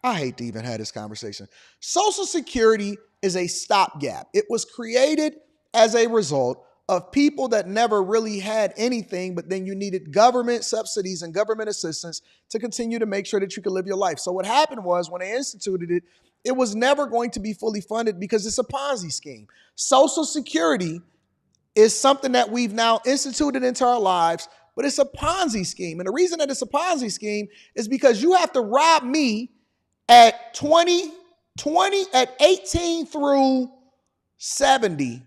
I hate to even have this conversation. Social Security is a stopgap. It was created as a result of people that never really had anything, but then you needed government subsidies and government assistance to continue to make sure that you could live your life. So what happened was when they instituted it, it was never going to be fully funded because it's a Ponzi scheme. Social Security is something that we've now instituted into our lives, but it's a Ponzi scheme. And the reason that it's a Ponzi scheme is because you have to rob me at at 18 through 70.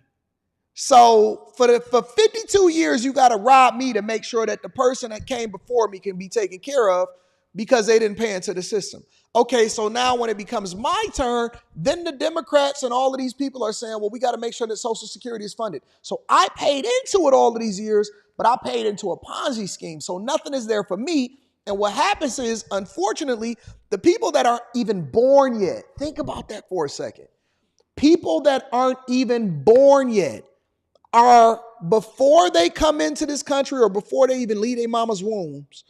So for 52 years, you got to rob me to make sure that the person that came before me can be taken care of because they didn't pay into the system. Okay, so now when it becomes my turn, then the Democrats and all of these people are saying, well, we got to make sure that Social Security is funded. So I paid into it all of these years, but I paid into a Ponzi scheme. So nothing is there for me. And what happens is, unfortunately, the people that aren't even born yet, think about that for a second. People that aren't even born yet are, before they come into this country or before they even leave their mama's wombs,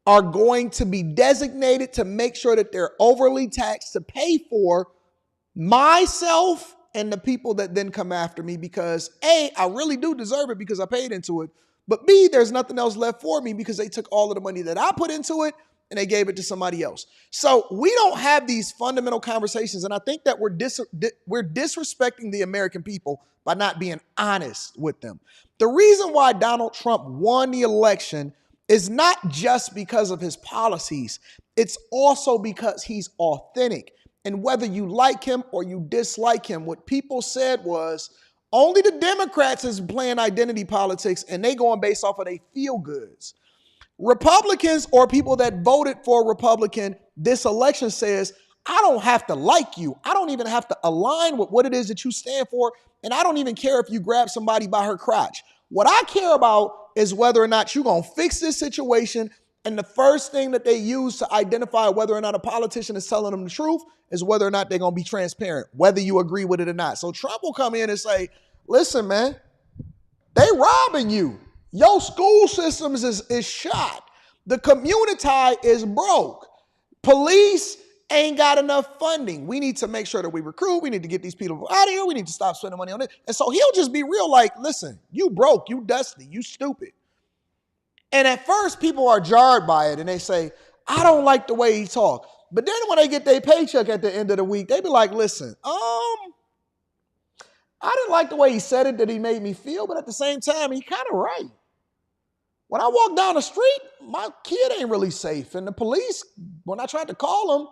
are going to be designated to make sure that they're overly taxed to pay for myself and the people that then come after me because A, I really do deserve it because I paid into it. But B, there's nothing else left for me because they took all of the money that I put into it and they gave it to somebody else. So we don't have these fundamental conversations. And I think that we're disrespecting the American people by not being honest with them. The reason why Donald Trump won the election is not just because of his policies. It's also because he's authentic. And whether you like him or you dislike him, what people said was only the Democrats is playing identity politics and they going based off of their feel goods. Republicans or people that voted for a Republican this election says, I don't have to like you. I don't even have to align with what it is that you stand for. And I don't even care if you grab somebody by her crotch. What I care about is whether or not you're going to fix this situation. And the first thing that they use to identify whether or not a politician is telling them the truth is whether or not they're going to be transparent, whether you agree with it or not. So Trump will come in and say, listen, man, they robbing you. Your school systems is shot. The community is broke. Police ain't got enough funding. We need to make sure that we recruit. We need to get these people out of here. We need to stop spending money on it. And so he'll just be real like, listen, you broke, you dusty, you stupid. And at first people are jarred by it and they say, I don't like the way he talk. But then when they get their paycheck at the end of the week, they be like, listen, I didn't like the way he said it, that he made me feel, but at the same time, he kind of right. When I walk down the street, my kid ain't really safe. And the police, when I tried to call them,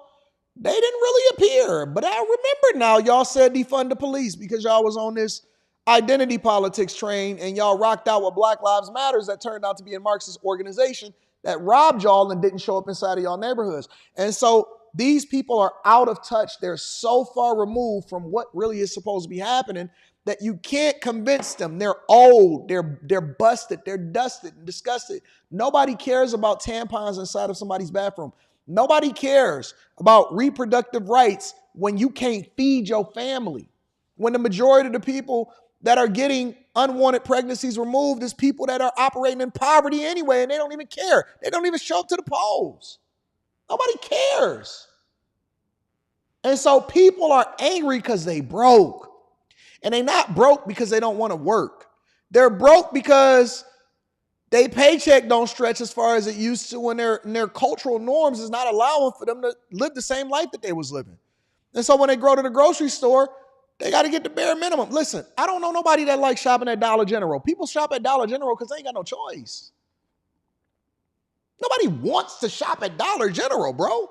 they didn't really appear. But I remember now y'all said defund the police because y'all was on this identity politics train and y'all rocked out with Black Lives Matters that turned out to be a Marxist organization that robbed y'all and didn't show up inside of y'all neighborhoods. And so these people are out of touch. They're so far removed from what really is supposed to be happening that you can't convince them. They're old, they're busted, they're dusted and disgusted. Nobody cares about tampons inside of somebody's bathroom. Nobody cares about reproductive rights when you can't feed your family. When the majority of the people that are getting unwanted pregnancies removed is people that are operating in poverty anyway, and they don't even care. They don't even show up to the polls. Nobody cares. And so people are angry because they broke. And they're not broke because they don't want to work. They're broke because their paycheck don't stretch as far as it used to, and their cultural norms is not allowing for them to live the same life that they was living. And so when they go to the grocery store, they got to get the bare minimum. Listen, I don't know nobody that likes shopping at Dollar General. People shop at Dollar General because they ain't got no choice. Nobody wants to shop at Dollar General, bro.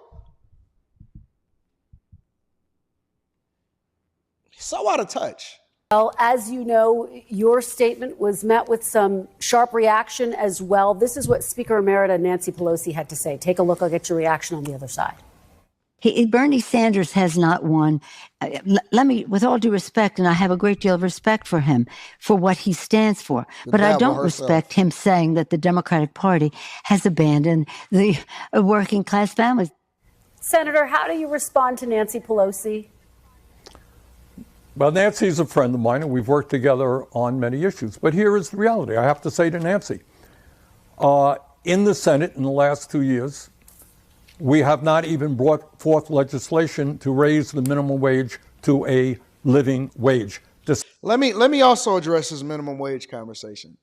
So out of touch. Well, as you know, your statement was met with some sharp reaction as well. This is what Speaker Emerita Nancy Pelosi had to say. Take a look. I'll get your reaction on the other side. Bernie Sanders has not won. Let me, with all due respect, and I have a great deal of respect for him, for what he stands for. But I don't respect him saying that the Democratic Party has abandoned the working class families. Senator, how do you respond to Nancy Pelosi? Well, Nancy's a friend of mine, and we've worked together on many issues. But here is the reality. I have to say to Nancy, in the Senate in the last 2 years, we have not even brought forth legislation to raise the minimum wage to a living wage. Let me also address this minimum wage conversation.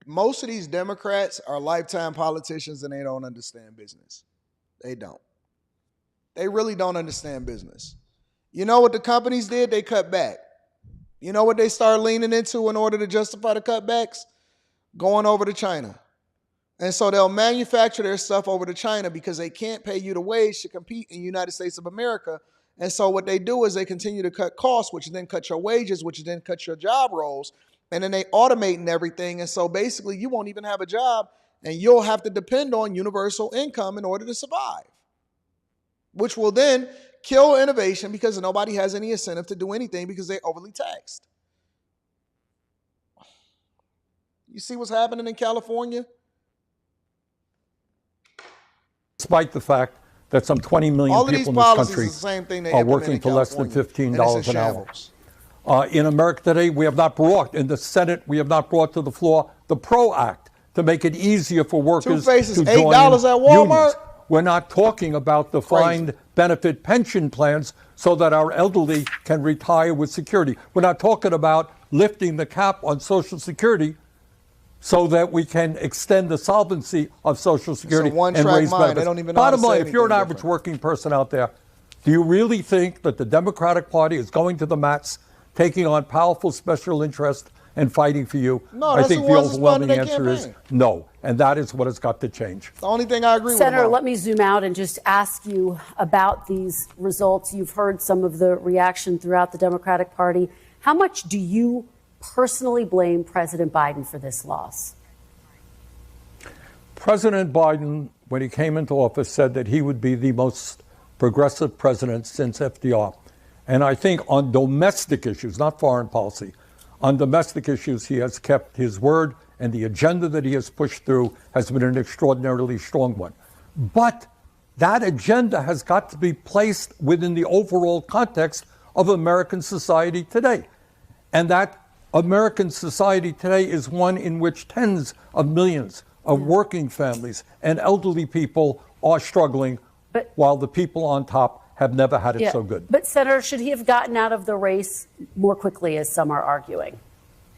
Most of these Democrats are lifetime politicians, and they don't understand business. They don't. They really don't understand business. You know what the companies did? They cut back. You know what they started leaning into in order to justify the cutbacks? Going over to China. And so they'll manufacture their stuff over to China because they can't pay you the wage to compete in the United States of America. And so what they do is they continue to cut costs, which then cut your wages, which then cut your job roles. And then they automate and everything. And so basically you won't even have a job, and you'll have to depend on universal income in order to survive, which will then kill innovation because nobody has any incentive to do anything because they're overly taxed. You see what's happening in California? Despite the fact that some 20 million people in this country are working for less than $15 an hour. In America today, we have not brought, in the Senate, we have not brought to the floor the PRO Act to make it easier for workers to join $8 at Walmart. Unions. We're not talking about defined benefit pension plans so that our elderly can retire with security. We're not talking about lifting the cap on Social Security so that we can extend the solvency of Social Security and raise benefits. Bottom line, if you're an average working person out there, do you really think that the Democratic Party is going to the mats, taking on powerful special interests and fighting for you? No, I think the overwhelming answer is campaign. no, and that is what has got to change. The only thing I agree with. Senator, let me zoom out and just ask you about these results. You've heard some of the reaction throughout the Democratic Party. How much do you personally blame President Biden for this loss? President Biden, when he came into office, said that he would be the most progressive president since FDR. And I think on domestic issues, not foreign policy, on domestic issues, he has kept his word, and the agenda that he has pushed through has been an extraordinarily strong one. But that agenda has got to be placed within the overall context of American society today. And that American society today is one in which tens of millions of working families and elderly people are struggling, while the people on top have never had it so good. But, Senator, should he have gotten out of the race more quickly, as some are arguing?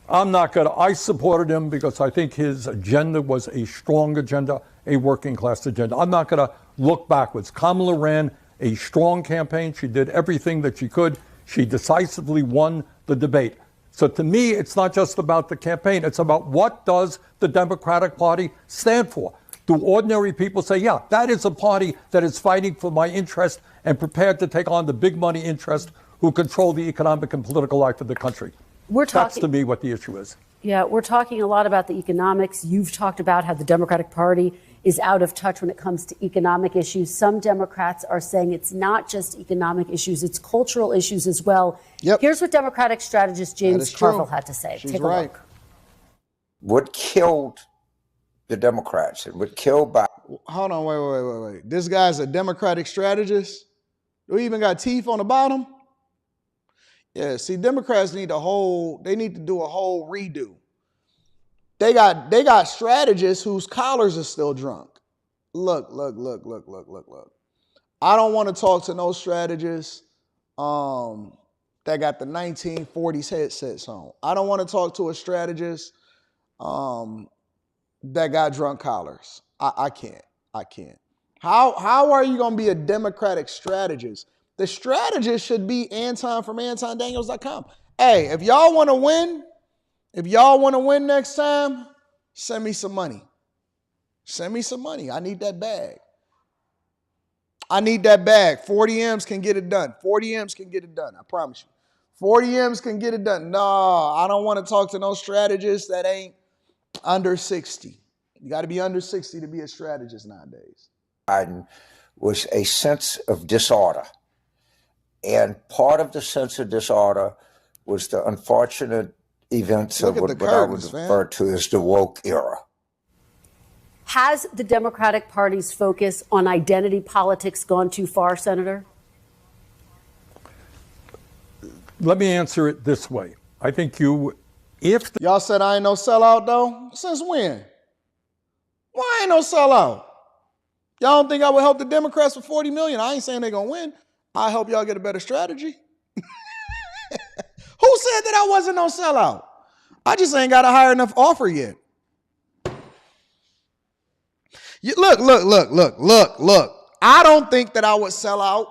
I supported him because I think his agenda was a strong agenda, a working class agenda. I'm not going to look backwards. Kamala ran a strong campaign. She did everything that she could. She decisively won the debate. So to me, it's not just about the campaign. It's about what does the Democratic Party stand for? Do ordinary people say, yeah, that is a party that is fighting for my interest and prepared to take on the big money interest who control the economic and political life of the country? That's to me what the issue is. Yeah, we're talking a lot about the economics. You've talked about how the Democratic Party is out of touch when it comes to economic issues. Some Democrats are saying it's not just economic issues, it's cultural issues as well. Here's what Democratic strategist James Carville had to say. Take a look. What killed the Democrats and what killed Biden. Hold on, wait. This guy's a Democratic strategist? Do he even got teeth on the bottom? Yeah, see, Democrats need they need to do a whole redo. They got strategists whose collars are still drunk. Look. I don't want to talk to no strategists that got the 1940s headsets on. I don't want to talk to a strategist that got drunk collars. I can't. How are you going to be a Democratic strategist? The strategist should be Anton from AntonDaniels.com. Hey, if y'all want to win next time, send me some money. Send me some money. I need that bag. I need that bag. 40 M's can get it done. 40 M's can get it done. I promise you. 40 M's can get it done. No, I don't want to talk to no strategist that ain't under 60. You got to be under 60 to be a strategist nowadays. Biden was a sense of disorder. And part of the sense of disorder was the unfortunate events of what I would refer to as the woke era. Has the Democratic Party's focus on identity politics gone too far, Senator? Let me answer it this way. I think y'all said I ain't no sellout though? Since when? Why ain't no sellout? Y'all don't think I would help the Democrats for 40 million? I ain't saying they're gonna win. I help y'all get a better strategy. Who said that I wasn't no sellout? I just ain't got a high enough offer yet. Look. I don't think that I would sell out,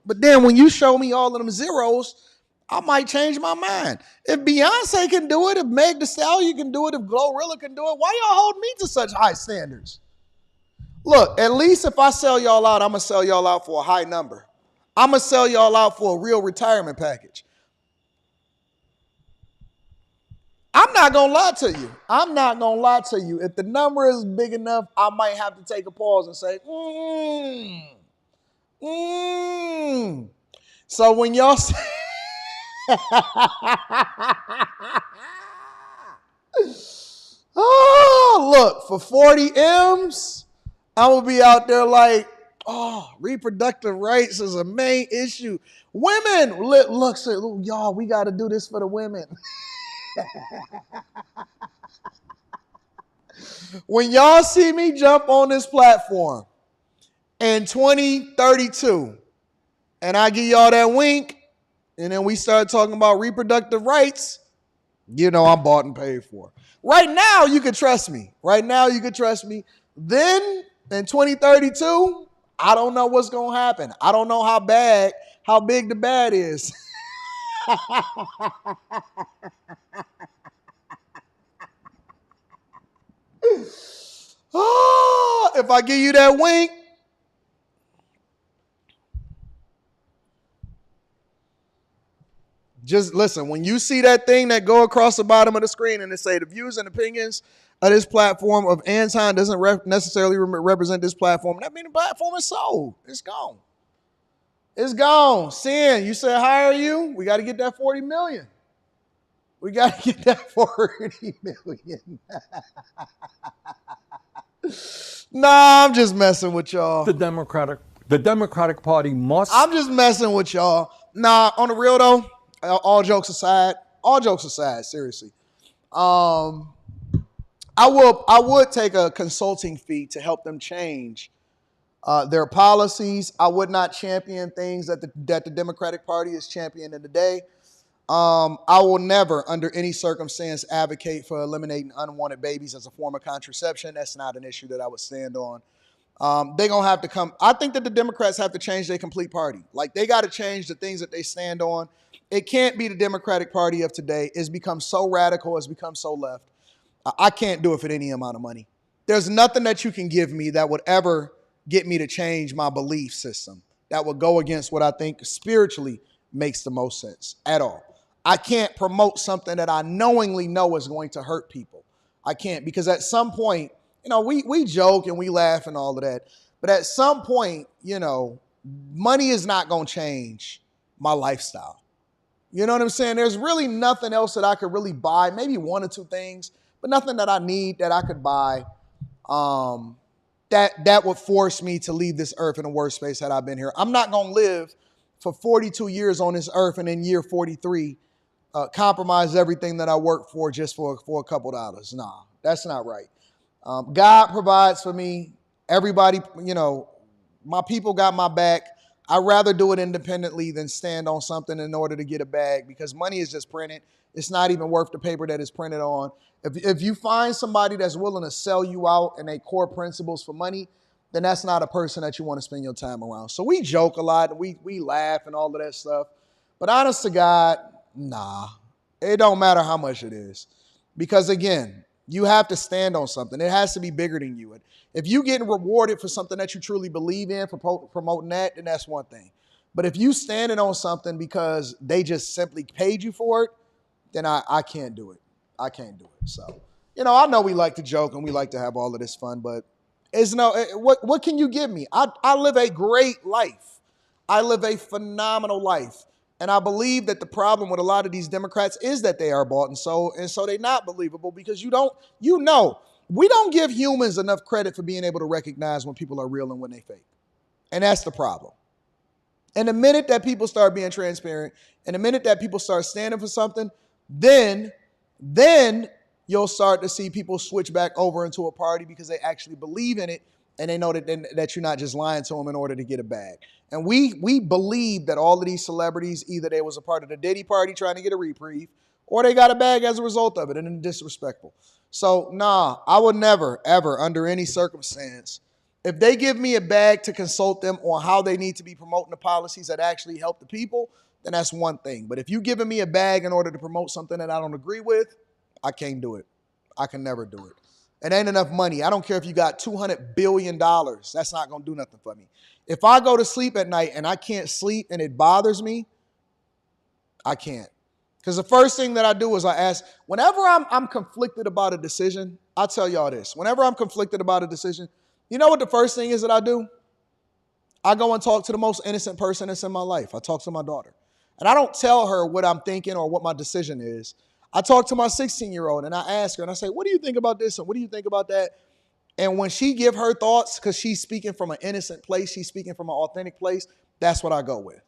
but then when you show me all of them zeros, I might change my mind. If Beyonce can do it, if Meg Thee Stallion can do it, if Glorilla can do it, why y'all hold me to such high standards? Look, at least if I sell y'all out, I'm going to sell y'all out for a high number. I'm going to sell y'all out for a real retirement package. I'm not going to lie to you. If the number is big enough, I might have to take a pause and say, So when y'all say, oh, look, for 40 M's, I'm going to be out there like, oh, reproductive rights is a main issue. Women, look, y'all, we got to do this for the women. When y'all see me jump on this platform in 2032 and I give y'all that wink and then we start talking about reproductive rights, you know I'm bought and paid for. Right now, you can trust me. Then in 2032, I don't know what's going to happen. I don't know how big the bad is. Oh, if I give you that wink, just listen. When you see that thing that go across the bottom of the screen and it say the views and opinions of this platform of Anton doesn't necessarily represent this platform, that means the platform is sold. It's gone. It's gone. Sin, you said hire you? We got to get that 40 million. We got to get that 40 million. Nah, I'm just messing with y'all. The Democratic Party must. I'm just messing with y'all. Nah, on the real though, all jokes aside, seriously. I would take a consulting fee to help them change their policies. I would not champion things that the Democratic Party is championing today. I will never, under any circumstance, advocate for eliminating unwanted babies as a form of contraception. That's not an issue that I would stand on. They're going to have to come. I think that the Democrats have to change their complete party. Like, they got to change the things that they stand on. It can't be the Democratic Party of today. It's become so radical. It's become so left. I can't do it for any amount of money. There's nothing that you can give me that would ever get me to change my belief system that would go against what I think spiritually makes the most sense at all. I can't promote something that I knowingly know is going to hurt people. I can't, because at some point, you know, we joke and we laugh and all of that, but at some point, you know, money is not going to change my lifestyle. You know what I'm saying? There's really nothing else that I could really buy, maybe one or two things, but nothing that I need that I could buy that would force me to leave this earth in a worse space had I been here. I'm not going to live for 42 years on this earth and in year 43 compromise everything that I work for just for a couple dollars. Nah, that's not right. God provides for me. Everybody, you know, my people got my back. I'd rather do it independently than stand on something in order to get a bag, because money is just printed. It's not even worth the paper that it's printed on. If you find somebody that's willing to sell you out and they core principles for money, then that's not a person that you want to spend your time around. So we joke a lot and we laugh and all of that stuff. But honest to God, nah, it don't matter how much it is. Because again, You have to stand on something. It has to be bigger than you. If you getting rewarded for something that you truly believe in, for promoting that, then that's one thing. But if you standing on something because they just simply paid you for it, then I can't do it. I can't do it. So, I know we like to joke and we like to have all of this fun, but what can you give me? I live a great life. I live a phenomenal life. And I believe that the problem with a lot of these Democrats is that they are bought and sold, and so they're not believable because we don't give humans enough credit for being able to recognize when people are real and when they fake. And that's the problem. And the minute that people start being transparent, and the minute that people start standing for something, then you'll start to see people switch back over into a party because they actually believe in it, and they know that you're not just lying to them in order to get a bag. And we believe that all of these celebrities, either they was a part of the Diddy party trying to get a reprieve, or they got a bag as a result of it, and it's disrespectful. So, I would never, ever, under any circumstance, if they give me a bag to consult them on how they need to be promoting the policies that actually help the people, then that's one thing. But if you're giving me a bag in order to promote something that I don't agree with, I can't do it. I can never do it. It ain't enough money. I don't care if you got $200 billion. That's not going to do nothing for me. If I go to sleep at night and I can't sleep and it bothers me, I can't. Because the first thing that I do is I ask, whenever I'm conflicted about a decision, I'll tell y'all this. Whenever I'm conflicted about a decision, you know what the first thing is that I do? I go and talk to the most innocent person that's in my life. I talk to my daughter. And I don't tell her what I'm thinking or what my decision is. I talk to my 16-year-old and I ask her and I say, what do you think about this? And what do you think about that? And when she give her thoughts, because she's speaking from an innocent place, she's speaking from an authentic place, that's what I go with.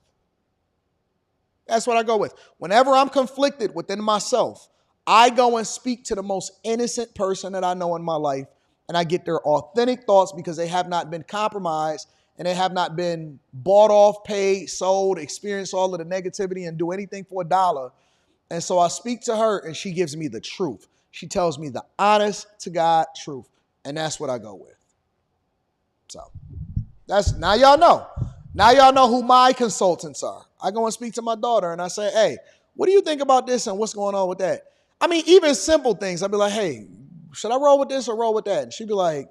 That's what I go with. Whenever I'm conflicted within myself, I go and speak to the most innocent person that I know in my life, and I get their authentic thoughts because they have not been compromised and they have not been bought off, paid, sold, experienced all of the negativity and do anything for $1. And so I speak to her and she gives me the truth. She tells me the honest to God truth. And that's what I go with. So now y'all know. Now y'all know who my consultants are. I go and speak to my daughter and I say, hey, what do you think about this and what's going on with that? I mean, even simple things. I'll be like, hey, should I roll with this or roll with that? And she'd be like,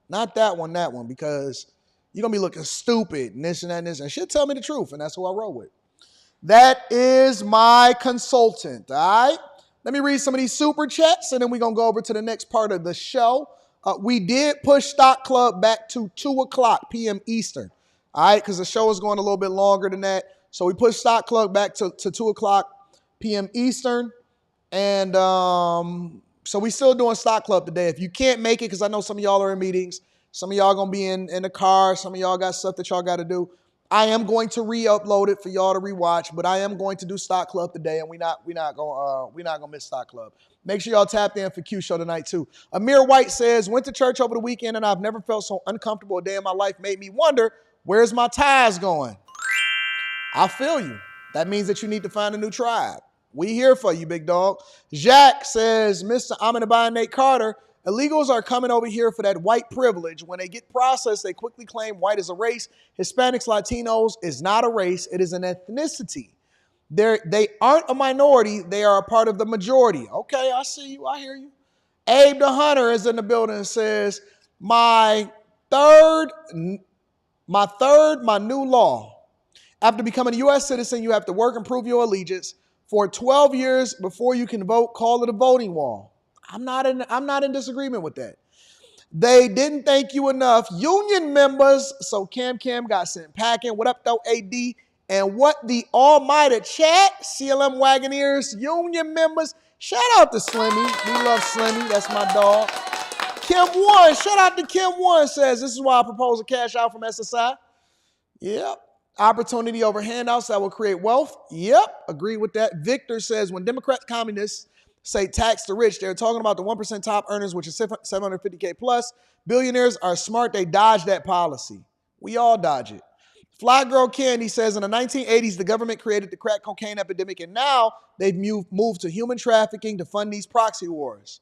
not that one, because you're going to be looking stupid and this and that and this. And she'll tell me the truth, and that's who I roll with. That is my consultant, all right? Let me read some of these super chats, and then we're going to go over to the next part of the show. We did push Stock Club back to 2 o'clock p.m. Eastern, all right, because the show is going a little bit longer than that. So we pushed Stock Club back to 2 o'clock p.m. Eastern, and so we still doing Stock Club today. If you can't make it, because I know some of y'all are in meetings, some of y'all going to be in the car, some of y'all got stuff that y'all got to do. I am going to re-upload it for y'all to rewatch, but I am going to do Stock Club today, and we're not gonna miss Stock Club. Make sure y'all tapped in for Q Show tonight too. Amir White says, went to church over the weekend and I've never felt so uncomfortable a day in my life. Made me wonder, where's my ties going? I feel you. That means that you need to find a new tribe. We here for you, big dog. Jack says, Mr. Aminabine Nate Carter, illegals are coming over here for that white privilege. When they get processed, they quickly claim white is a race. Hispanics, Latinos is not a race. It is an ethnicity. They aren't a minority. They are a part of the majority. Okay, I see you. I hear you. Abe the Hunter is in the building and says, my new law. After becoming a U.S. citizen, you have to work and prove your allegiance for 12 years before you can vote. Call it a voting wall. I'm not in disagreement with that. They didn't thank you enough, union members. So Cam got sent packing. What up, though, AD? And what the almighty chat, CLM Wagoneers, union members. Shout out to Slimmy. We love Slimmy. That's my dog. Kim Warren, shout out to Kim Warren, says, this is why I propose a cash out from SSI. Yep. Opportunity over handouts that will create wealth. Yep. Agree with that. Victor says, when Democrats, communists say tax the rich, they're talking about the 1% top earners, which is $750K plus. Billionaires are smart. They dodge that policy. We all dodge it. Fly Girl Candy says, in the 1980s, the government created the crack cocaine epidemic, and now they've moved to human trafficking to fund these proxy wars.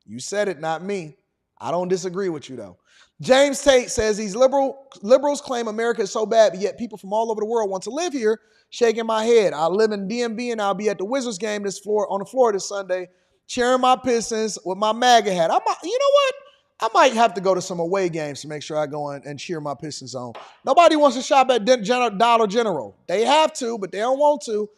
You said it, not me. I don't disagree with you, though. James Tate says, these liberals claim America is so bad, but yet people from all over the world want to live here. Shaking my head. I live in DMV, and I'll be at the Wizards game on the floor this Sunday. cheering my Pistons with my MAGA hat. You know what? I might have to go to some away games to make sure I go and cheer my Pistons on. Nobody wants to shop at Dollar General. They have to, but they don't want to.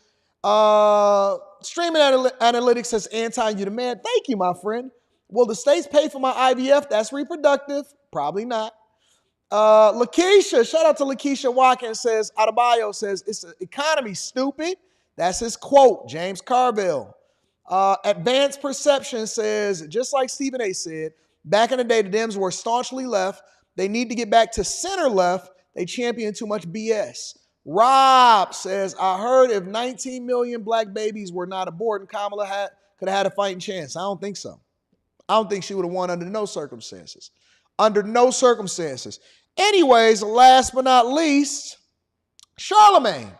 Streaming Analytics says anti-you demand. Thank you, my friend. Will the states pay for my IVF? That's reproductive. Probably not. Lakeisha, shout out to Lakeisha Watkins, says, Adebayo says, it's the economy, stupid. That's his quote, James Carville. Advanced Perception says, just like Stephen A. said, back in the day, the Dems were staunchly left. They need to get back to center left. They champion too much BS. Rob says, I heard if 19 million black babies were not aborted, Kamala could have had a fighting chance. I don't think so. I don't think she would have won under no circumstances. Under no circumstances. Anyways, last but not least, Charlamagne.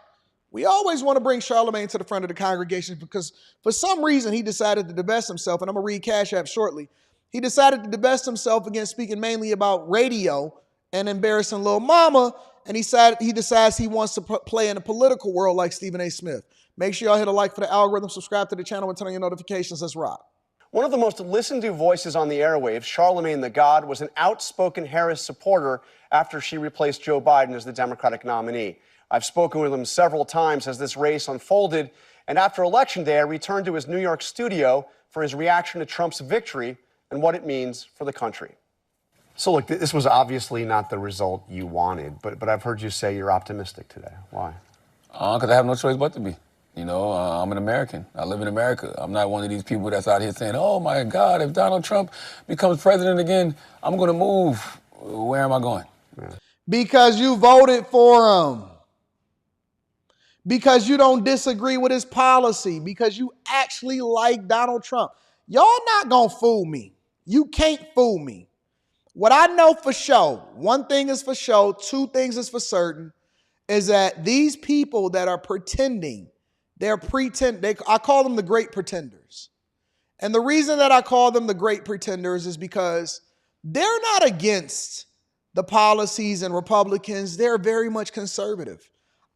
We always want to bring Charlamagne to the front of the congregation because for some reason he decided to divest himself, and I'm going to read Cash App shortly. He decided to divest himself against speaking mainly about radio and embarrassing Lil Mama, and he decides he wants to play in a political world like Stephen A. Smith. Make sure y'all hit a like for the algorithm, subscribe to the channel, and turn on your notifications. Let's rock. One of the most listened to voices on the airwaves, Charlamagne the God, was an outspoken Harris supporter after she replaced Joe Biden as the Democratic nominee. I've spoken with him several times as this race unfolded, and after Election Day, I returned to his New York studio for his reaction to Trump's victory and what it means for the country. So look, this was obviously not the result you wanted, but I've heard you say you're optimistic today. Why? Because I have no choice but to be. You know, I'm an American. I live in America. I'm not one of these people that's out here saying, oh, my God, if Donald Trump becomes president again, I'm going to move. Where am I going? Yeah. Because you voted for him. Because you don't disagree with his policy. Because you actually like Donald Trump. Y'all not going to fool me. You can't fool me. What I know for sure, one thing is for sure, two things is for certain, is that these people that are pretending, I call them the great pretenders. And the reason that I call them the great pretenders is because they're not against the policies and Republicans. They're very much conservative.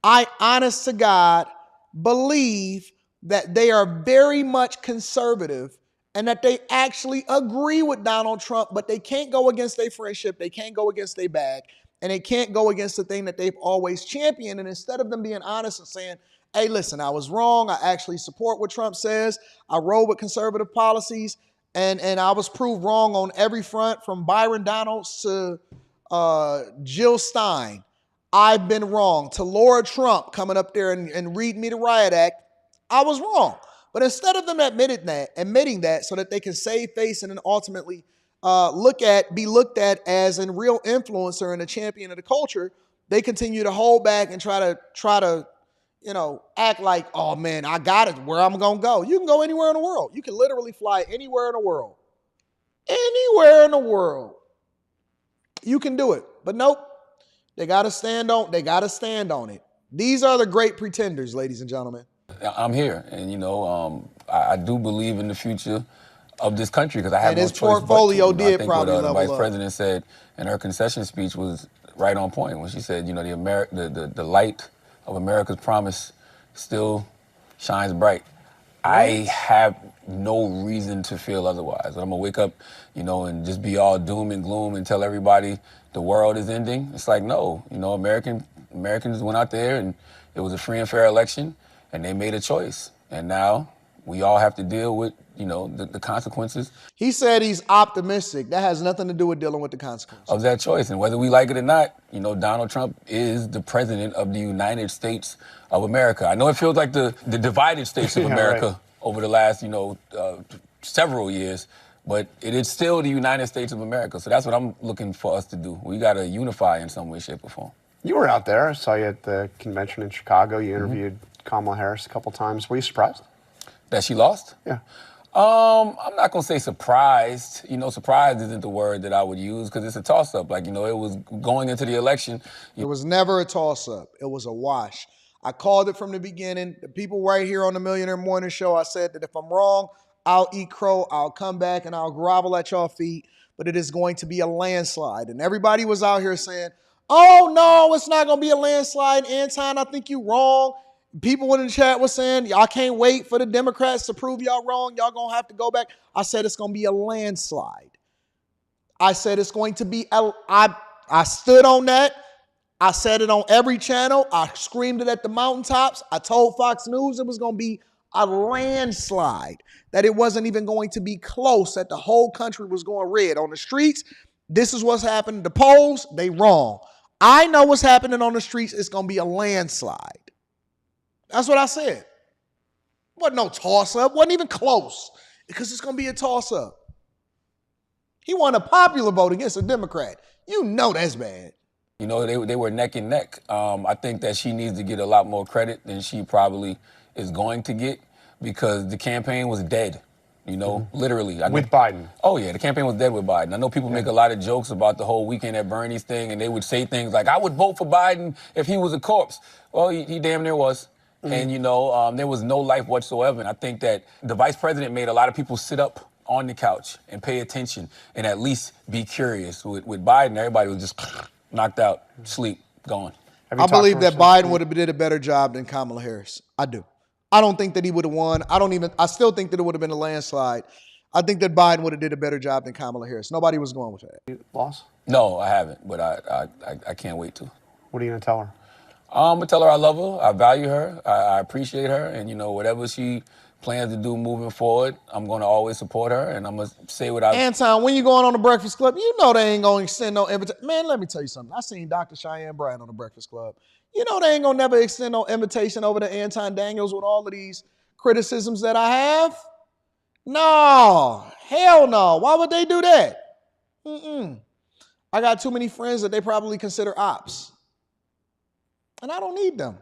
I, honest to God, believe that they are very much conservative and that they actually agree with Donald Trump, but they can't go against their friendship. They can't go against their bag, and they can't go against the thing that they've always championed. And instead of them being honest and saying, hey, listen, I was wrong. I actually support what Trump says. I roll with conservative policies, and I was proved wrong on every front, from Byron Donalds to Jill Stein. I've been wrong. To Laura Trump coming up there and reading me the Riot Act, I was wrong. But instead of them admitting that so that they can save face and then ultimately be looked at as a real influencer and a champion of the culture, they continue to hold back and try to act like, oh man, I got it, where I'm going to go. You can go anywhere in the world. You can literally fly anywhere in the world. Anywhere in the world. You can do it. But nope, they got to stand on it. These are the great pretenders, ladies and gentlemen. I'm here, and I do believe in the future of this country because I have no choice. And his portfolio did I think probably what level the vice up. president said in her concession speech was right on point when she said, the light of America's promise still shines bright. I have no reason to feel otherwise. I'm gonna wake up, and just be all doom and gloom and tell everybody the world is ending. It's like, no, Americans went out there and it was a free and fair election and they made a choice. And now we all have to deal with, the consequences. He said he's optimistic. That has nothing to do with dealing with the consequences of that choice. And whether we like it or not, Donald Trump is the president of the United States of America. I know it feels like the divided states of America over the last, several years, but it is still the United States of America. So that's what I'm looking for us to do. We got to unify in some way, shape, or form. You were out there. I saw you at the convention in Chicago. You interviewed Kamala Harris a couple times. Were you surprised? That she lost? Yeah. I'm not going to say surprised. Surprised isn't the word that I would use because it's a toss-up. It was going into the election. It was never a toss-up. It was a wash. I called it from the beginning. The people right here on the Millionaire Morning Show, I said that if I'm wrong, I'll eat crow, I'll come back, and I'll grovel at y'all feet, but it is going to be a landslide. And everybody was out here saying, oh, no, it's not going to be a landslide. Anton, I think you're wrong. People in the chat was saying, y'all can't wait for the Democrats to prove y'all wrong. Y'all going to have to go back. I said it's going to be a landslide. I said it's going to be, I stood on that. I said it on every channel. I screamed it at the mountaintops. I told Fox News it was going to be a landslide, that it wasn't even going to be close, that the whole country was going red. On the streets, this is what's happening. The polls, they wrong. I know what's happening on the streets. It's going to be a landslide. That's what I said. Wasn't no toss-up. Wasn't even close, because it's going to be a toss-up. He won a popular vote against a Democrat. You know that's bad. You know, they were neck and neck. I think that she needs to get a lot more credit than she probably is going to get, because the campaign was dead, you know, literally. With Biden. Oh, yeah, the campaign was dead with Biden. I know people make a lot of jokes about the whole Weekend at Bernie's thing, and they would say things like, I would vote for Biden if he was a corpse. Well, he damn near was. And, you know, there was no life whatsoever. And I think that the vice president made a lot of people sit up on the couch and pay attention and at least be curious. With Biden, everybody was just knocked out, sleep, gone. I believe that Biden would have did a better job than Kamala Harris. I do. I don't think that he would have won. I still think that it would have been a landslide. I think that Biden would have did a better job than Kamala Harris. Nobody was going with that. Boss? No, I haven't, but I can't wait to. What are you going to tell her? I'm going to tell her I love her, I value her, I appreciate her, and, you know, whatever she plans to do moving forward, I'm going to always support her, and I'm going to say what I... Anton, when you going on the Breakfast Club, you know they ain't going to extend no invitation. Man, let me tell you something. I seen Dr. Cheyenne Bryant on the Breakfast Club. You know they ain't going to never extend no invitation over to Anton Daniels with all of these criticisms that I have. No. Hell no. Why would they do that? I got too many friends that they probably consider ops. And I don't need them.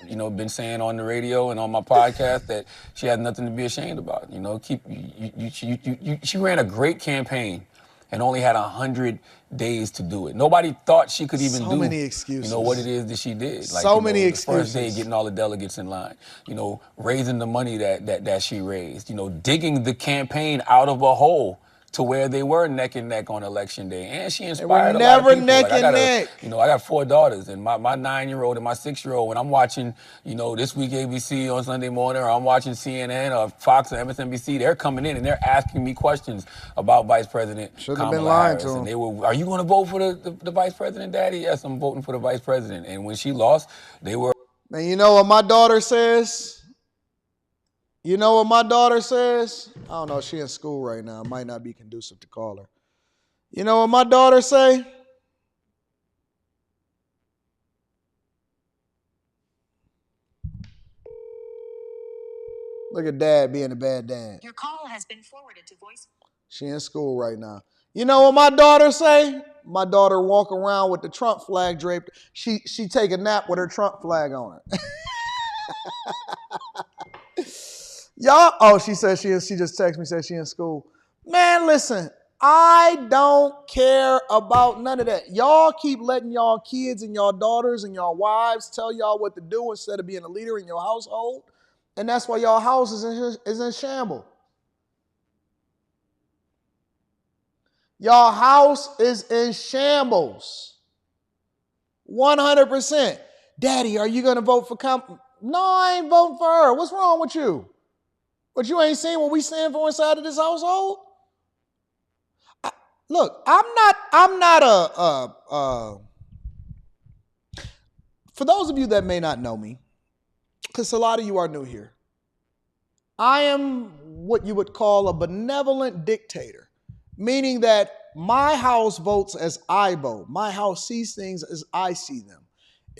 You know, been saying on the radio and on my podcast that she has nothing to be ashamed about. You know, she ran a great campaign and only had 100 days to do it. Nobody thought she could even do, many excuses. You know, what it is that she did. Like, so many excuses. The first day, getting all the delegates in line. You know, raising the money that she raised. You know, digging the campaign out of a hole to where they were neck and neck on election day. And she inspired a lot of people. Neck and neck. You know, I got 4 daughters, and my 9-year-old and my 6-year-old, when I'm watching, you know, This Week ABC on Sunday morning, or I'm watching CNN or Fox or MSNBC, they're coming in and they're asking me questions about Vice President Kamala Harris. And they were, are you going to vote for the Vice President, Daddy? Yes, I'm voting for the Vice President. And when she lost, they were... Man, you know what my daughter says? You know what my daughter says? I don't know. She in school right now. It might not be conducive to call her. You know what my daughter say? Look at dad being a bad dad. Your call has been forwarded to voice. She in school right now. You know what my daughter say? My daughter walk around with the Trump flag draped. She take a nap with her Trump flag on her. Y'all, oh, she said she just texted me, said she in school. Man, listen, I don't care about none of that. Y'all keep letting y'all kids and y'all daughters and y'all wives tell y'all what to do instead of being a leader in your household. And that's why y'all house is in shambles. Y'all house is in shambles. 100%. Daddy, are you going to vote for No, I ain't voting for her. What's wrong with you? But you ain't seen what we stand for inside of this household? Look, I'm not for those of you that may not know me, because a lot of you are new here, I am what you would call a benevolent dictator, meaning that my house votes as I vote. My house sees things as I see them.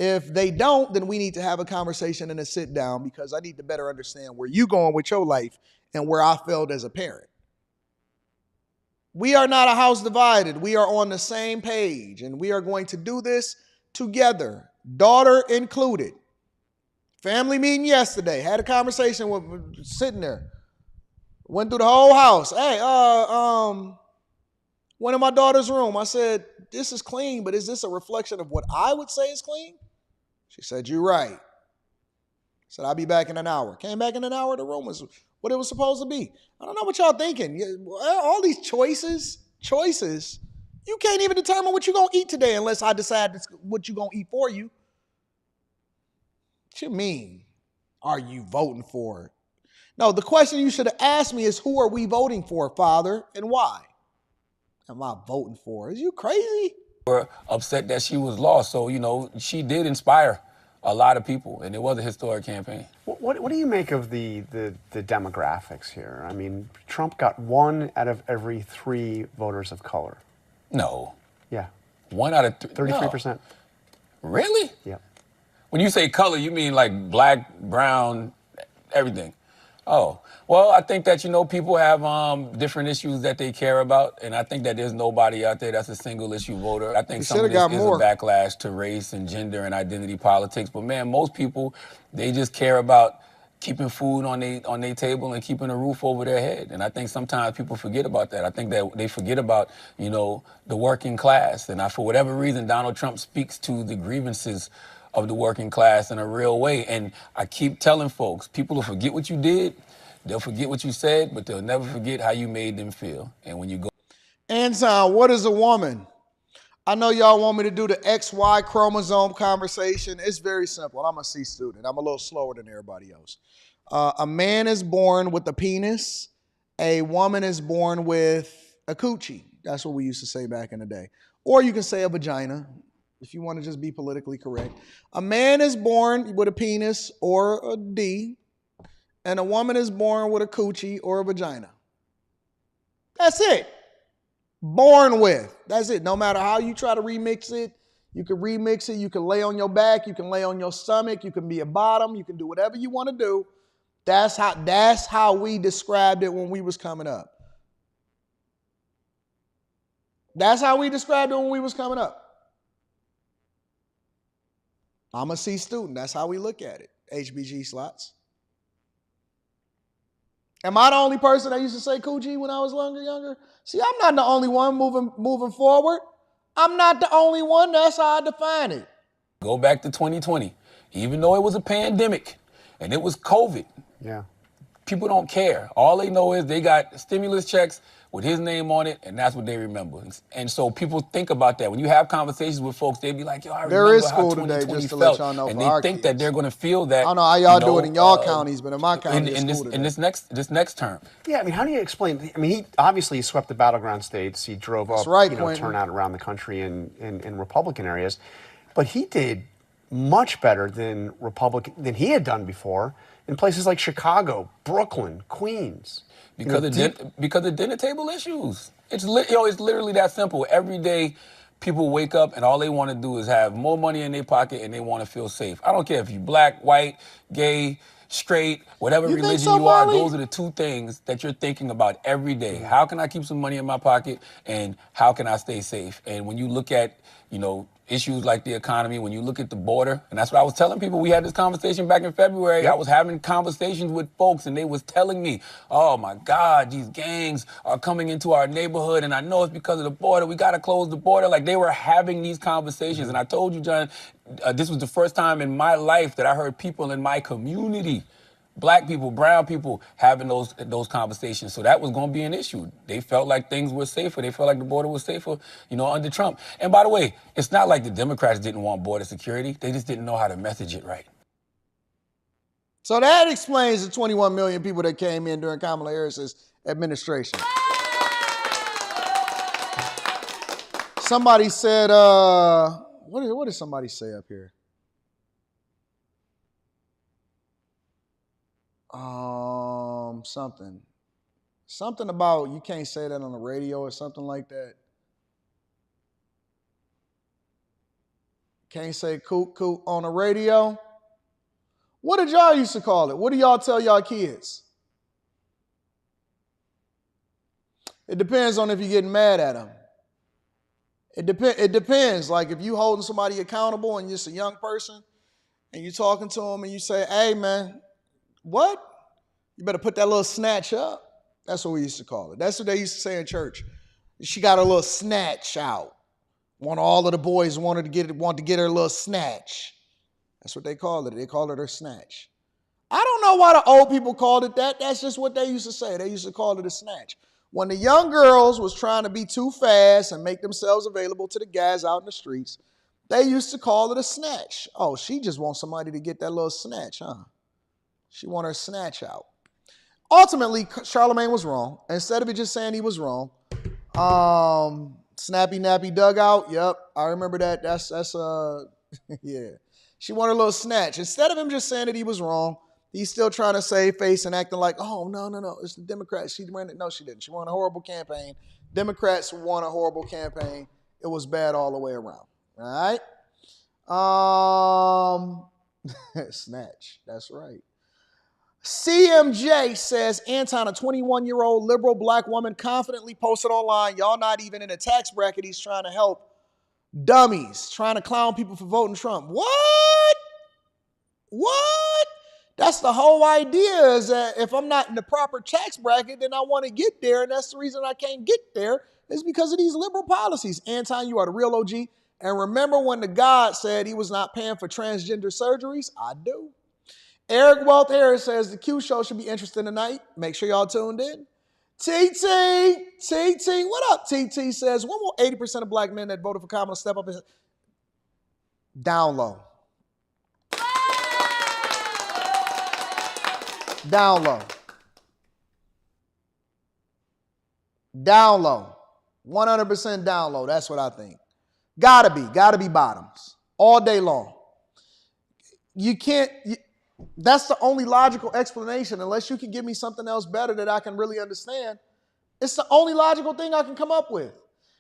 If they don't, then we need to have a conversation and a sit down, because I need to better understand where you're going with your life and where I failed as a parent. We are not a house divided. We are on the same page, and we are going to do this together, daughter included. Family meeting yesterday. Had a conversation with sitting there. Went through the whole house. Hey, went in my daughter's room. I said, this is clean, but is this a reflection of what I would say is clean? She said, you're right. I said, I'll be back in an hour. Came back in an hour. The room was what it was supposed to be. I don't know what y'all thinking. All these choices. You can't even determine what you're going to eat today unless I decide what you're going to eat for you. What you mean? Are you voting for it? No, the question you should have asked me is, who are we voting for, Father, and why? Am I voting for? Is you crazy? Were upset that she was lost. So, you know, she did inspire a lot of people, and it was a historic campaign. What do you make of the demographics here? I mean, Trump got 1 out of every 3 voters of color. No. Yeah. 1 out of 33%. No. Really? Yeah. When you say color, you mean like black, brown, everything? Oh, well, I think that, you know, people have different issues that they care about, and I think that there's nobody out there that's a single issue voter. I think some of this is a backlash to race and gender and identity politics, but man, most people, they just care about keeping food on their table and keeping a roof over their head. And I think sometimes people forget about that. I think that they forget about, you know, the working class. And for whatever reason, Donald Trump speaks to the grievances of the working class in a real way. And I keep telling folks, people will forget what you did, they'll forget what you said, but they'll never forget how you made them feel. And when you go... Anton, what is a woman? I know y'all want me to do the XY chromosome conversation. It's very simple. I'm a C student. I'm a little slower than everybody else. A man is born with a penis. A woman is born with a coochie. That's what we used to say back in the day. Or you can say a vagina, if you want to just be politically correct. A man is born with a penis or a D, and a woman is born with a coochie or a vagina. That's it. Born with. That's it. No matter how you try to remix it, you can remix it. You can lay on your back. You can lay on your stomach. You can be a bottom. You can do whatever you want to do. That's how we described it when we was coming up. That's how we described it when we was coming up. I'm a C student. That's how we look at it. HBG slots. Am I the only person that used to say coochie when I was younger? See, I'm not the only one moving forward. I'm not the only one. That's how I define it. Go back to 2020. Even though it was a pandemic and it was COVID, yeah, people don't care. All they know is they got stimulus checks with his name on it, and that's what they remember. And so people think about that. When you have conversations with folks, they be like, yo, I remember how 2020 felt. And they think that they're going to feel that. I don't know how y'all do it in y'all counties, but in my county, in this next term. Yeah, I mean, how do you explain? I mean, he obviously swept the battleground states. He drove up, turnout around the country in Republican areas. But he did much better than he had done before in places like Chicago, Brooklyn, Queens. Because of dinner table issues. It's literally that simple. Every day, people wake up and all they want to do is have more money in their pocket and they want to feel safe. I don't care if you're black, white, gay, straight, whatever religion you are. Those are the two things that you're thinking about every day. How can I keep some money in my pocket and how can I stay safe? And when you look at, issues like the economy, when you look at the border, and that's what I was telling people. We had this conversation back in February. Yep. I was having conversations with folks and they was telling me, oh my God, these gangs are coming into our neighborhood and I know it's because of the border. We got to close the border. Like they were having these conversations. Mm-hmm. And I told you, John, this was the first time in my life that I heard people in my community, black people, brown people, having those conversations. So that was going to be an issue. They felt like things were safer. They felt like the border was safer, under Trump. And by the way, it's not like the Democrats didn't want border security. They just didn't know how to message it right. So that explains the 21 million people that came in during Kamala Harris's administration. Somebody said, what did somebody say up here? Something about you can't say that on the radio or something like that. Can't say coot coot on the radio. What did y'all used to call it? What do y'all tell y'all kids? It depends on if you're getting mad at them. It depends. Like if you holding somebody accountable and you're just a young person and you're talking to them and you say, hey man, what? You better put that little snatch up. That's what we used to call it. That's what they used to say in church. She got her little snatch out. All of the boys want to get her little snatch. That's what they called it. They called it her snatch. I don't know why the old people called it that. That's just what they used to say. They used to call it a snatch. When the young girls was trying to be too fast and make themselves available to the guys out in the streets, They used to call it a snatch. Oh, she just wants somebody to get that little snatch, huh? She want her snatch out. Ultimately, Charlamagne was wrong. Instead of it just saying he was wrong, snappy nappy dugout. Yep, I remember that. That's yeah. She wanted a little snatch. Instead of him just saying that he was wrong, he's still trying to save face and acting like, oh, no, it's the Democrats. She ran it. No, she didn't. She won a horrible campaign. Democrats won a horrible campaign. It was bad all the way around. All right? Snatch. That's right. CMJ says, Anton, a 21-year-old liberal black woman confidently posted online, y'all not even in a tax bracket. He's trying to help dummies, trying to clown people for voting Trump. What? That's the whole idea, is that if I'm not in the proper tax bracket, then I want to get there. And that's the reason I can't get there, is because of these liberal policies. Anton, you are the real OG. And remember when the God said he was not paying for transgender surgeries? I do. Eric Wealth Harris says the Q show should be interesting tonight. Make sure y'all tuned in. TT, what up, TT says, when will 80% of black men that voted for Kamala step up and down low? Down low. Down low. 100% down low. That's what I think. Gotta be bottoms all day long. You can't, that's the only logical explanation, unless you can give me something else better that I can really understand. It's the only logical thing I can come up with.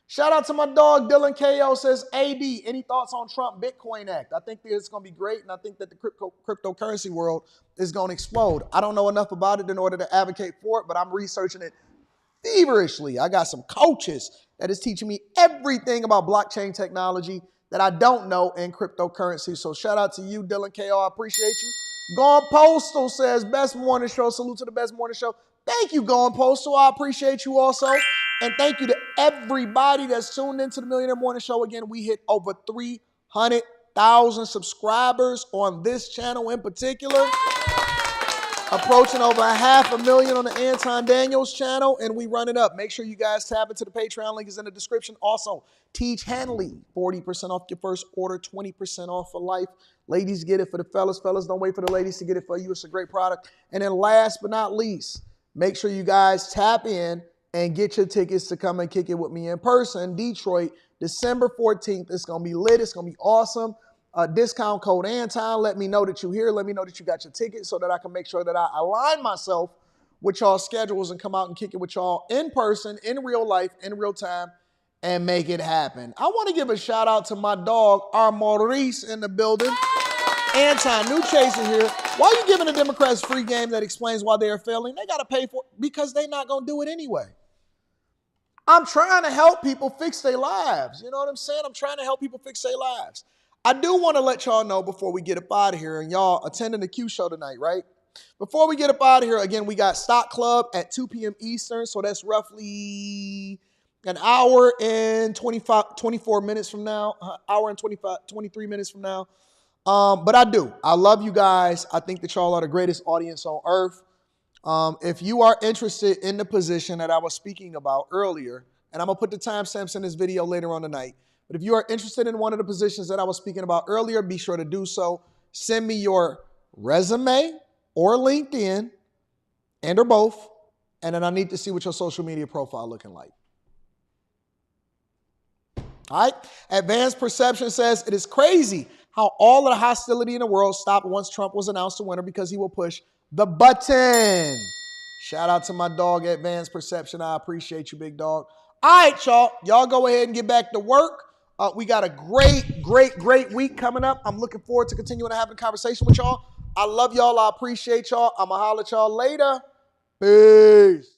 Shout out to my dog, Dylan KO says, AD, any thoughts on Trump Bitcoin Act? I think that it's going to be great, and I think that the cryptocurrency world is going to explode. I don't know enough about it in order to advocate for it, but I'm researching it feverishly. I got some coaches that is teaching me everything about blockchain technology that I don't know in cryptocurrency. So shout out to you, Dylan KO. I appreciate you. Gone Postal says, best morning show. Salute to the best morning show. Thank you, Gone Postal. I appreciate you also. And thank you to everybody that's tuned into the Millionaire Morning Show. Again, we hit over 300,000 subscribers on this channel in particular. Approaching over 500,000 on the Anton Daniels channel, and we run it up. Make sure you guys tap into the Patreon. Link is in the description. Also, Tiege Hanley, 40% off your first order, 20% off for life. Ladies, get it for the fellas. Fellas, don't wait for the ladies to get it for you. It's a great product. And then last but not least, make sure you guys tap in and get your tickets to come and kick it with me in person. Detroit, December 14th. It's going to be lit. It's going to be awesome. Discount code Anton. Let me know that you're here. Let me know that you got your ticket so that I can make sure that I align myself with y'all's schedules and come out and kick it with y'all in person, in real life, in real time, and make it happen. I want to give a shout out to my dog, our Maurice, in the building. Anton, new chaser here. Why are you giving the Democrats free game that explains why they are failing? They got to pay for it because they're not going to do it anyway. I'm trying to help people fix their lives. You know what I'm saying? I'm trying to help people fix their lives. I do want to let y'all know before we get up out of here, and y'all attending the Q show tonight, right? Before we get up out of here, again, we got Stock Club at 2 p.m. Eastern, so that's roughly an hour and 24 minutes from now, hour and 23 minutes from now. But I love you guys. I think that y'all are the greatest audience on earth. If you are interested in the position that I was speaking about earlier, and I'm going to put the timestamps in this video later on tonight, but if you are interested in one of the positions that I was speaking about earlier, be sure to do so. Send me your resume or LinkedIn, and or both, and then I need to see what your social media profile looking like. All right. Advanced Perception says, it is crazy how all of the hostility in the world stopped once Trump was announced a winner because he will push the button. Shout out to my dog, Advanced Perception. I appreciate you, big dog. All right, y'all. Y'all go ahead and get back to work. We got a great week coming up. I'm looking forward to continuing to have a conversation with y'all. I love y'all. I appreciate y'all. I'm going to holler at y'all later. Peace.